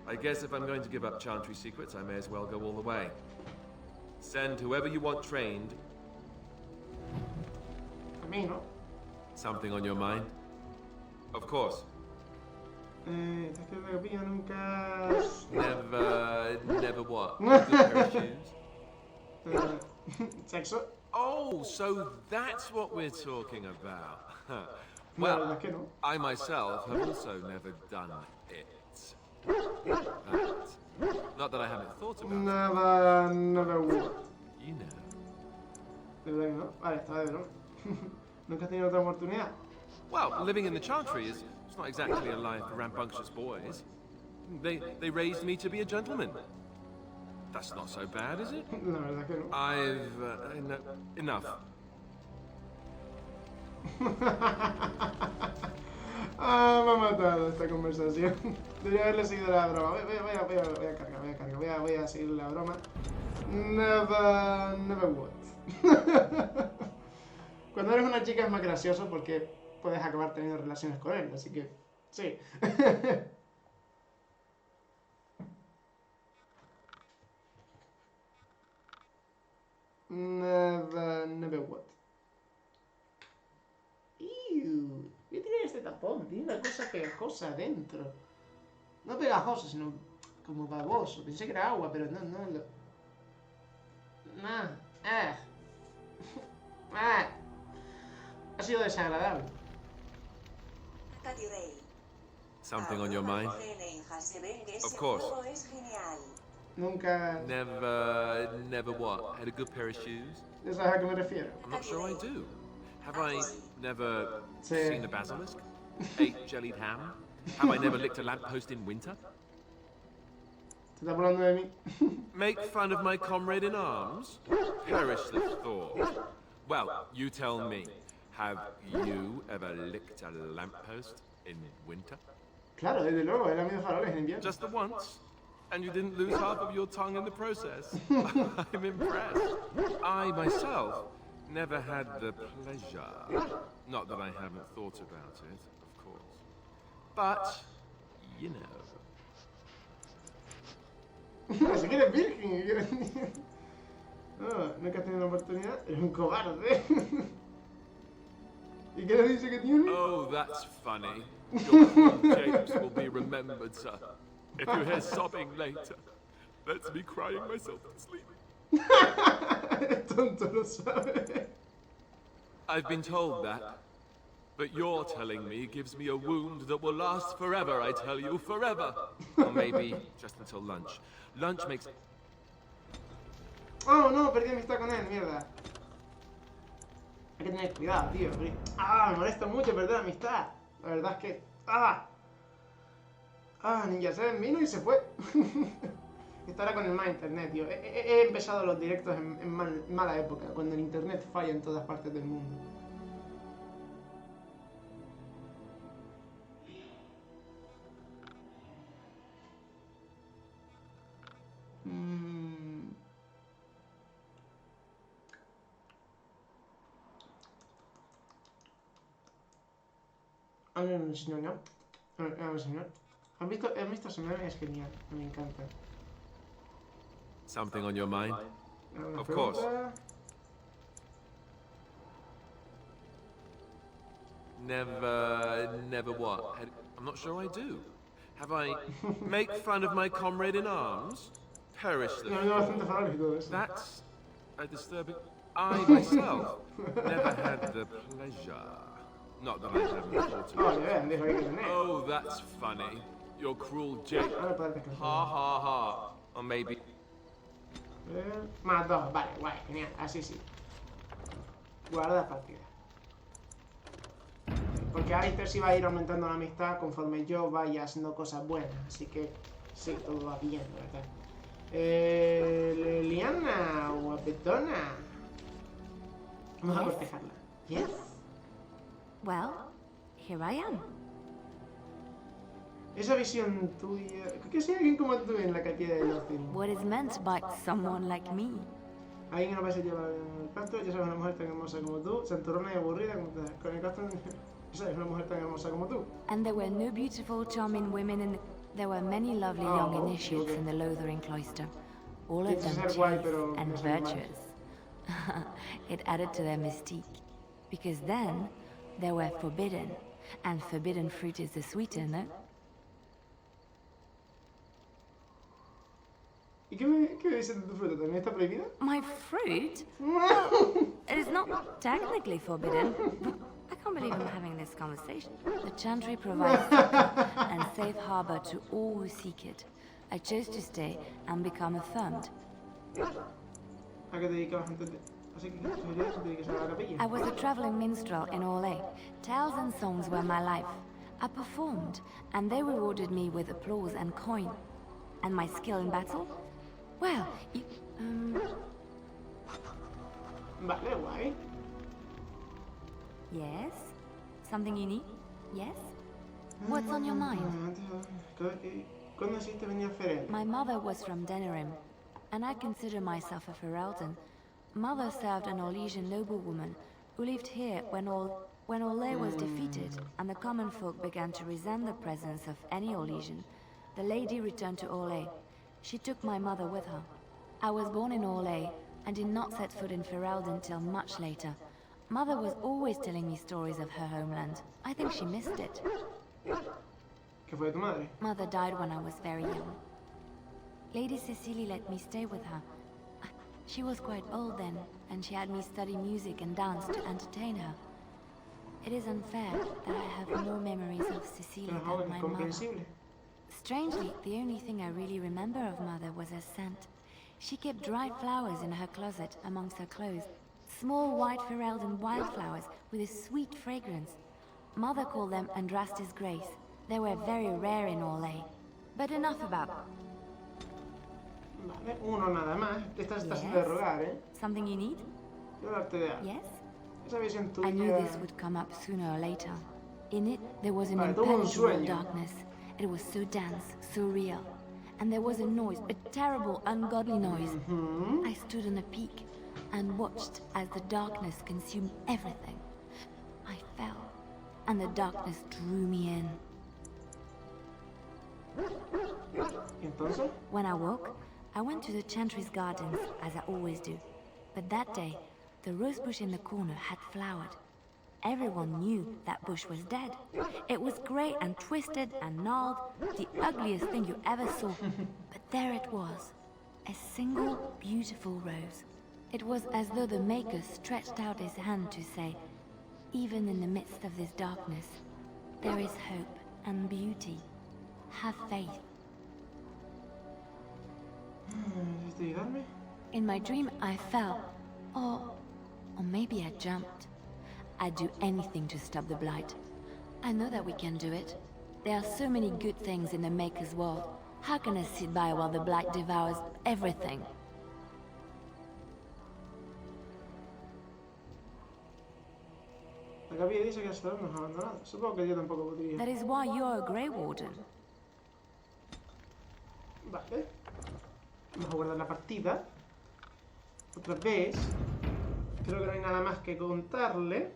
Speaker 19: I guess if I'm going to give up Chantry secrets, I may as well go all the way. Send whoever you want trained.
Speaker 1: A mí, ¿no?
Speaker 19: Something on your mind? Of course.
Speaker 1: Es que la capilla nunca...
Speaker 19: Never what? Good pair of shoes?
Speaker 1: Sexo.
Speaker 19: Oh, so that's what we're talking about. Well, I myself have also never done it. Not that I haven't thought about it.
Speaker 1: Never would.
Speaker 19: You know.
Speaker 1: De verdad que no. Vale, está de broma. Nunca has tenido otra oportunidad.
Speaker 19: Well, living in the Chantry is not exactly a life for rambunctious boys. They raised me to be a gentleman. That's not so bad, is it?
Speaker 1: La verdad que no.
Speaker 19: Enough.
Speaker 1: Me ha matado esta conversación. Debería haberle seguido la broma. Voy a cargar. Voy a seguir la broma. Never would. Cuando eres una chica es más gracioso porque puedes acabar teniendo relaciones con él, así que sí. Never would. Voy a tirar este tapón, tiene una cosa pegajosa adentro. No pegajoso, sino como baboso. Pensé que era agua, pero no. Ha sido desagradable.
Speaker 19: Something on your mind? Of course.
Speaker 1: Nunca...
Speaker 19: Never what? Had a good pair of shoes?
Speaker 1: ¿Ya sabes a qué me refiero?
Speaker 19: I'm not sure I do. Have I never seen a basilisk? ate jellied ham? Have I never licked a lamppost in winter?
Speaker 1: ¿Se está hablando de mí?
Speaker 19: Make fun of my comrade in arms? Perish the thought. Well, you tell me, have you ever licked a lamppost in winter?
Speaker 1: Claro, desde luego, he lamido faroles en invierno.
Speaker 19: Just the once? And you didn't lose half of your tongue in the process? I'm impressed. I, myself, never had the pleasure. Not that I haven't thought about it, of course. But, you know.
Speaker 1: Así que eres virgen. No, nunca has tenido la oportunidad. Eres un cobarde. ¿Y qué le dice que tiene?
Speaker 19: Oh, that's funny. Your cruel James will be remembered, sir. If you hear sobbing later, that's me crying myself to sleep.
Speaker 1: Tonto, lo sabe.
Speaker 19: I've been told that. But your telling me gives me a wound that will last forever, I tell you, forever. Or maybe just until lunch. Lunch makes...
Speaker 1: Oh, no, perdí amistad con él, mierda. Hay que tener cuidado, tío. Me molesta mucho perder amistad. La verdad es que... Ninja 7 vino y se fue. Estará con el mal internet, tío. He empezado los directos en mala época, cuando el internet falla en todas partes del mundo. Señor. ¿Han visto ese meme? Es genial, me encanta.
Speaker 19: Something on your mind? Of course. Never what? I'm not sure I do. Have I make fun of my comrade in arms? Perish the thought. That's a disturbing... I myself never had the pleasure. Not that I haven't thought about it. Oh, that's funny. Your cruel Jake. Ha ha ha. Or maybe...
Speaker 1: Más 2, vale, guay, genial, así sí. Guarda partida. Porque Alistair sí va a ir aumentando la amistad conforme yo vaya haciendo cosas buenas. Así que sí, todo va bien, ¿verdad? Liliana, guapetona. Vamos a cortejarla. Yes.
Speaker 8: Well, here I am.
Speaker 1: Esa visión tuya... Creo que si hay alguien como tú en la cantidad de los films.
Speaker 8: What is meant by someone like me?
Speaker 1: Alguien que no parece llevar el canto, ya sabes, una mujer tan hermosa como tú, santurrona y aburrida como tú. Con el canto, ya sabes, una mujer tan hermosa como tú.
Speaker 8: And there were no beautiful, charming women in the... There were many lovely young initiates in the Lothering cloister. All of them chaste and virtuous. It added to their mystique. Because then, they were forbidden. And forbidden fruit is the sweeter, no?
Speaker 1: ¿Y qué dices de tu fruta? ¿También está prohibida?
Speaker 8: My fruit? It is not technically forbidden. I can't believe I'm having this conversation. The Chantry provides and safe harbor to all who seek it. I chose to stay and become affirmed.
Speaker 1: ¿A qué te dedicabas entonces?
Speaker 8: I was a traveling minstrel in Orlais. Tales and songs were my life. I performed, and they rewarded me with applause and coin. And my skill in battle? Well,
Speaker 1: Vale, guay.
Speaker 8: Yes? Something you need? Yes? What's on your mind?
Speaker 1: ¿Cuándo naciste venía Ferelden?
Speaker 8: My mother was from Denerim, and I consider myself a Ferelden. Mother served an Orlesian noblewoman who lived here when Orlais was defeated and the common folk began to resent the presence of any Orlesian. The lady returned to Orlais. She took my mother with her. I was born in Orlais and did not set foot in Ferelden till much later. Mother was always telling me stories of her homeland. I think she missed it.
Speaker 1: ¿Qué fue de tu madre?
Speaker 8: Mother died when I was very young. Lady Cecily let me stay with her. She was quite old then, and she had me study music and dance to entertain her. It is unfair that I have more memories of Cecily than my mother. Strangely, the only thing I really remember of Mother was her scent. She kept dried flowers in her closet amongst her clothes. Small white Ferelden wildflowers with a sweet fragrance. Mother called them Andrastis Grace. They were very rare in Orlais. But enough about them.
Speaker 1: Vale, uno nada más. Esta está sin derrogar, ¿eh?
Speaker 8: Something you need?
Speaker 1: Quiero darte de algo.
Speaker 8: Yes?
Speaker 1: Esa visión tuya...
Speaker 8: I knew this would come up sooner or later. In it, there was an impenetrable darkness. It was so dense, so real. And there was a noise, a terrible, ungodly noise. I stood on a peak and watched as the darkness consumed everything. I fell, and the darkness drew me in.
Speaker 1: Entonces?
Speaker 8: When I woke, I went to the Chantry's gardens, as I always do. But that day, the rose bush in the corner had flowered. Everyone knew that bush was dead. It was grey and twisted and gnarled, the ugliest thing you ever saw. But there it was, a single beautiful rose. It was as though the Maker stretched out his hand to say, even in the midst of this darkness, there is hope and beauty. Have faith. In my dream, I fell. Or maybe I jumped. I'd do anything to stop the Blight. I know that we can do it. There are so many good things in the Maker's world. How can I sit by while the Blight devours everything? That is why you're a Grey Warden.
Speaker 1: Vale. Vamos a guardar la partida. Otra vez. Creo que no hay nada más que contarle.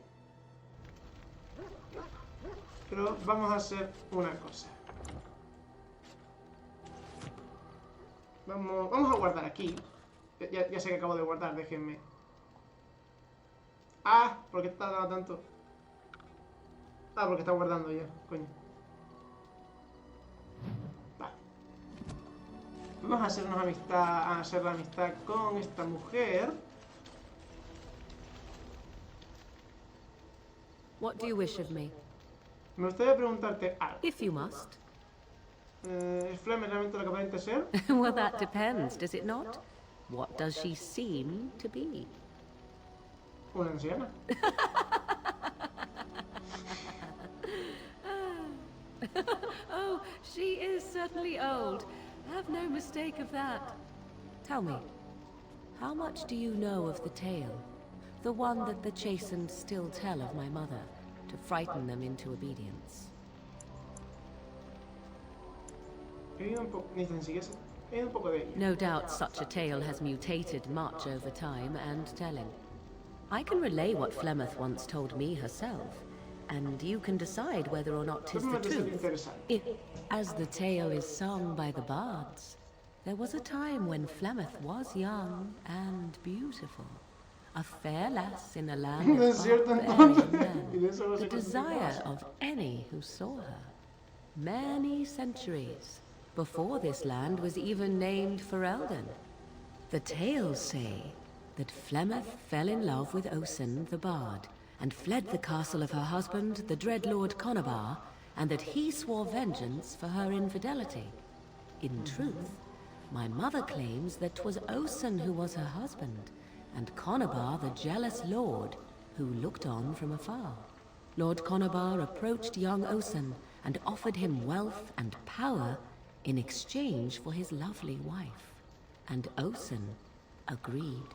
Speaker 1: Pero vamos a hacer una cosa. Vamos a guardar aquí. Ya sé que acabo de guardar, déjenme. Ah, ¿por qué está dando tanto? Ah, porque está guardando ya, coño. Vale. Vamos a hacernos amistad, a hacer la amistad con esta mujer.
Speaker 4: What do you wish of me?
Speaker 1: Me gustaría preguntarte algo.
Speaker 4: If you must.
Speaker 1: ¿Es Flemeth realmente lo que aparenta ser?
Speaker 4: Well, that depends, does it not? What does she seem to be?
Speaker 1: Una anciana.
Speaker 4: Oh, she is certainly old. Have no mistake of that. Tell me, how much do you know of the tale? The one that the chastened still tell of my mother, to frighten them into obedience. No doubt such a tale has mutated much over time and telling. I can relay what Flemeth once told me herself, and you can decide whether or not 'tis the truth. If, as the tale is sung by the bards, there was a time when Flemeth was young and beautiful. A fair lass in a land of barbarian men, the desire of any who saw her. Many centuries before this land was even named Ferelden. The tales say that Flemeth fell in love with Osen the bard, and fled the castle of her husband, the dread Lord Conobar, and that he swore vengeance for her infidelity. In truth, my mother claims that 'twas Osen who was her husband, and Conobar the jealous lord, who looked on from afar. Lord Conobar approached young Osen and offered him wealth and power in exchange for his lovely wife. And Osen agreed.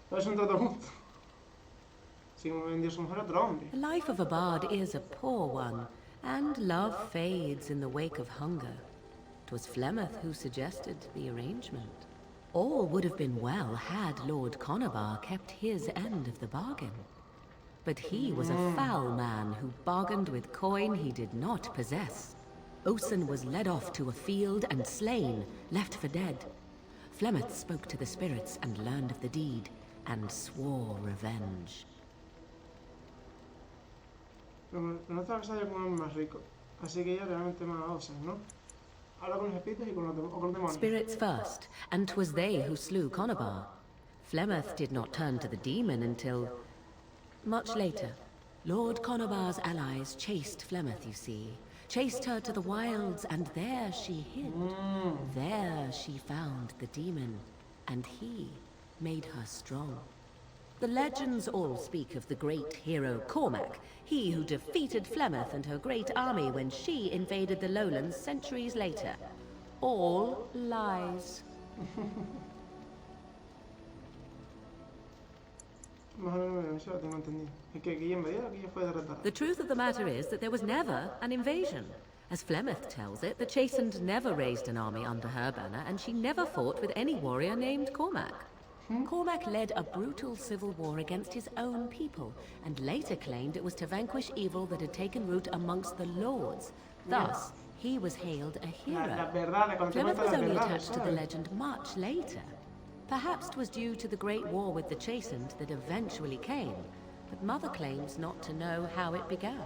Speaker 1: The life of a bard is a poor one, and love fades in the wake of hunger. 'Twas Flemeth who suggested the arrangement. All would have been well had Lord Conobar kept his end of the bargain. But he was a foul man who bargained with coin he did not possess. Osen was led off to a field and slain, left for dead. Flemeth spoke to the spirits and learned of the deed, and swore revenge. No estaba casado con un hombre más rico, así que ella realmente amaba a Osen, ¿no? Habla con los espíritus y con los demonios. Spirits first, and 'twas they who slew Conobar. Flemeth did not turn to the demon until much later. Lord Conobar's allies chased Flemeth, you see. Chased her to the wilds, and there she hid. There she found the demon, and he made her strong.
Speaker 4: The legends all speak of the great hero Cormac, he who defeated Flemeth and her great army when she invaded the lowlands centuries later. All lies. The truth of the matter is that there was never an invasion. As Flemeth tells it, the Chastened never raised an army under her banner, and she never fought with any warrior named Cormac. Cormac led a brutal civil war against his own people, and later claimed it was to vanquish evil that had taken root amongst the lords. Thus, he was hailed a hero. Flemeth was only attached to the legend much later. Perhaps 'twas due to the Great War with the Chastened that eventually came, but Mother claims not to know how it began.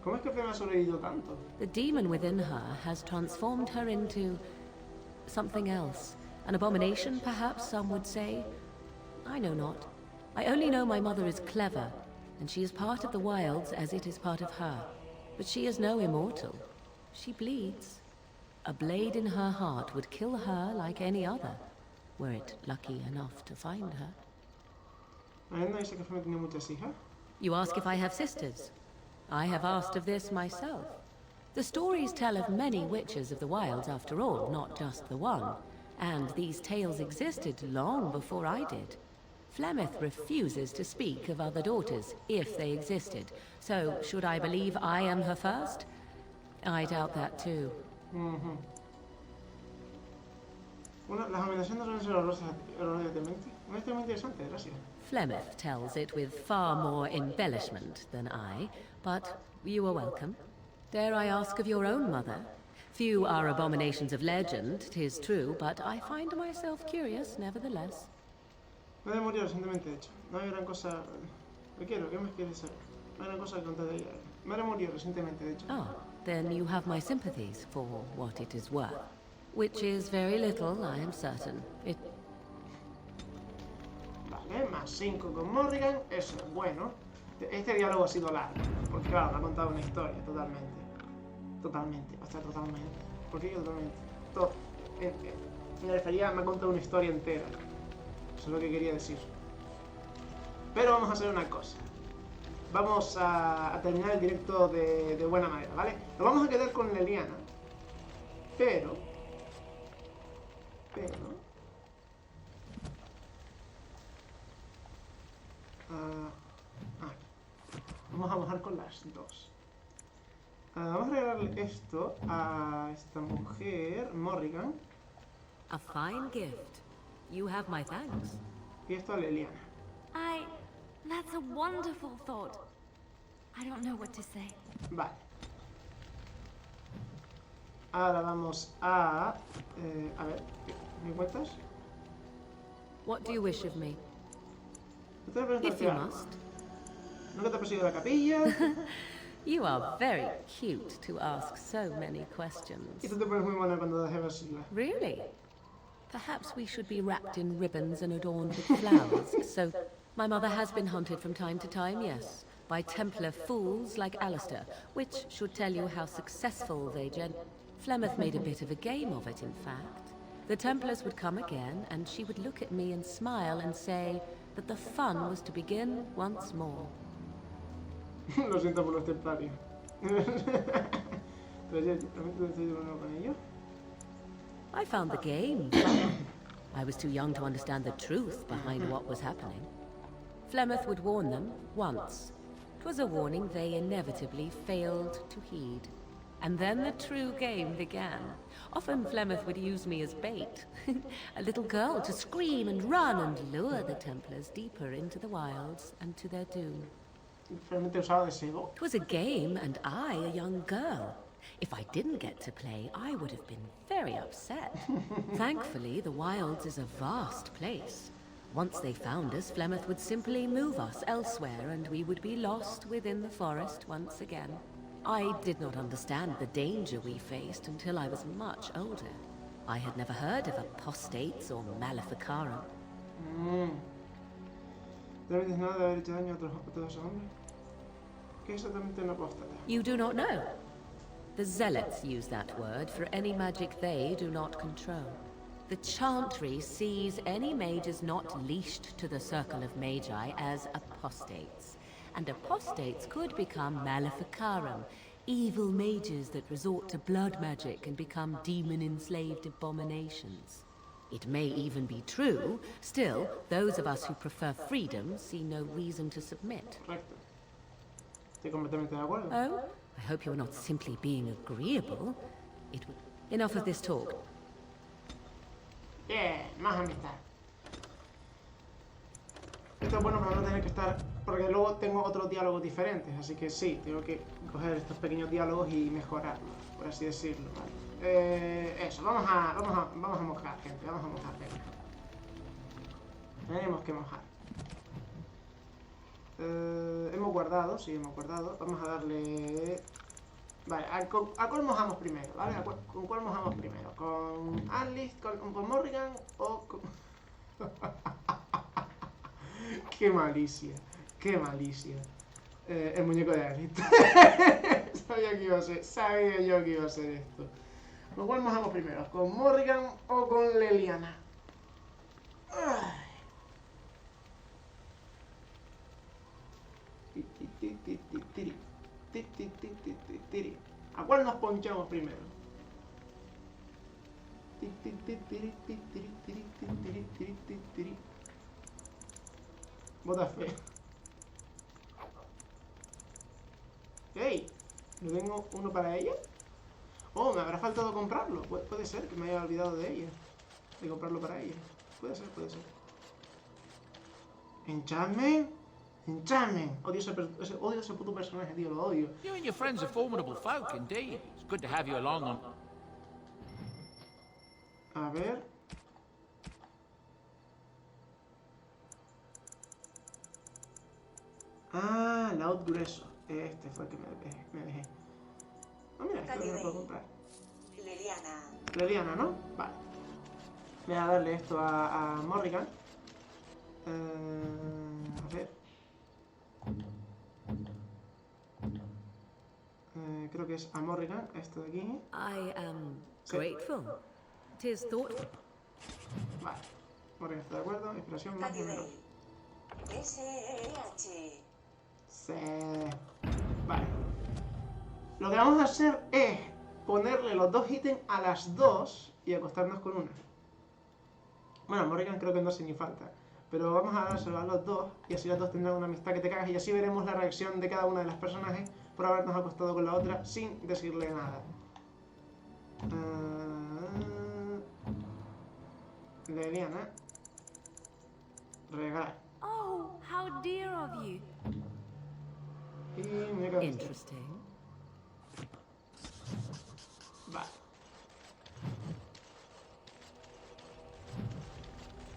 Speaker 1: ¿Cómo es que Flemeth ha sobrevivido tanto?
Speaker 4: The demon within her has transformed her into something else. An abomination, perhaps some would say. I know not. I only know my mother is clever, and she is part of the wilds as it is part of her. But she is no immortal. She bleeds. A blade in her heart would kill her like any other, were it lucky enough to find her. You ask if I have sisters. I have asked of this myself. The stories tell of many witches of the wilds after all, not just the one. And these tales existed long before I did. Flemeth refuses to speak of other daughters, if they existed. So, should I believe I am her first? I doubt that too.
Speaker 1: Bueno, las amenazas suelen ser honestamente interesante, gracias.
Speaker 4: Flemeth tells it with far more embellishment than I, but you are welcome. Dare I ask of your own mother? Few are abominations of legend, 'tis true, but I find myself curious, nevertheless.
Speaker 1: Madre murió recientemente, de hecho. No hay gran cosa... ¿Qué más quieres saber? No hay gran cosa que contar de ella. Madre murió recientemente, de hecho.
Speaker 4: Ah, then you have my sympathies for what it is worth. Which is very little, I am certain.
Speaker 1: Vale, más 5 con Morrigan, eso es bueno. Este diálogo ha sido largo, porque claro, me ha contado una historia, totalmente. Totalmente, hasta totalmente. ¿Por qué yo totalmente? Todo. Me refería, me ha contado una historia entera. Eso es lo que quería decir. Pero vamos a hacer una cosa. Vamos a terminar el directo de buena manera, ¿vale? Nos vamos a quedar con Leliana. Pero... vamos a bajar con las dos. Vamos a regalarle esto a esta mujer, Morrigan.
Speaker 4: A fine gift. You have my thanks.
Speaker 1: Y esto a Leliana.
Speaker 8: That's a wonderful thought. I don't know what to say.
Speaker 1: Vale. Ahora vamos a ver, ¿me cuentas?
Speaker 4: What do you wish of me?
Speaker 1: If you must. ¿Nunca te ha perseguido la capilla?
Speaker 4: You are very cute to ask so many questions.
Speaker 1: Y tú te pones muy buena cuando dejas verla.
Speaker 4: Really? Perhaps we should be wrapped in ribbons and adorned with flowers. So, my mother has been hunted from time to time, yes, by Templar fools like Alistair, which should tell you how successful they Flemeth made a bit of a game of it, in fact. The Templars would come again, and she would look at me and smile and say that the fun was to begin once more.
Speaker 1: Lo siento por los templarios.
Speaker 4: I found the game fun. I was too young to understand the truth behind what was happening. Flemeth would warn them once. 'Twas a warning they inevitably failed to heed. And then the true game began. Often Flemeth would use me as bait. A little girl to scream and run and lure the Templars deeper into the wilds and to their doom. It was a game, and I a young girl. If I didn't get to play, I would have been very upset. Thankfully, the wilds is a vast place. Once they found us, Flemeth would simply move us elsewhere, and we would be lost within the forest once again. I did not understand the danger we faced until I was much older. I had never heard of apostates or maleficarum. You do not know? The Zealots use that word for any magic they do not control. The Chantry sees any mages not leashed to the Circle of Magi as apostates. And apostates could become Maleficarum, evil mages that resort to blood magic and become demon-enslaved abominations. It may even be true. Still, those of us who prefer freedom see no reason to submit.
Speaker 1: Estoy completamente de acuerdo.
Speaker 4: Oh? I hope you're not simply being agreeable. It would... Enough of this talk.
Speaker 1: Bien, más amistad. Esto es bueno para no tener que estar... Porque luego tengo otros diálogos diferentes, así que sí, tengo que coger estos pequeños diálogos y mejorarlos, por así decirlo, ¿vale? Eso, vamos a mojar, gente, vamos a mojar, venga. Tenemos que mojar. Hemos guardado, sí, hemos guardado. Vamos a darle... Vale, ¿a cuál mojamos primero? ¿Vale? ¿Con cuál mojamos primero? ¿Con Alice, con Morrigan o con...? ¡Qué malicia! ¡Qué malicia! El muñeco de Alice. Sabía que iba a ser... Sabía yo que iba a ser esto. ¿Con cuál mojamos primero? ¿Con Morrigan o con Leliana? ¿A cuál nos ponchamos primero? Bota fe. ¡Ey! ¿No tengo uno para ella? Oh, me habrá faltado comprarlo. Puede ser que me haya olvidado de ella. De comprarlo para ella. Puede ser, puede ser. ¿Enchantment? Enchantment. Odio ese puto personaje, tío, lo odio.
Speaker 9: You and your friends are formidable folk, indeed. It's good to have you along on...
Speaker 1: A ver... Ah, laúd grueso. Este fue el que me dejé. Ah, mira, esto no lo puedo comprar. Leliana, ¿no? Vale. Voy a darle esto a Morrigan. A ver. Creo que es a Morrigan, esto de aquí.
Speaker 4: I am grateful. 'Tis thoughtful.
Speaker 1: Vale. Morrigan está de acuerdo. Inspiración más o menos.
Speaker 2: SH.
Speaker 1: Sí. Vale. Lo que vamos a hacer es ponerle los dos ítems a las dos y acostarnos con una. Bueno, a Morrigan creo que no hace ni falta. Pero vamos a dárselo a los dos y así las dos tendrán una amistad que te cagas y así veremos la reacción de cada una de las personajes por habernos acostado con la otra sin decirle nada. Leliana. Regalar.
Speaker 8: Oh, how dear of you.
Speaker 4: Interesting.
Speaker 1: Vale.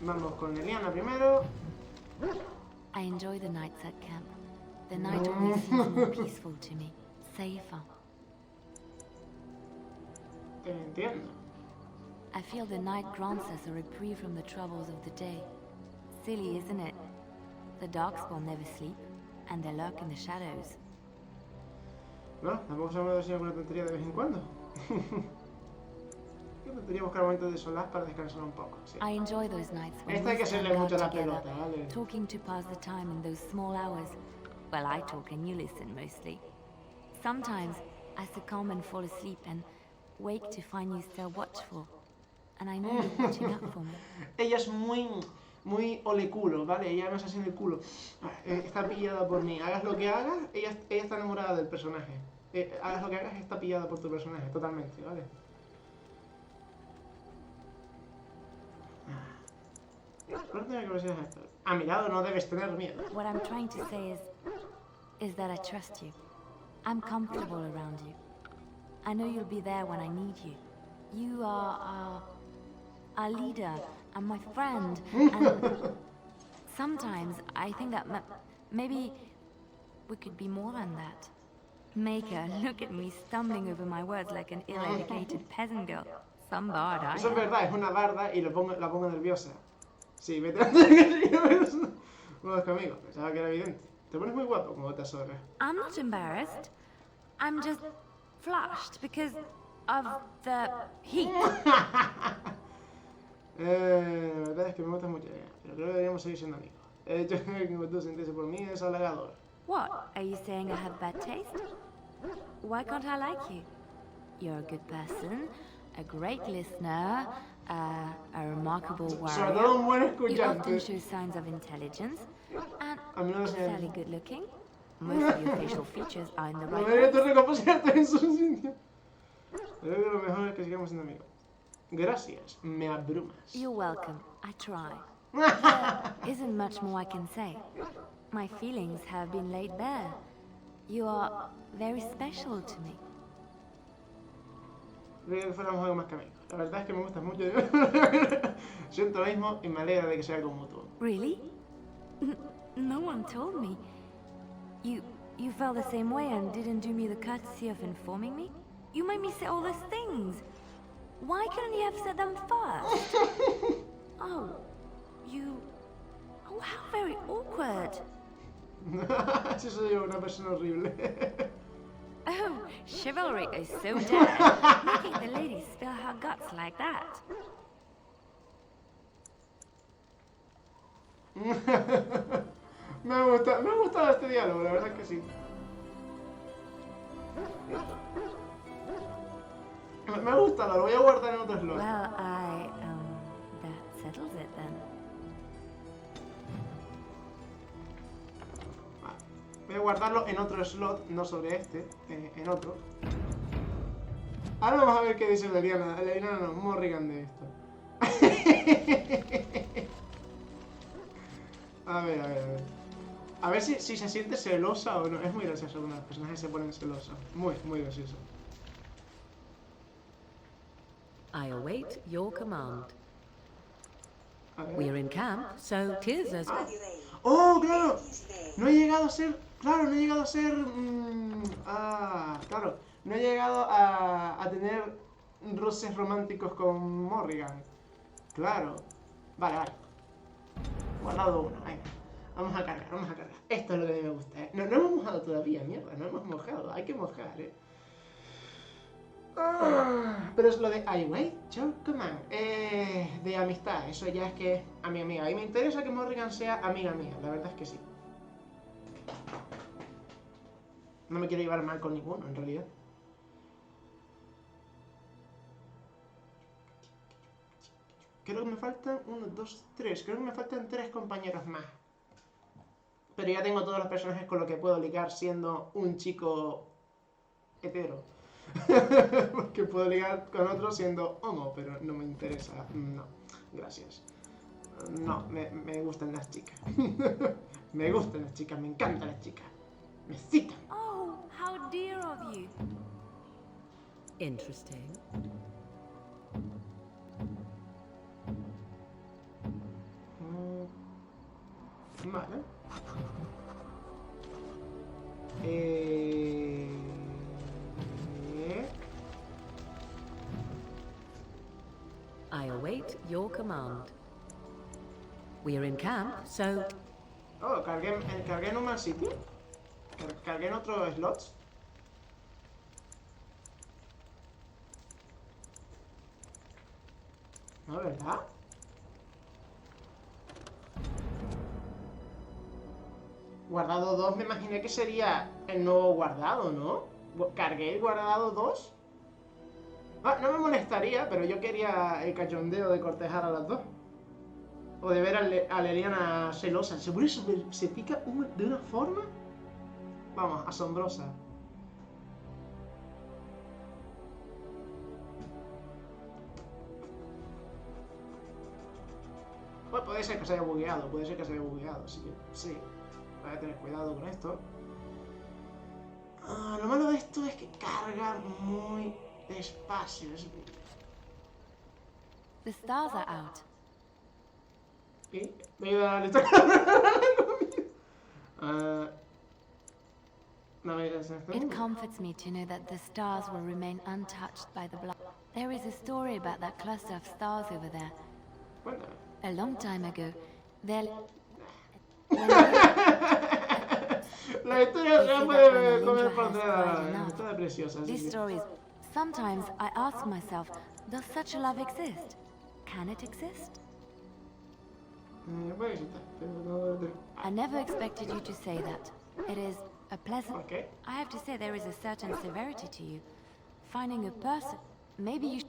Speaker 1: Vamos con Leliana primero.
Speaker 8: I enjoy the nights at camp. The night always seems more peaceful to me. Safer.
Speaker 1: Entiendo.
Speaker 8: I feel the night grants us a reprieve from the troubles of the day. Silly, isn't it? The Darkspawn never sleep, and they lurk in the shadows.
Speaker 1: No, tampoco se me ha decir alguna tontería de vez en cuando. Tendría que buscar momentos de solas para descansar un poco. Sí.
Speaker 8: I enjoy those nights when
Speaker 1: Esta hay que
Speaker 8: we stand
Speaker 1: hacerle mucho
Speaker 8: out
Speaker 1: la
Speaker 8: together,
Speaker 1: pelota, ¿vale?
Speaker 8: talking to pass the time in those small hours. Well, I talk and you listen mostly. Sometimes I succumb and fall asleep and wake to find you still watchful. And I know you're watching up for me.
Speaker 1: Ella es muy oleculo, ¿vale? Ella me asesina el culo. Está pillada por mí. Hagas lo que hagas, ella está enamorada del personaje. Hagas lo que hagas, está pillada por tu personaje, totalmente, ¿vale? A mi lado no debes tener miedo.
Speaker 8: What I'm trying to say is that I trust you. I'm comfortable around you. I know you'll be there when I need you. You are our leader and my friend. And sometimes I think that maybe we could be more than that. Maker, look at me stumbling over my words like an ill-educated peasant girl. Some bard I am.
Speaker 1: Eso es verdad, es una barda y la pongo nerviosa. Sí, vete a unos conmigo, pensaba que era evidente. Te pones muy guapo como te zorra.
Speaker 8: I'm not embarrassed. I'm just flushed because of the heat.
Speaker 1: La verdad es que me gusta mucho, pero creo que deberíamos seguir siendo amigos. El hecho de que tú sentirse por mí es halagador.
Speaker 8: What? Are you saying I have bad taste? Why can't I like you? You're a good person, a great listener, a remarkable
Speaker 1: Sobre todo un buen
Speaker 8: warrior. You often
Speaker 1: escuchante.
Speaker 8: show signs of intelligence, and
Speaker 1: A mí no sé.
Speaker 8: fairly good looking. Most of your facial features are in the
Speaker 1: No
Speaker 8: right
Speaker 1: me
Speaker 8: place.
Speaker 1: tengo que pasarte en su sitio. Creo que lo mejor es que sigamos siendo amigos. Gracias, me abrumas.
Speaker 8: You're welcome. I try. There isn't much more I can say. My feelings have been laid bare. You are very special to me.
Speaker 1: Creo que fuéramos algo más que amigos. La verdad es que me gustas mucho. Siento lo mismo y me alegra de que sea algo mutuo.
Speaker 8: Really? No one told me. You felt the same way and didn't do me the courtesy of informing me? You made me say all those things. Why couldn't you have said them first? Oh, Oh, how very awkward.
Speaker 1: Si soy yo una persona horrible.
Speaker 8: Oh, chivalry is so dead. Making the lady spill her guts like that.
Speaker 1: Me ha gustado este diálogo, la verdad es que sí. Me gusta, lo voy a guardar en otro slot.
Speaker 8: Well, that settles it then.
Speaker 1: Voy a guardarlo en otro slot, no sobre este, en otro. Ahora vamos a ver qué dice Leliana. Leliana no, Morrigan de esto. A ver. A ver si se siente celosa o no. Es muy gracioso cuando los personajes se ponen celosos. Muy gracioso.
Speaker 4: I await your command. We're in camp, so 'tis as...
Speaker 1: ¡Oh, claro! No he llegado a ser... Claro, no he llegado a ser... claro. No he llegado a tener roces románticos con Morrigan. Claro. Vale. Guardado uno, venga. Vamos a cargar. Esto es lo que a mí me gusta, ¿eh? No hemos mojado todavía, mierda. No hemos mojado. Hay que mojar, ¿eh? Pero es lo de I wait your command. De amistad. Eso ya es que es a mi amiga. Y me interesa que Morrigan sea amiga mía. La verdad es que sí. No me quiero llevar mal con ninguno, en realidad. Creo que me faltan 1, 2, 3. Creo que me faltan 3 compañeros más. Pero ya tengo todos los personajes con los que puedo ligar siendo un chico hetero. Porque puedo ligar con otro siendo homo, pero no me interesa. No, gracias. No, me gustan las chicas. Me gustan las chicas, me encantan las chicas. Me citan.
Speaker 8: Oh, how dear of you.
Speaker 4: Interesting.
Speaker 1: Vale.
Speaker 4: I await your command. We're in camp, so...
Speaker 1: Oh, cargué en un mal sitio. Cargué en otro slots. No, ¿verdad? Guardado 2 me imaginé que sería el nuevo guardado, ¿no? ¿Cargué el guardado 2? No me molestaría, pero yo quería el cachondeo de cortejar a las dos. O de ver a Leliana celosa. ¿Seguro se pica de una forma? Vamos, asombrosa. Pues puede ser que se haya bugueado, así que sí. Voy a tener cuidado con esto. Lo malo de esto es que carga muy despacio.
Speaker 8: The stars are out.
Speaker 1: ¿Y? Me ayuda a la lista.
Speaker 8: It comforts me to know that the stars will remain untouched by the blood. There is a story about that cluster of stars over there. A long time ago, there...
Speaker 1: La historia se puede comer por detrás. Está preciosa.
Speaker 8: These stories, sometimes I ask myself, does such a love exist? can it exist? I never expected you to say that. It is a pleasant...
Speaker 1: Okay.
Speaker 8: I have to say there is a certain severity to you. Finding a person... Maybe you...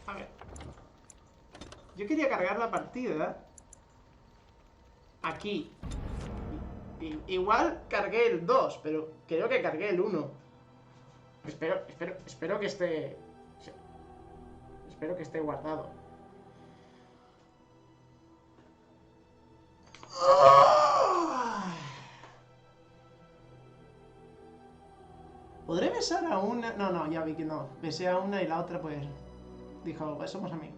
Speaker 1: A ver. Yo quería cargar la partida aquí. Igual cargué el 2, pero creo que cargué el 1. Espero que esté... Espero que esté guardado. ¿Podré besar a una? No, ya vi que no. Besé a una y la otra pues dijo, pues somos amigos.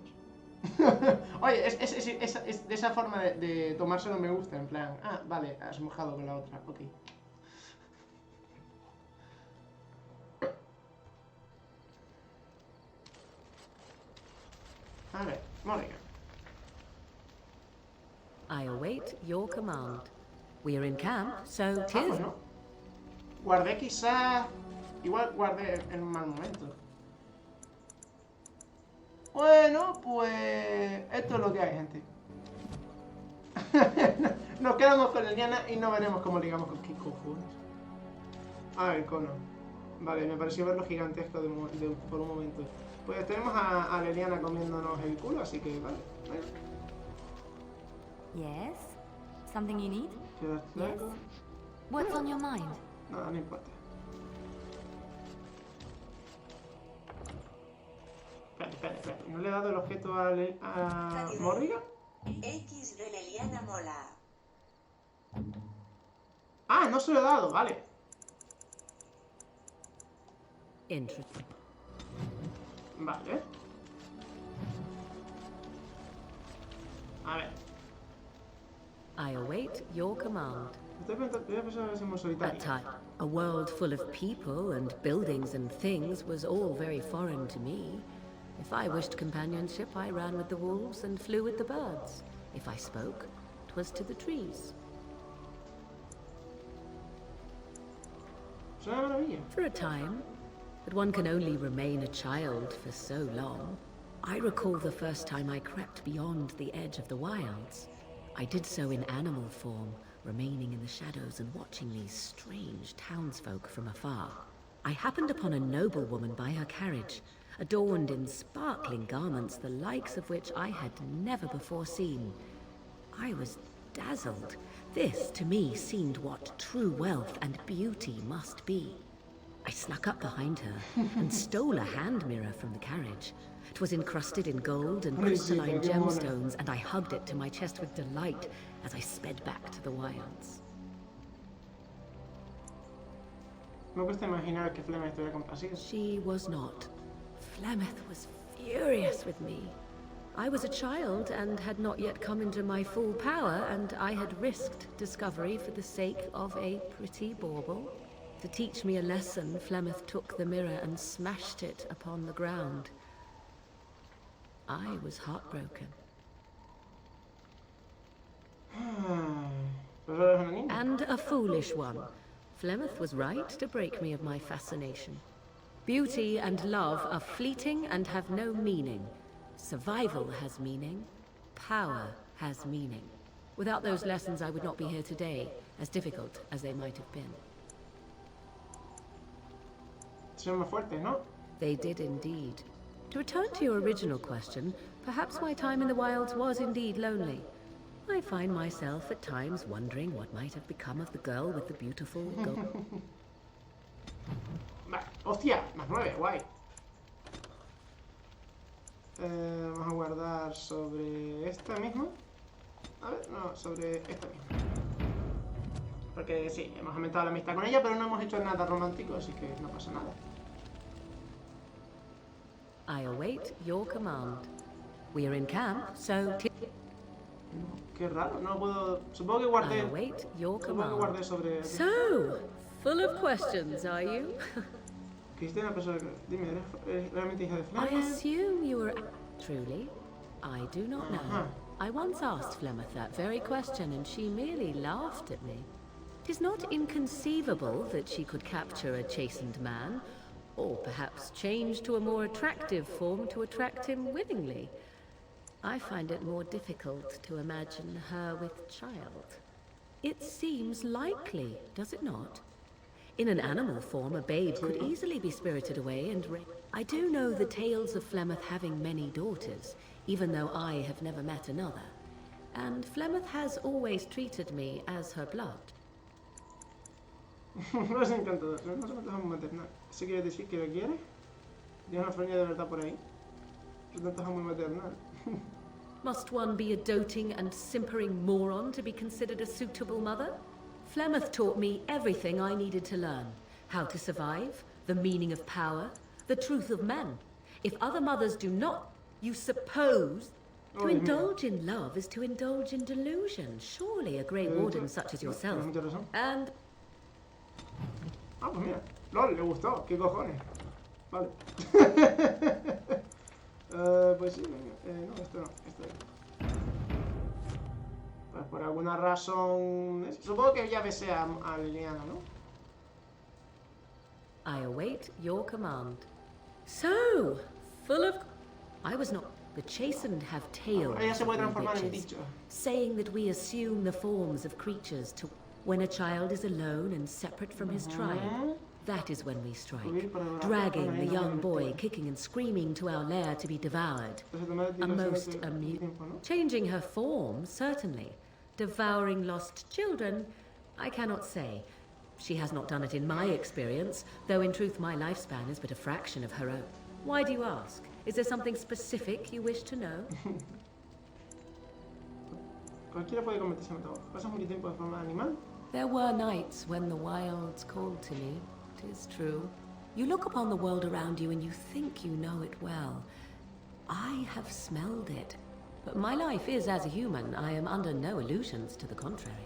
Speaker 1: Oye, es de esa forma de tomárselo me gusta, en plan, ah, vale, has mojado con la otra, ok. A ver, Morrigan.
Speaker 4: I await your command. We are in camp, so tis...
Speaker 1: Bueno. Guardé quizá... Igual guardé en un mal momento. Bueno, pues... Esto es lo que hay, gente. Nos quedamos con Leliana y no veremos cómo ligamos con qué cojones. A ver, cono. Vale, me pareció verlo gigantesco por un momento. Pues tenemos a Leliana comiéndonos el culo, así que vale.
Speaker 8: Yes? Something you need?
Speaker 1: Yes?
Speaker 8: What's on your mind?
Speaker 1: No importa. Espera. ¿No le he dado el objeto a Morrigan?
Speaker 2: X de Leliana mola.
Speaker 1: Ah, no se lo he dado, vale.
Speaker 4: Interesting.
Speaker 1: Vale. A ver.
Speaker 4: I await your command.
Speaker 1: That
Speaker 4: time, a world full of people and buildings and things was all very foreign to me. If I wished companionship, I ran with the wolves and flew with the birds. If I spoke, 'twas to the trees. For a time, but one can only remain a child for so long. I recall the first time I crept beyond the edge of the wilds. I did so in animal form, remaining in the shadows and watching these strange townsfolk from afar. I happened upon a noblewoman by her carriage, adorned in sparkling garments, the likes of which I had never before seen. I was dazzled. This, to me, seemed what true wealth and beauty must be. I snuck up behind her and stole a hand mirror from the carriage. It was encrusted in gold and crystalline gemstones, and I hugged it to my chest with delight as I sped back to the wilds. She was not. Flemeth was furious with me. I was a child and had not yet come into my full power, and I had risked discovery for the sake of a pretty bauble. To teach me a lesson, Flemeth took the mirror and smashed it upon the ground. I was heartbroken. And a foolish one. Flemeth was right to break me of my fascination. Beauty and love are fleeting and have no meaning. Survival has meaning. Power has meaning. Without those lessons, I would not be here today, as difficult as they might have been. They did indeed. To return to your original question, perhaps my time in the wilds was indeed lonely. I find myself at times wondering what might have become of the girl with the beautiful gold.
Speaker 1: Hostia, más 9, guay. Vamos a guardar sobre esta misma. A ver, no, sobre esta misma. Porque sí, hemos aumentado la amistad con ella, pero no hemos hecho nada romántico, así que no pasa nada.
Speaker 4: I await your command. We are in camp, so...
Speaker 1: Qué raro, no puedo... Supongo que guardé...
Speaker 4: I await your command.
Speaker 1: Supongo que guardé sobre...
Speaker 4: So, full of questions, are you?
Speaker 1: Cristina, dime, ¿eres realmente hija de Flemeth?
Speaker 4: I assume you were... Truly, I do not know. I once asked Flemeth that very question, and she merely laughed at me. 'Tis not inconceivable that she could capture a chastened man, or perhaps change to a more attractive form to attract him willingly. I find it more difficult to imagine her with child. It seems likely, does it not? In an animal form, a babe could easily be spirited away and I do know the tales of Flemeth having many daughters, even though I have never met another. And Flemeth has always treated me as her blood.
Speaker 1: No es encantador, no se me muy maternal. ¿Eso quiere decir que lo quiere? ¿Tiene una familia de verdad por ahí? Se te antoja muy maternal.
Speaker 4: Must one be a doting and simpering moron to be considered a suitable mother? Flemeth taught me everything I needed to learn. How to survive, the meaning of power, the truth of men. If other mothers do not, you suppose... To indulge in love is to indulge in delusion. Surely a Grey Warden such as yourself. And...
Speaker 1: Ah, pues mira. LOL, le gustó. ¿Qué cojones? Vale. Pues sí, no, esto no. Pues por alguna razón... Supongo que ya besé a Liliana, ¿no?
Speaker 4: I await your command. So, full of... I was not... The chastened have tales of witches, saying that we assume the forms of creatures to... When a child is alone and separate from his tribe, that is when we strike, dragging the young boy kicking and screaming to our lair to be devoured. A most amusing... Changing her form, certainly. Devouring lost children, I cannot say. She has not done it in my experience, though in truth my lifespan is but a fraction of her own. Why do you ask? Is there something specific you wish to know? There were nights when the wilds called to me, 'tis true. You look upon the world around you and you think you know it well. I have smelled it. But my life is as a human. I am under no illusions to the contrary.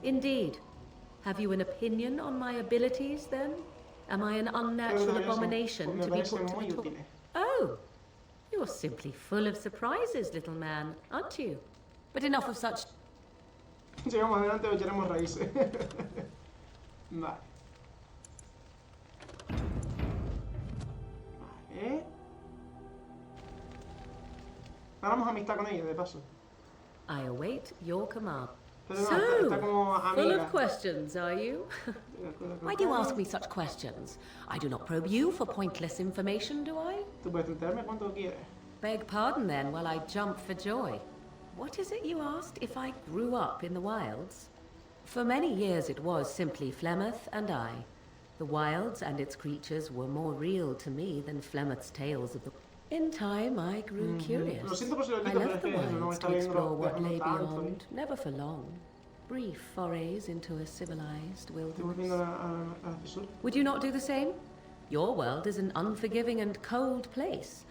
Speaker 4: Indeed. Have you an opinion on my abilities, then? Am I an unnatural abomination to be put to the torch? Oh! You're simply full of surprises, little man, aren't you? But enough of such...
Speaker 1: Llegamos adelante o echaremos raíces. Vale. Vale. Hagamos amistad con ella, de paso.
Speaker 4: I await your command.
Speaker 1: So,
Speaker 4: full of questions, are you? Why do you ask me such questions? I do not probe you for pointless information, do I? Beg pardon then while I jump for joy. What is it you asked if I grew up in the wilds? For many years it was simply Flemeth and I. The wilds and its creatures were more real to me than Flemeth's tales of the... In time, I grew curious. I left the wilds to explore what lay beyond, never for long. Brief forays into a civilized wilderness. Would you not do the same? Your world is an unforgiving and cold place.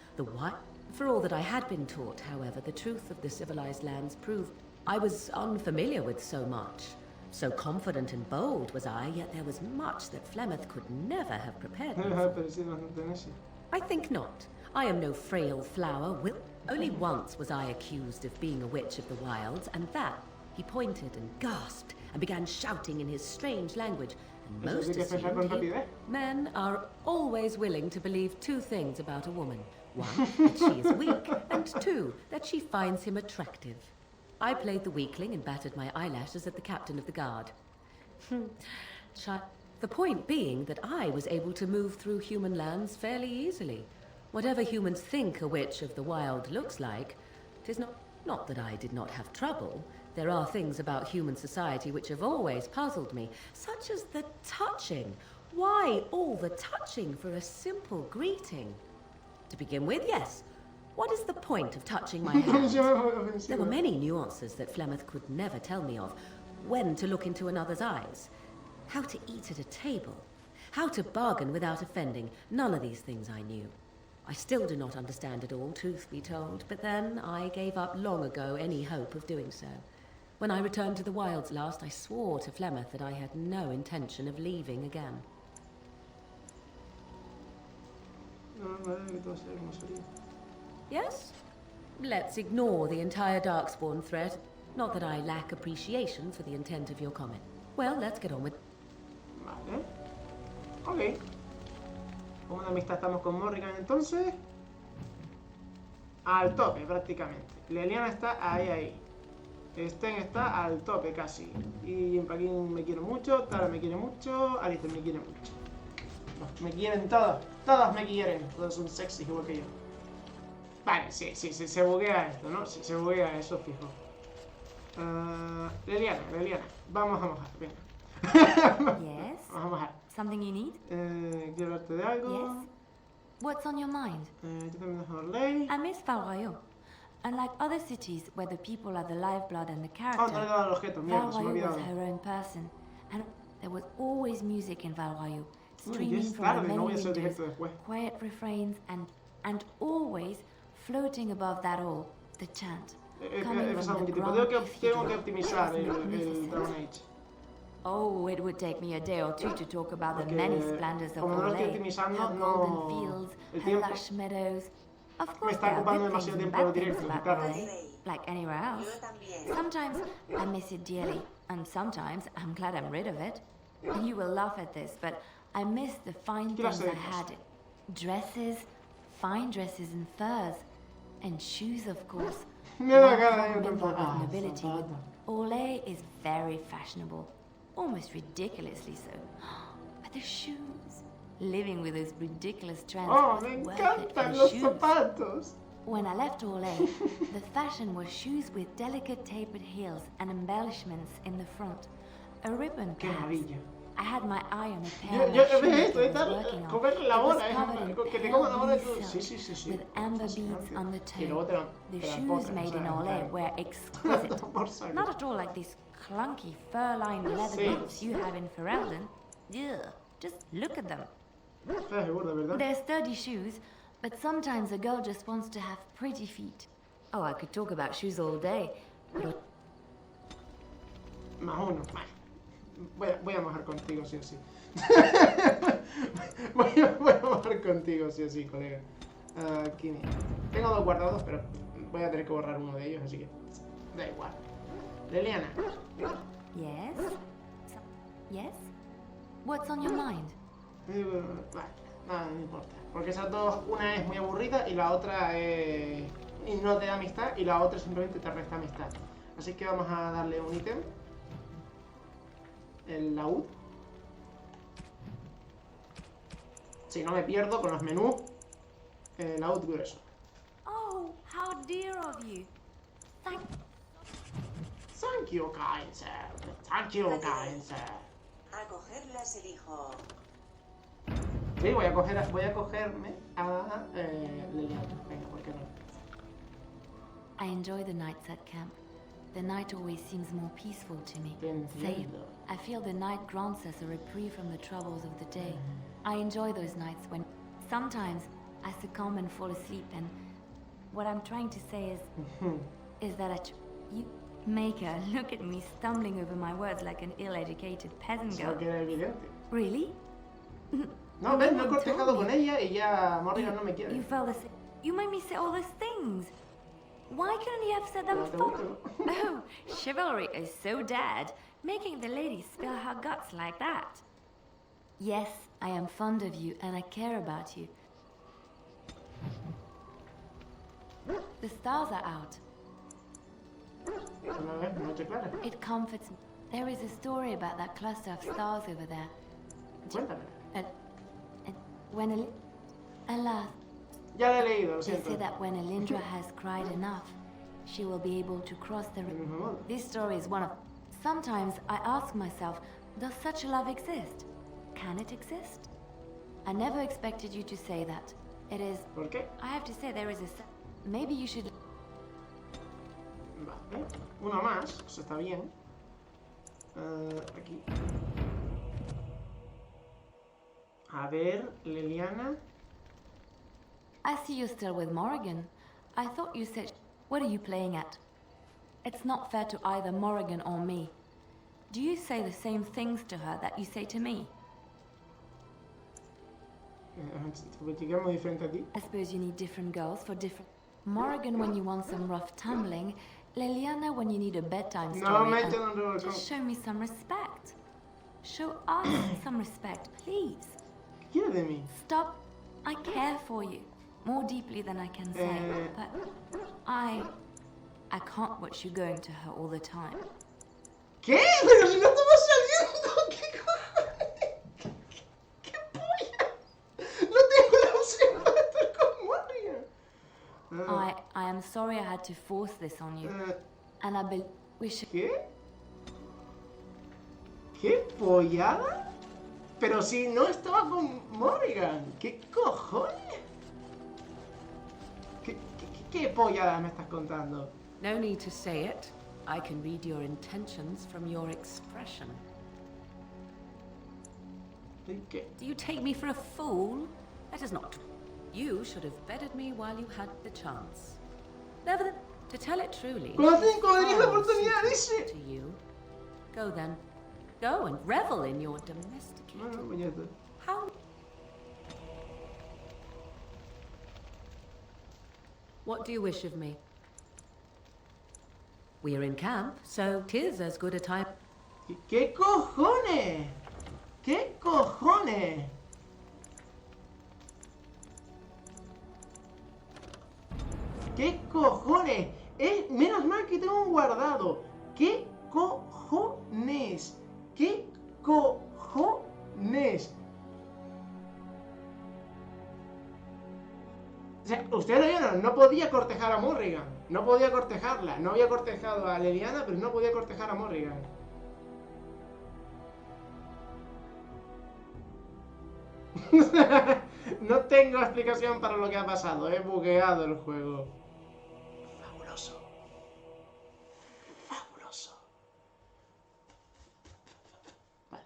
Speaker 4: For all that I had been taught, however, the truth of the civilized lands proved I was unfamiliar with so much. So confident and bold was I, yet there was much that Flemeth could never have prepared me for. I think not. I am no frail flower. Only once was I accused of being a witch of the wilds, and that he pointed and gasped and began shouting in his strange language. And most assumed men are always willing to believe two things about a woman. One, that she is weak, and two, that she finds him attractive. I played the weakling and battered my eyelashes at the captain of the guard. The point being that I was able to move through human lands fairly easily. Whatever humans think a witch of the wild looks like, 'tis not that I did not have trouble. There are things about human society which have always puzzled me, such as the touching. Why all the touching for a simple greeting? To begin with, yes. What is the point of touching my hand? There were many nuances that Flemeth could never tell me of. When to look into another's eyes. How to eat at a table. How to bargain without offending. None of these things I knew. I still do not understand it all, truth be told, but then I gave up long ago any hope of doing so. When I returned to the wilds last, I swore to Flemeth that I had no intention of leaving again. Yes? Let's ignore the entire Darkspawn threat. Not that I lack appreciation for the intent of your comment. Well, let's get on with...
Speaker 1: Vale. Ok. Como de amistad estamos con Morrigan entonces. Al tope prácticamente. Leliana está ahí. Sten está al tope casi. Y Paquín me quiere mucho, Tara me quiere mucho, Alistair me quiere mucho. Me quieren todas, todas me quieren. Todos son sexy igual que yo. Vale, sí, se buguea esto, ¿no? Sí, se buguea eso, fijo. Leliana, vamos a mojar, venga.
Speaker 8: Yes?
Speaker 1: Vamos a mojar.
Speaker 8: Something you need?
Speaker 1: Quiero hablarte de algo.
Speaker 8: Yes? What's on your mind?
Speaker 1: Yo también dejo Orley.
Speaker 8: I miss Val Royeaux. Unlike other cities where the people are the lifeblood and the character,
Speaker 1: no le he dado el objeto, mierda, se me ha
Speaker 8: Val Royeaux was
Speaker 1: olvidado.
Speaker 8: her own person, and there was always music in Val Royeaux,
Speaker 1: Ya
Speaker 8: streaming
Speaker 1: es
Speaker 8: from
Speaker 1: tarde,
Speaker 8: the
Speaker 1: no
Speaker 8: many
Speaker 1: voy a hacer
Speaker 8: windows,
Speaker 1: directo después.
Speaker 8: quiet refrains, and always floating above that all, the chant, coming
Speaker 1: He
Speaker 8: from
Speaker 1: pasado un
Speaker 8: the
Speaker 1: tiempo.
Speaker 8: grand
Speaker 1: Tengo que
Speaker 8: cathedral.
Speaker 1: optimizar
Speaker 8: It's
Speaker 1: el
Speaker 8: magnificent.
Speaker 1: Dragon Age.
Speaker 8: Oh, it would take me a day or two to talk about the
Speaker 1: Porque
Speaker 8: many splendors of
Speaker 1: como no lo estoy
Speaker 8: Olay,
Speaker 1: optimizando,
Speaker 8: her
Speaker 1: no...
Speaker 8: golden fields,
Speaker 1: El
Speaker 8: her
Speaker 1: tiempo
Speaker 8: lush meadows. Of
Speaker 1: me
Speaker 8: course,
Speaker 1: está
Speaker 8: there are
Speaker 1: ocupando
Speaker 8: good things
Speaker 1: demasiado
Speaker 8: and
Speaker 1: tiempo
Speaker 8: bad things
Speaker 1: directo,
Speaker 8: about
Speaker 1: claro.
Speaker 8: Olay, like anywhere else. Sometimes I miss it dearly, and sometimes I'm glad I'm rid of it. And you will laugh at this, but I miss the fine things I had. Dresses, fine dresses and furs, and shoes, of course.
Speaker 1: Me da
Speaker 8: One
Speaker 1: cara
Speaker 8: can't
Speaker 1: de
Speaker 8: mingle with
Speaker 1: temporada.
Speaker 8: nobility with Olay is very fashionable, almost ridiculously so. But the shoes, living with those ridiculous trends
Speaker 1: Oh,
Speaker 8: was
Speaker 1: me
Speaker 8: worth it for
Speaker 1: encantan
Speaker 8: the
Speaker 1: los
Speaker 8: shoes.
Speaker 1: zapatos.
Speaker 8: When I left Olay, the fashion was shoes with delicate tapered heels and embellishments in the front. A ribbon,
Speaker 1: Qué
Speaker 8: perhaps.
Speaker 1: maravilla.
Speaker 8: I had my eye on a pair
Speaker 1: Yo
Speaker 8: of shoes
Speaker 1: ves esto,
Speaker 8: I
Speaker 1: está
Speaker 8: was working on.
Speaker 1: comer la
Speaker 8: It was
Speaker 1: hora,
Speaker 8: covered in
Speaker 1: que te
Speaker 8: pale
Speaker 1: coman la hora.
Speaker 8: blue
Speaker 1: Sí,
Speaker 8: silk
Speaker 1: sí.
Speaker 8: with amber beads on the
Speaker 1: Y luego
Speaker 8: toe.
Speaker 1: te
Speaker 8: The
Speaker 1: la
Speaker 8: shoes
Speaker 1: potran,
Speaker 8: made in
Speaker 1: ¿sabes?
Speaker 8: Olay were exquisite.
Speaker 1: Por saco.
Speaker 8: Not at all like these clunky fur-lined leather
Speaker 1: Sí.
Speaker 8: boots you have in Ferelden. Ugh, just look at them.
Speaker 1: Estás seguro, ¿verdad?
Speaker 8: They're sturdy shoes, but sometimes a girl just wants to have pretty feet.
Speaker 4: Oh, I could talk about shoes all day, but...
Speaker 1: Más uno. Voy a mojar contigo, sí o sí. voy a mojar contigo, sí o sí, colega. Aquí mira. Tengo dos guardados, pero voy a tener que borrar uno de ellos, así que da igual. Leliana.
Speaker 8: Yes? Yes? What's on your mind?
Speaker 1: Vale, nada, no importa. Porque esas dos, una es muy aburrida y la otra y no te da amistad y la otra simplemente te resta amistad. Así que vamos a darle un ítem. El laúd. Si no me pierdo con los menús. El laúd grueso.
Speaker 8: Oh, how dear of you.
Speaker 1: Thank you, kind sir. Thank you, kind sir.
Speaker 2: A cogerlas elijo.
Speaker 1: Sí, voy a cogerme a Leliana. Venga, ¿por qué no?
Speaker 8: I enjoy the nights at camp. The night always seems more peaceful to me. Same. I feel the night grants us a reprieve from the troubles of the day. I enjoy those nights when sometimes I succumb and fall asleep, and what I'm trying to say is that you make her look at me stumbling over my words like an ill-educated peasant girl. Really?
Speaker 1: No, ves, no he cortejado con ella y ya Morrigan no me quiere.
Speaker 8: You felt the same. You made me say all those things. Why couldn't you have said them before? Oh, chivalry is so dead, making the lady spill her guts like that. Yes, I am fond of you and I care about you. The stars are out. It comforts me. There is a story about that cluster of stars over there. When alas,
Speaker 1: ya la he leído, lo
Speaker 8: they
Speaker 1: siento.
Speaker 8: say that when Elindra has cried enough, she will be able to cross the river. This story is one of... Sometimes I ask myself, does such a love exist? Can it exist? I never expected you to say that. It is...
Speaker 1: ¿Por qué?
Speaker 8: I have to say there is a... Maybe you should...
Speaker 1: Vale. Uno más, eso está bien. Aquí. A ver, Leliana.
Speaker 8: I see you're still with Morrigan. I thought you said... What are you playing at? It's not fair to either Morrigan or me. Do you say the same things to her that you say to me?
Speaker 1: Digamos diferente a ti.
Speaker 8: I suppose you need different girls for different... Morrigan when you want some rough tumbling, Leliana, when you need a bedtime story, just show me some respect. Show us some respect, please.
Speaker 1: ¿Qué quiere de mí?
Speaker 8: Stop. I care for you more deeply than I can say, but I can't watch you going to her all the time.
Speaker 1: ¿Qué? Pero si no estamos saliendo. ¿Qué cojones? ¿Qué polla? No tengo la opción para estar con Morrigan.
Speaker 8: I am sorry I had to force this on you, and I wish.
Speaker 1: ¿Qué? ¿Qué pollada? Pero si no estaba con Morrigan. ¿Qué cojones? ¿Qué pollada me estás contando?
Speaker 4: No need to say it. I can read your intentions from your expression.
Speaker 1: ¿Qué?
Speaker 4: Do you take me for a fool? That is not true. You should have bedded me while you had the chance. Nevertheless, to tell it truly,
Speaker 1: cuando tenías la oportunidad, dice.
Speaker 4: To you. Go then. Go and revel in your domesticated. How? What do you wish of me? We are in camp, so 'tis as good a time.
Speaker 1: ¿Qué cojones? ¿Qué cojones? ¿Qué cojones? Menos mal que tengo un guardado. ¿Qué cojones? ¿Qué cojones? O sea, ustedes lo vieron, no podía cortejar a Morrigan. No podía cortejarla. No había cortejado a Leliana, pero no podía cortejar a Morrigan. No tengo explicación para lo que ha pasado. He bugueado el juego. Fabuloso. Fabuloso. Vale.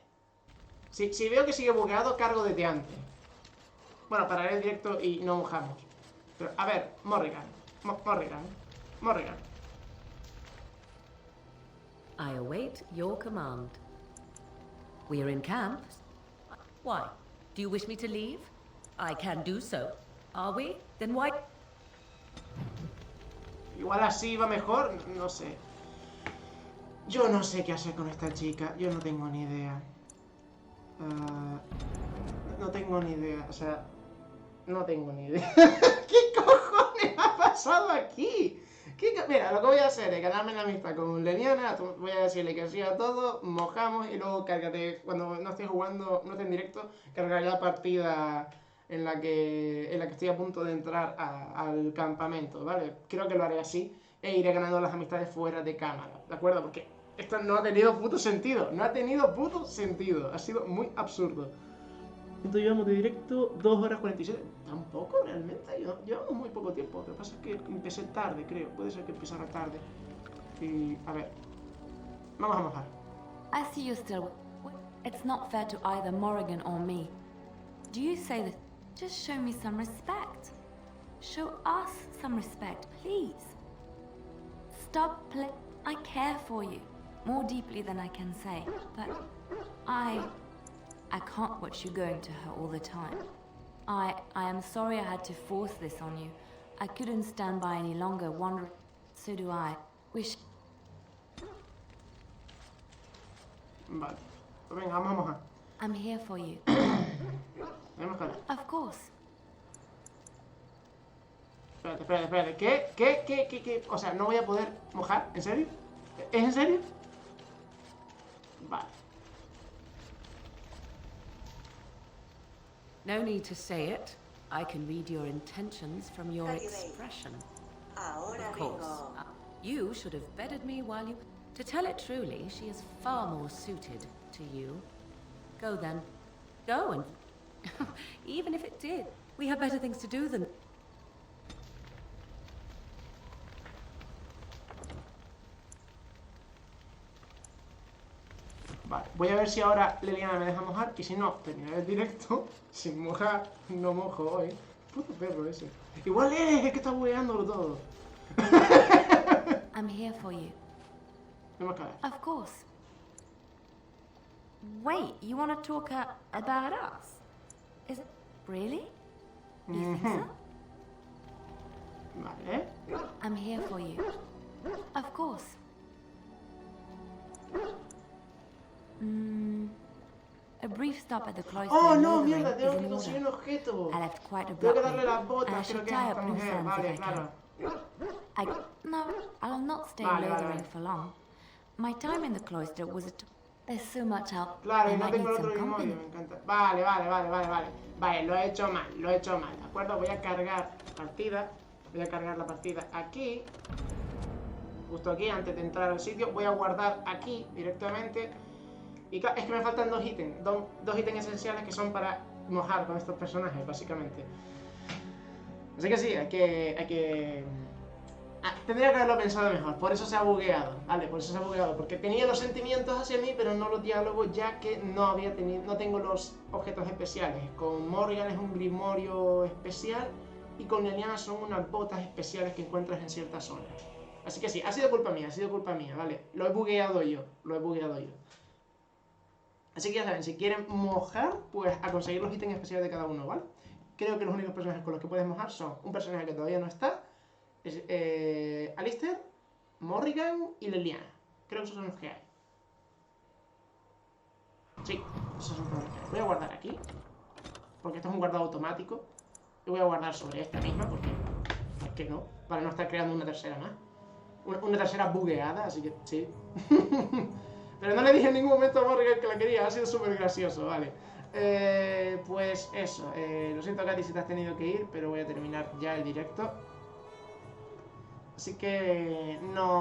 Speaker 1: Si veo que sigue bugueado, cargo de antes. Bueno, pararé el directo y no mojamos. Pero, a ver, Morrigan. Morrigan.
Speaker 4: I await your command. We are in camp. Why? Do you wish me to leave? I can do so. Are we? Then why?
Speaker 1: Igual así va mejor, no sé. Yo no sé qué hacer con esta chica. Yo no tengo ni idea. No tengo ni idea. O sea, no tengo ni idea. ¿Qué cojones ha pasado aquí? Mira, lo que voy a hacer es ganarme la amistad con Leliana. Voy a decirle que sí a todo, mojamos y luego cárgate. Cuando no esté jugando, no esté en directo, cargaré la partida en la que estoy a punto de entrar al campamento, ¿vale? Creo que lo haré así e iré ganando las amistades fuera de cámara, ¿de acuerdo? Porque esto no ha tenido puto sentido. No ha tenido puto sentido. Ha sido muy absurdo. ¿Cuánto llevamos de directo? 2 horas 47. Tampoco, realmente. Llevamos muy poco tiempo. Lo que pasa es que empecé tarde, creo. Puede ser que empezara tarde. Y, a ver. Vamos a mojar.
Speaker 8: I see you still. It's not fair to either Morrigan or me. Do you say that? Just show me some respect. Show us some respect, please. Stop playing. I care for you more deeply than I can say, but I can't watch you going to her all the time. I am sorry I had to force this on you. I couldn't stand by any longer wondering. So do I. Wish.
Speaker 1: Vale. Pues venga, vamos a mojar.
Speaker 8: I'm here for you. Of course.
Speaker 1: Espérate. ¿Qué? O sea, ¿no voy a poder mojar? ¿En serio? ¿Es en serio? Vale.
Speaker 4: No need to say it. I can read your intentions from your expression. Of course. You should have bedded me while you... To tell it truly, she is far more suited to you. Go then. Go and... Even if it did, we have better things to do than...
Speaker 1: Vale, voy a ver si ahora Leliana me deja mojar y si no, terminaré el directo sin mojar. No mojo hoy. Puto perro ese. Igual es el que está bugueándolo todo.
Speaker 8: I'm here for you.
Speaker 1: Of
Speaker 8: course. Wait, you want to talk about us? Is it really? You think so?
Speaker 1: Vale.
Speaker 8: I'm here for you. Of course. A brief stop at the cloister.
Speaker 1: Oh, no, mierda, tengo que conseguir un objeto.
Speaker 8: I left quite
Speaker 1: Tengo que
Speaker 8: abruptly,
Speaker 1: darle las
Speaker 8: and I
Speaker 1: botas,
Speaker 8: should
Speaker 1: creo que
Speaker 8: tie
Speaker 1: es
Speaker 8: up
Speaker 1: esta
Speaker 8: loose
Speaker 1: mujer.
Speaker 8: ends
Speaker 1: Vale,
Speaker 8: if I
Speaker 1: claro.
Speaker 8: No, I'll not stay
Speaker 1: Vale,
Speaker 8: lothering for long. My time in the cloister was there's so much help.
Speaker 1: Claro,
Speaker 8: I
Speaker 1: y no
Speaker 8: might
Speaker 1: tengo
Speaker 8: need
Speaker 1: el otro
Speaker 8: some company.
Speaker 1: grimorio, me encanta. Vale. Vale, lo he hecho mal, ¿de acuerdo? Voy a cargar partida. Voy a cargar la partida aquí. Justo aquí, antes de entrar al sitio. Voy a guardar aquí directamente. Y claro, es que me faltan dos ítems. Dos ítems esenciales que son para mojar con estos personajes, básicamente. Así que sí, hay que... tendría que haberlo pensado mejor, por eso se ha bugueado, ¿vale? Por eso se ha bugueado, porque tenía los sentimientos hacia mí, pero no los diálogos, ya que no tengo los objetos especiales. Con Morrigan es un grimorio especial, y con Leliana son unas botas especiales que encuentras en ciertas zonas. Así que sí, ha sido culpa mía, ¿vale? Lo he bugueado yo. Así que ya saben, si quieren mojar, pues a conseguir los ítems especiales de cada uno, ¿vale? Creo que los únicos personajes con los que puedes mojar son un personaje que todavía no está, Alistair, Morrigan y Leliana. Creo que esos son los que hay. Sí, esos son los que hay. Voy a guardar aquí, porque esto es un guardado automático. Y voy a guardar sobre esta misma, porque es que no, para no estar creando una tercera más. Una tercera bugueada, así que sí. Pero no le dije en ningún momento a Morrigan que la quería, ha sido súper gracioso, vale. Pues eso, lo siento Katy si te has tenido que ir, pero voy a terminar ya el directo. Así que no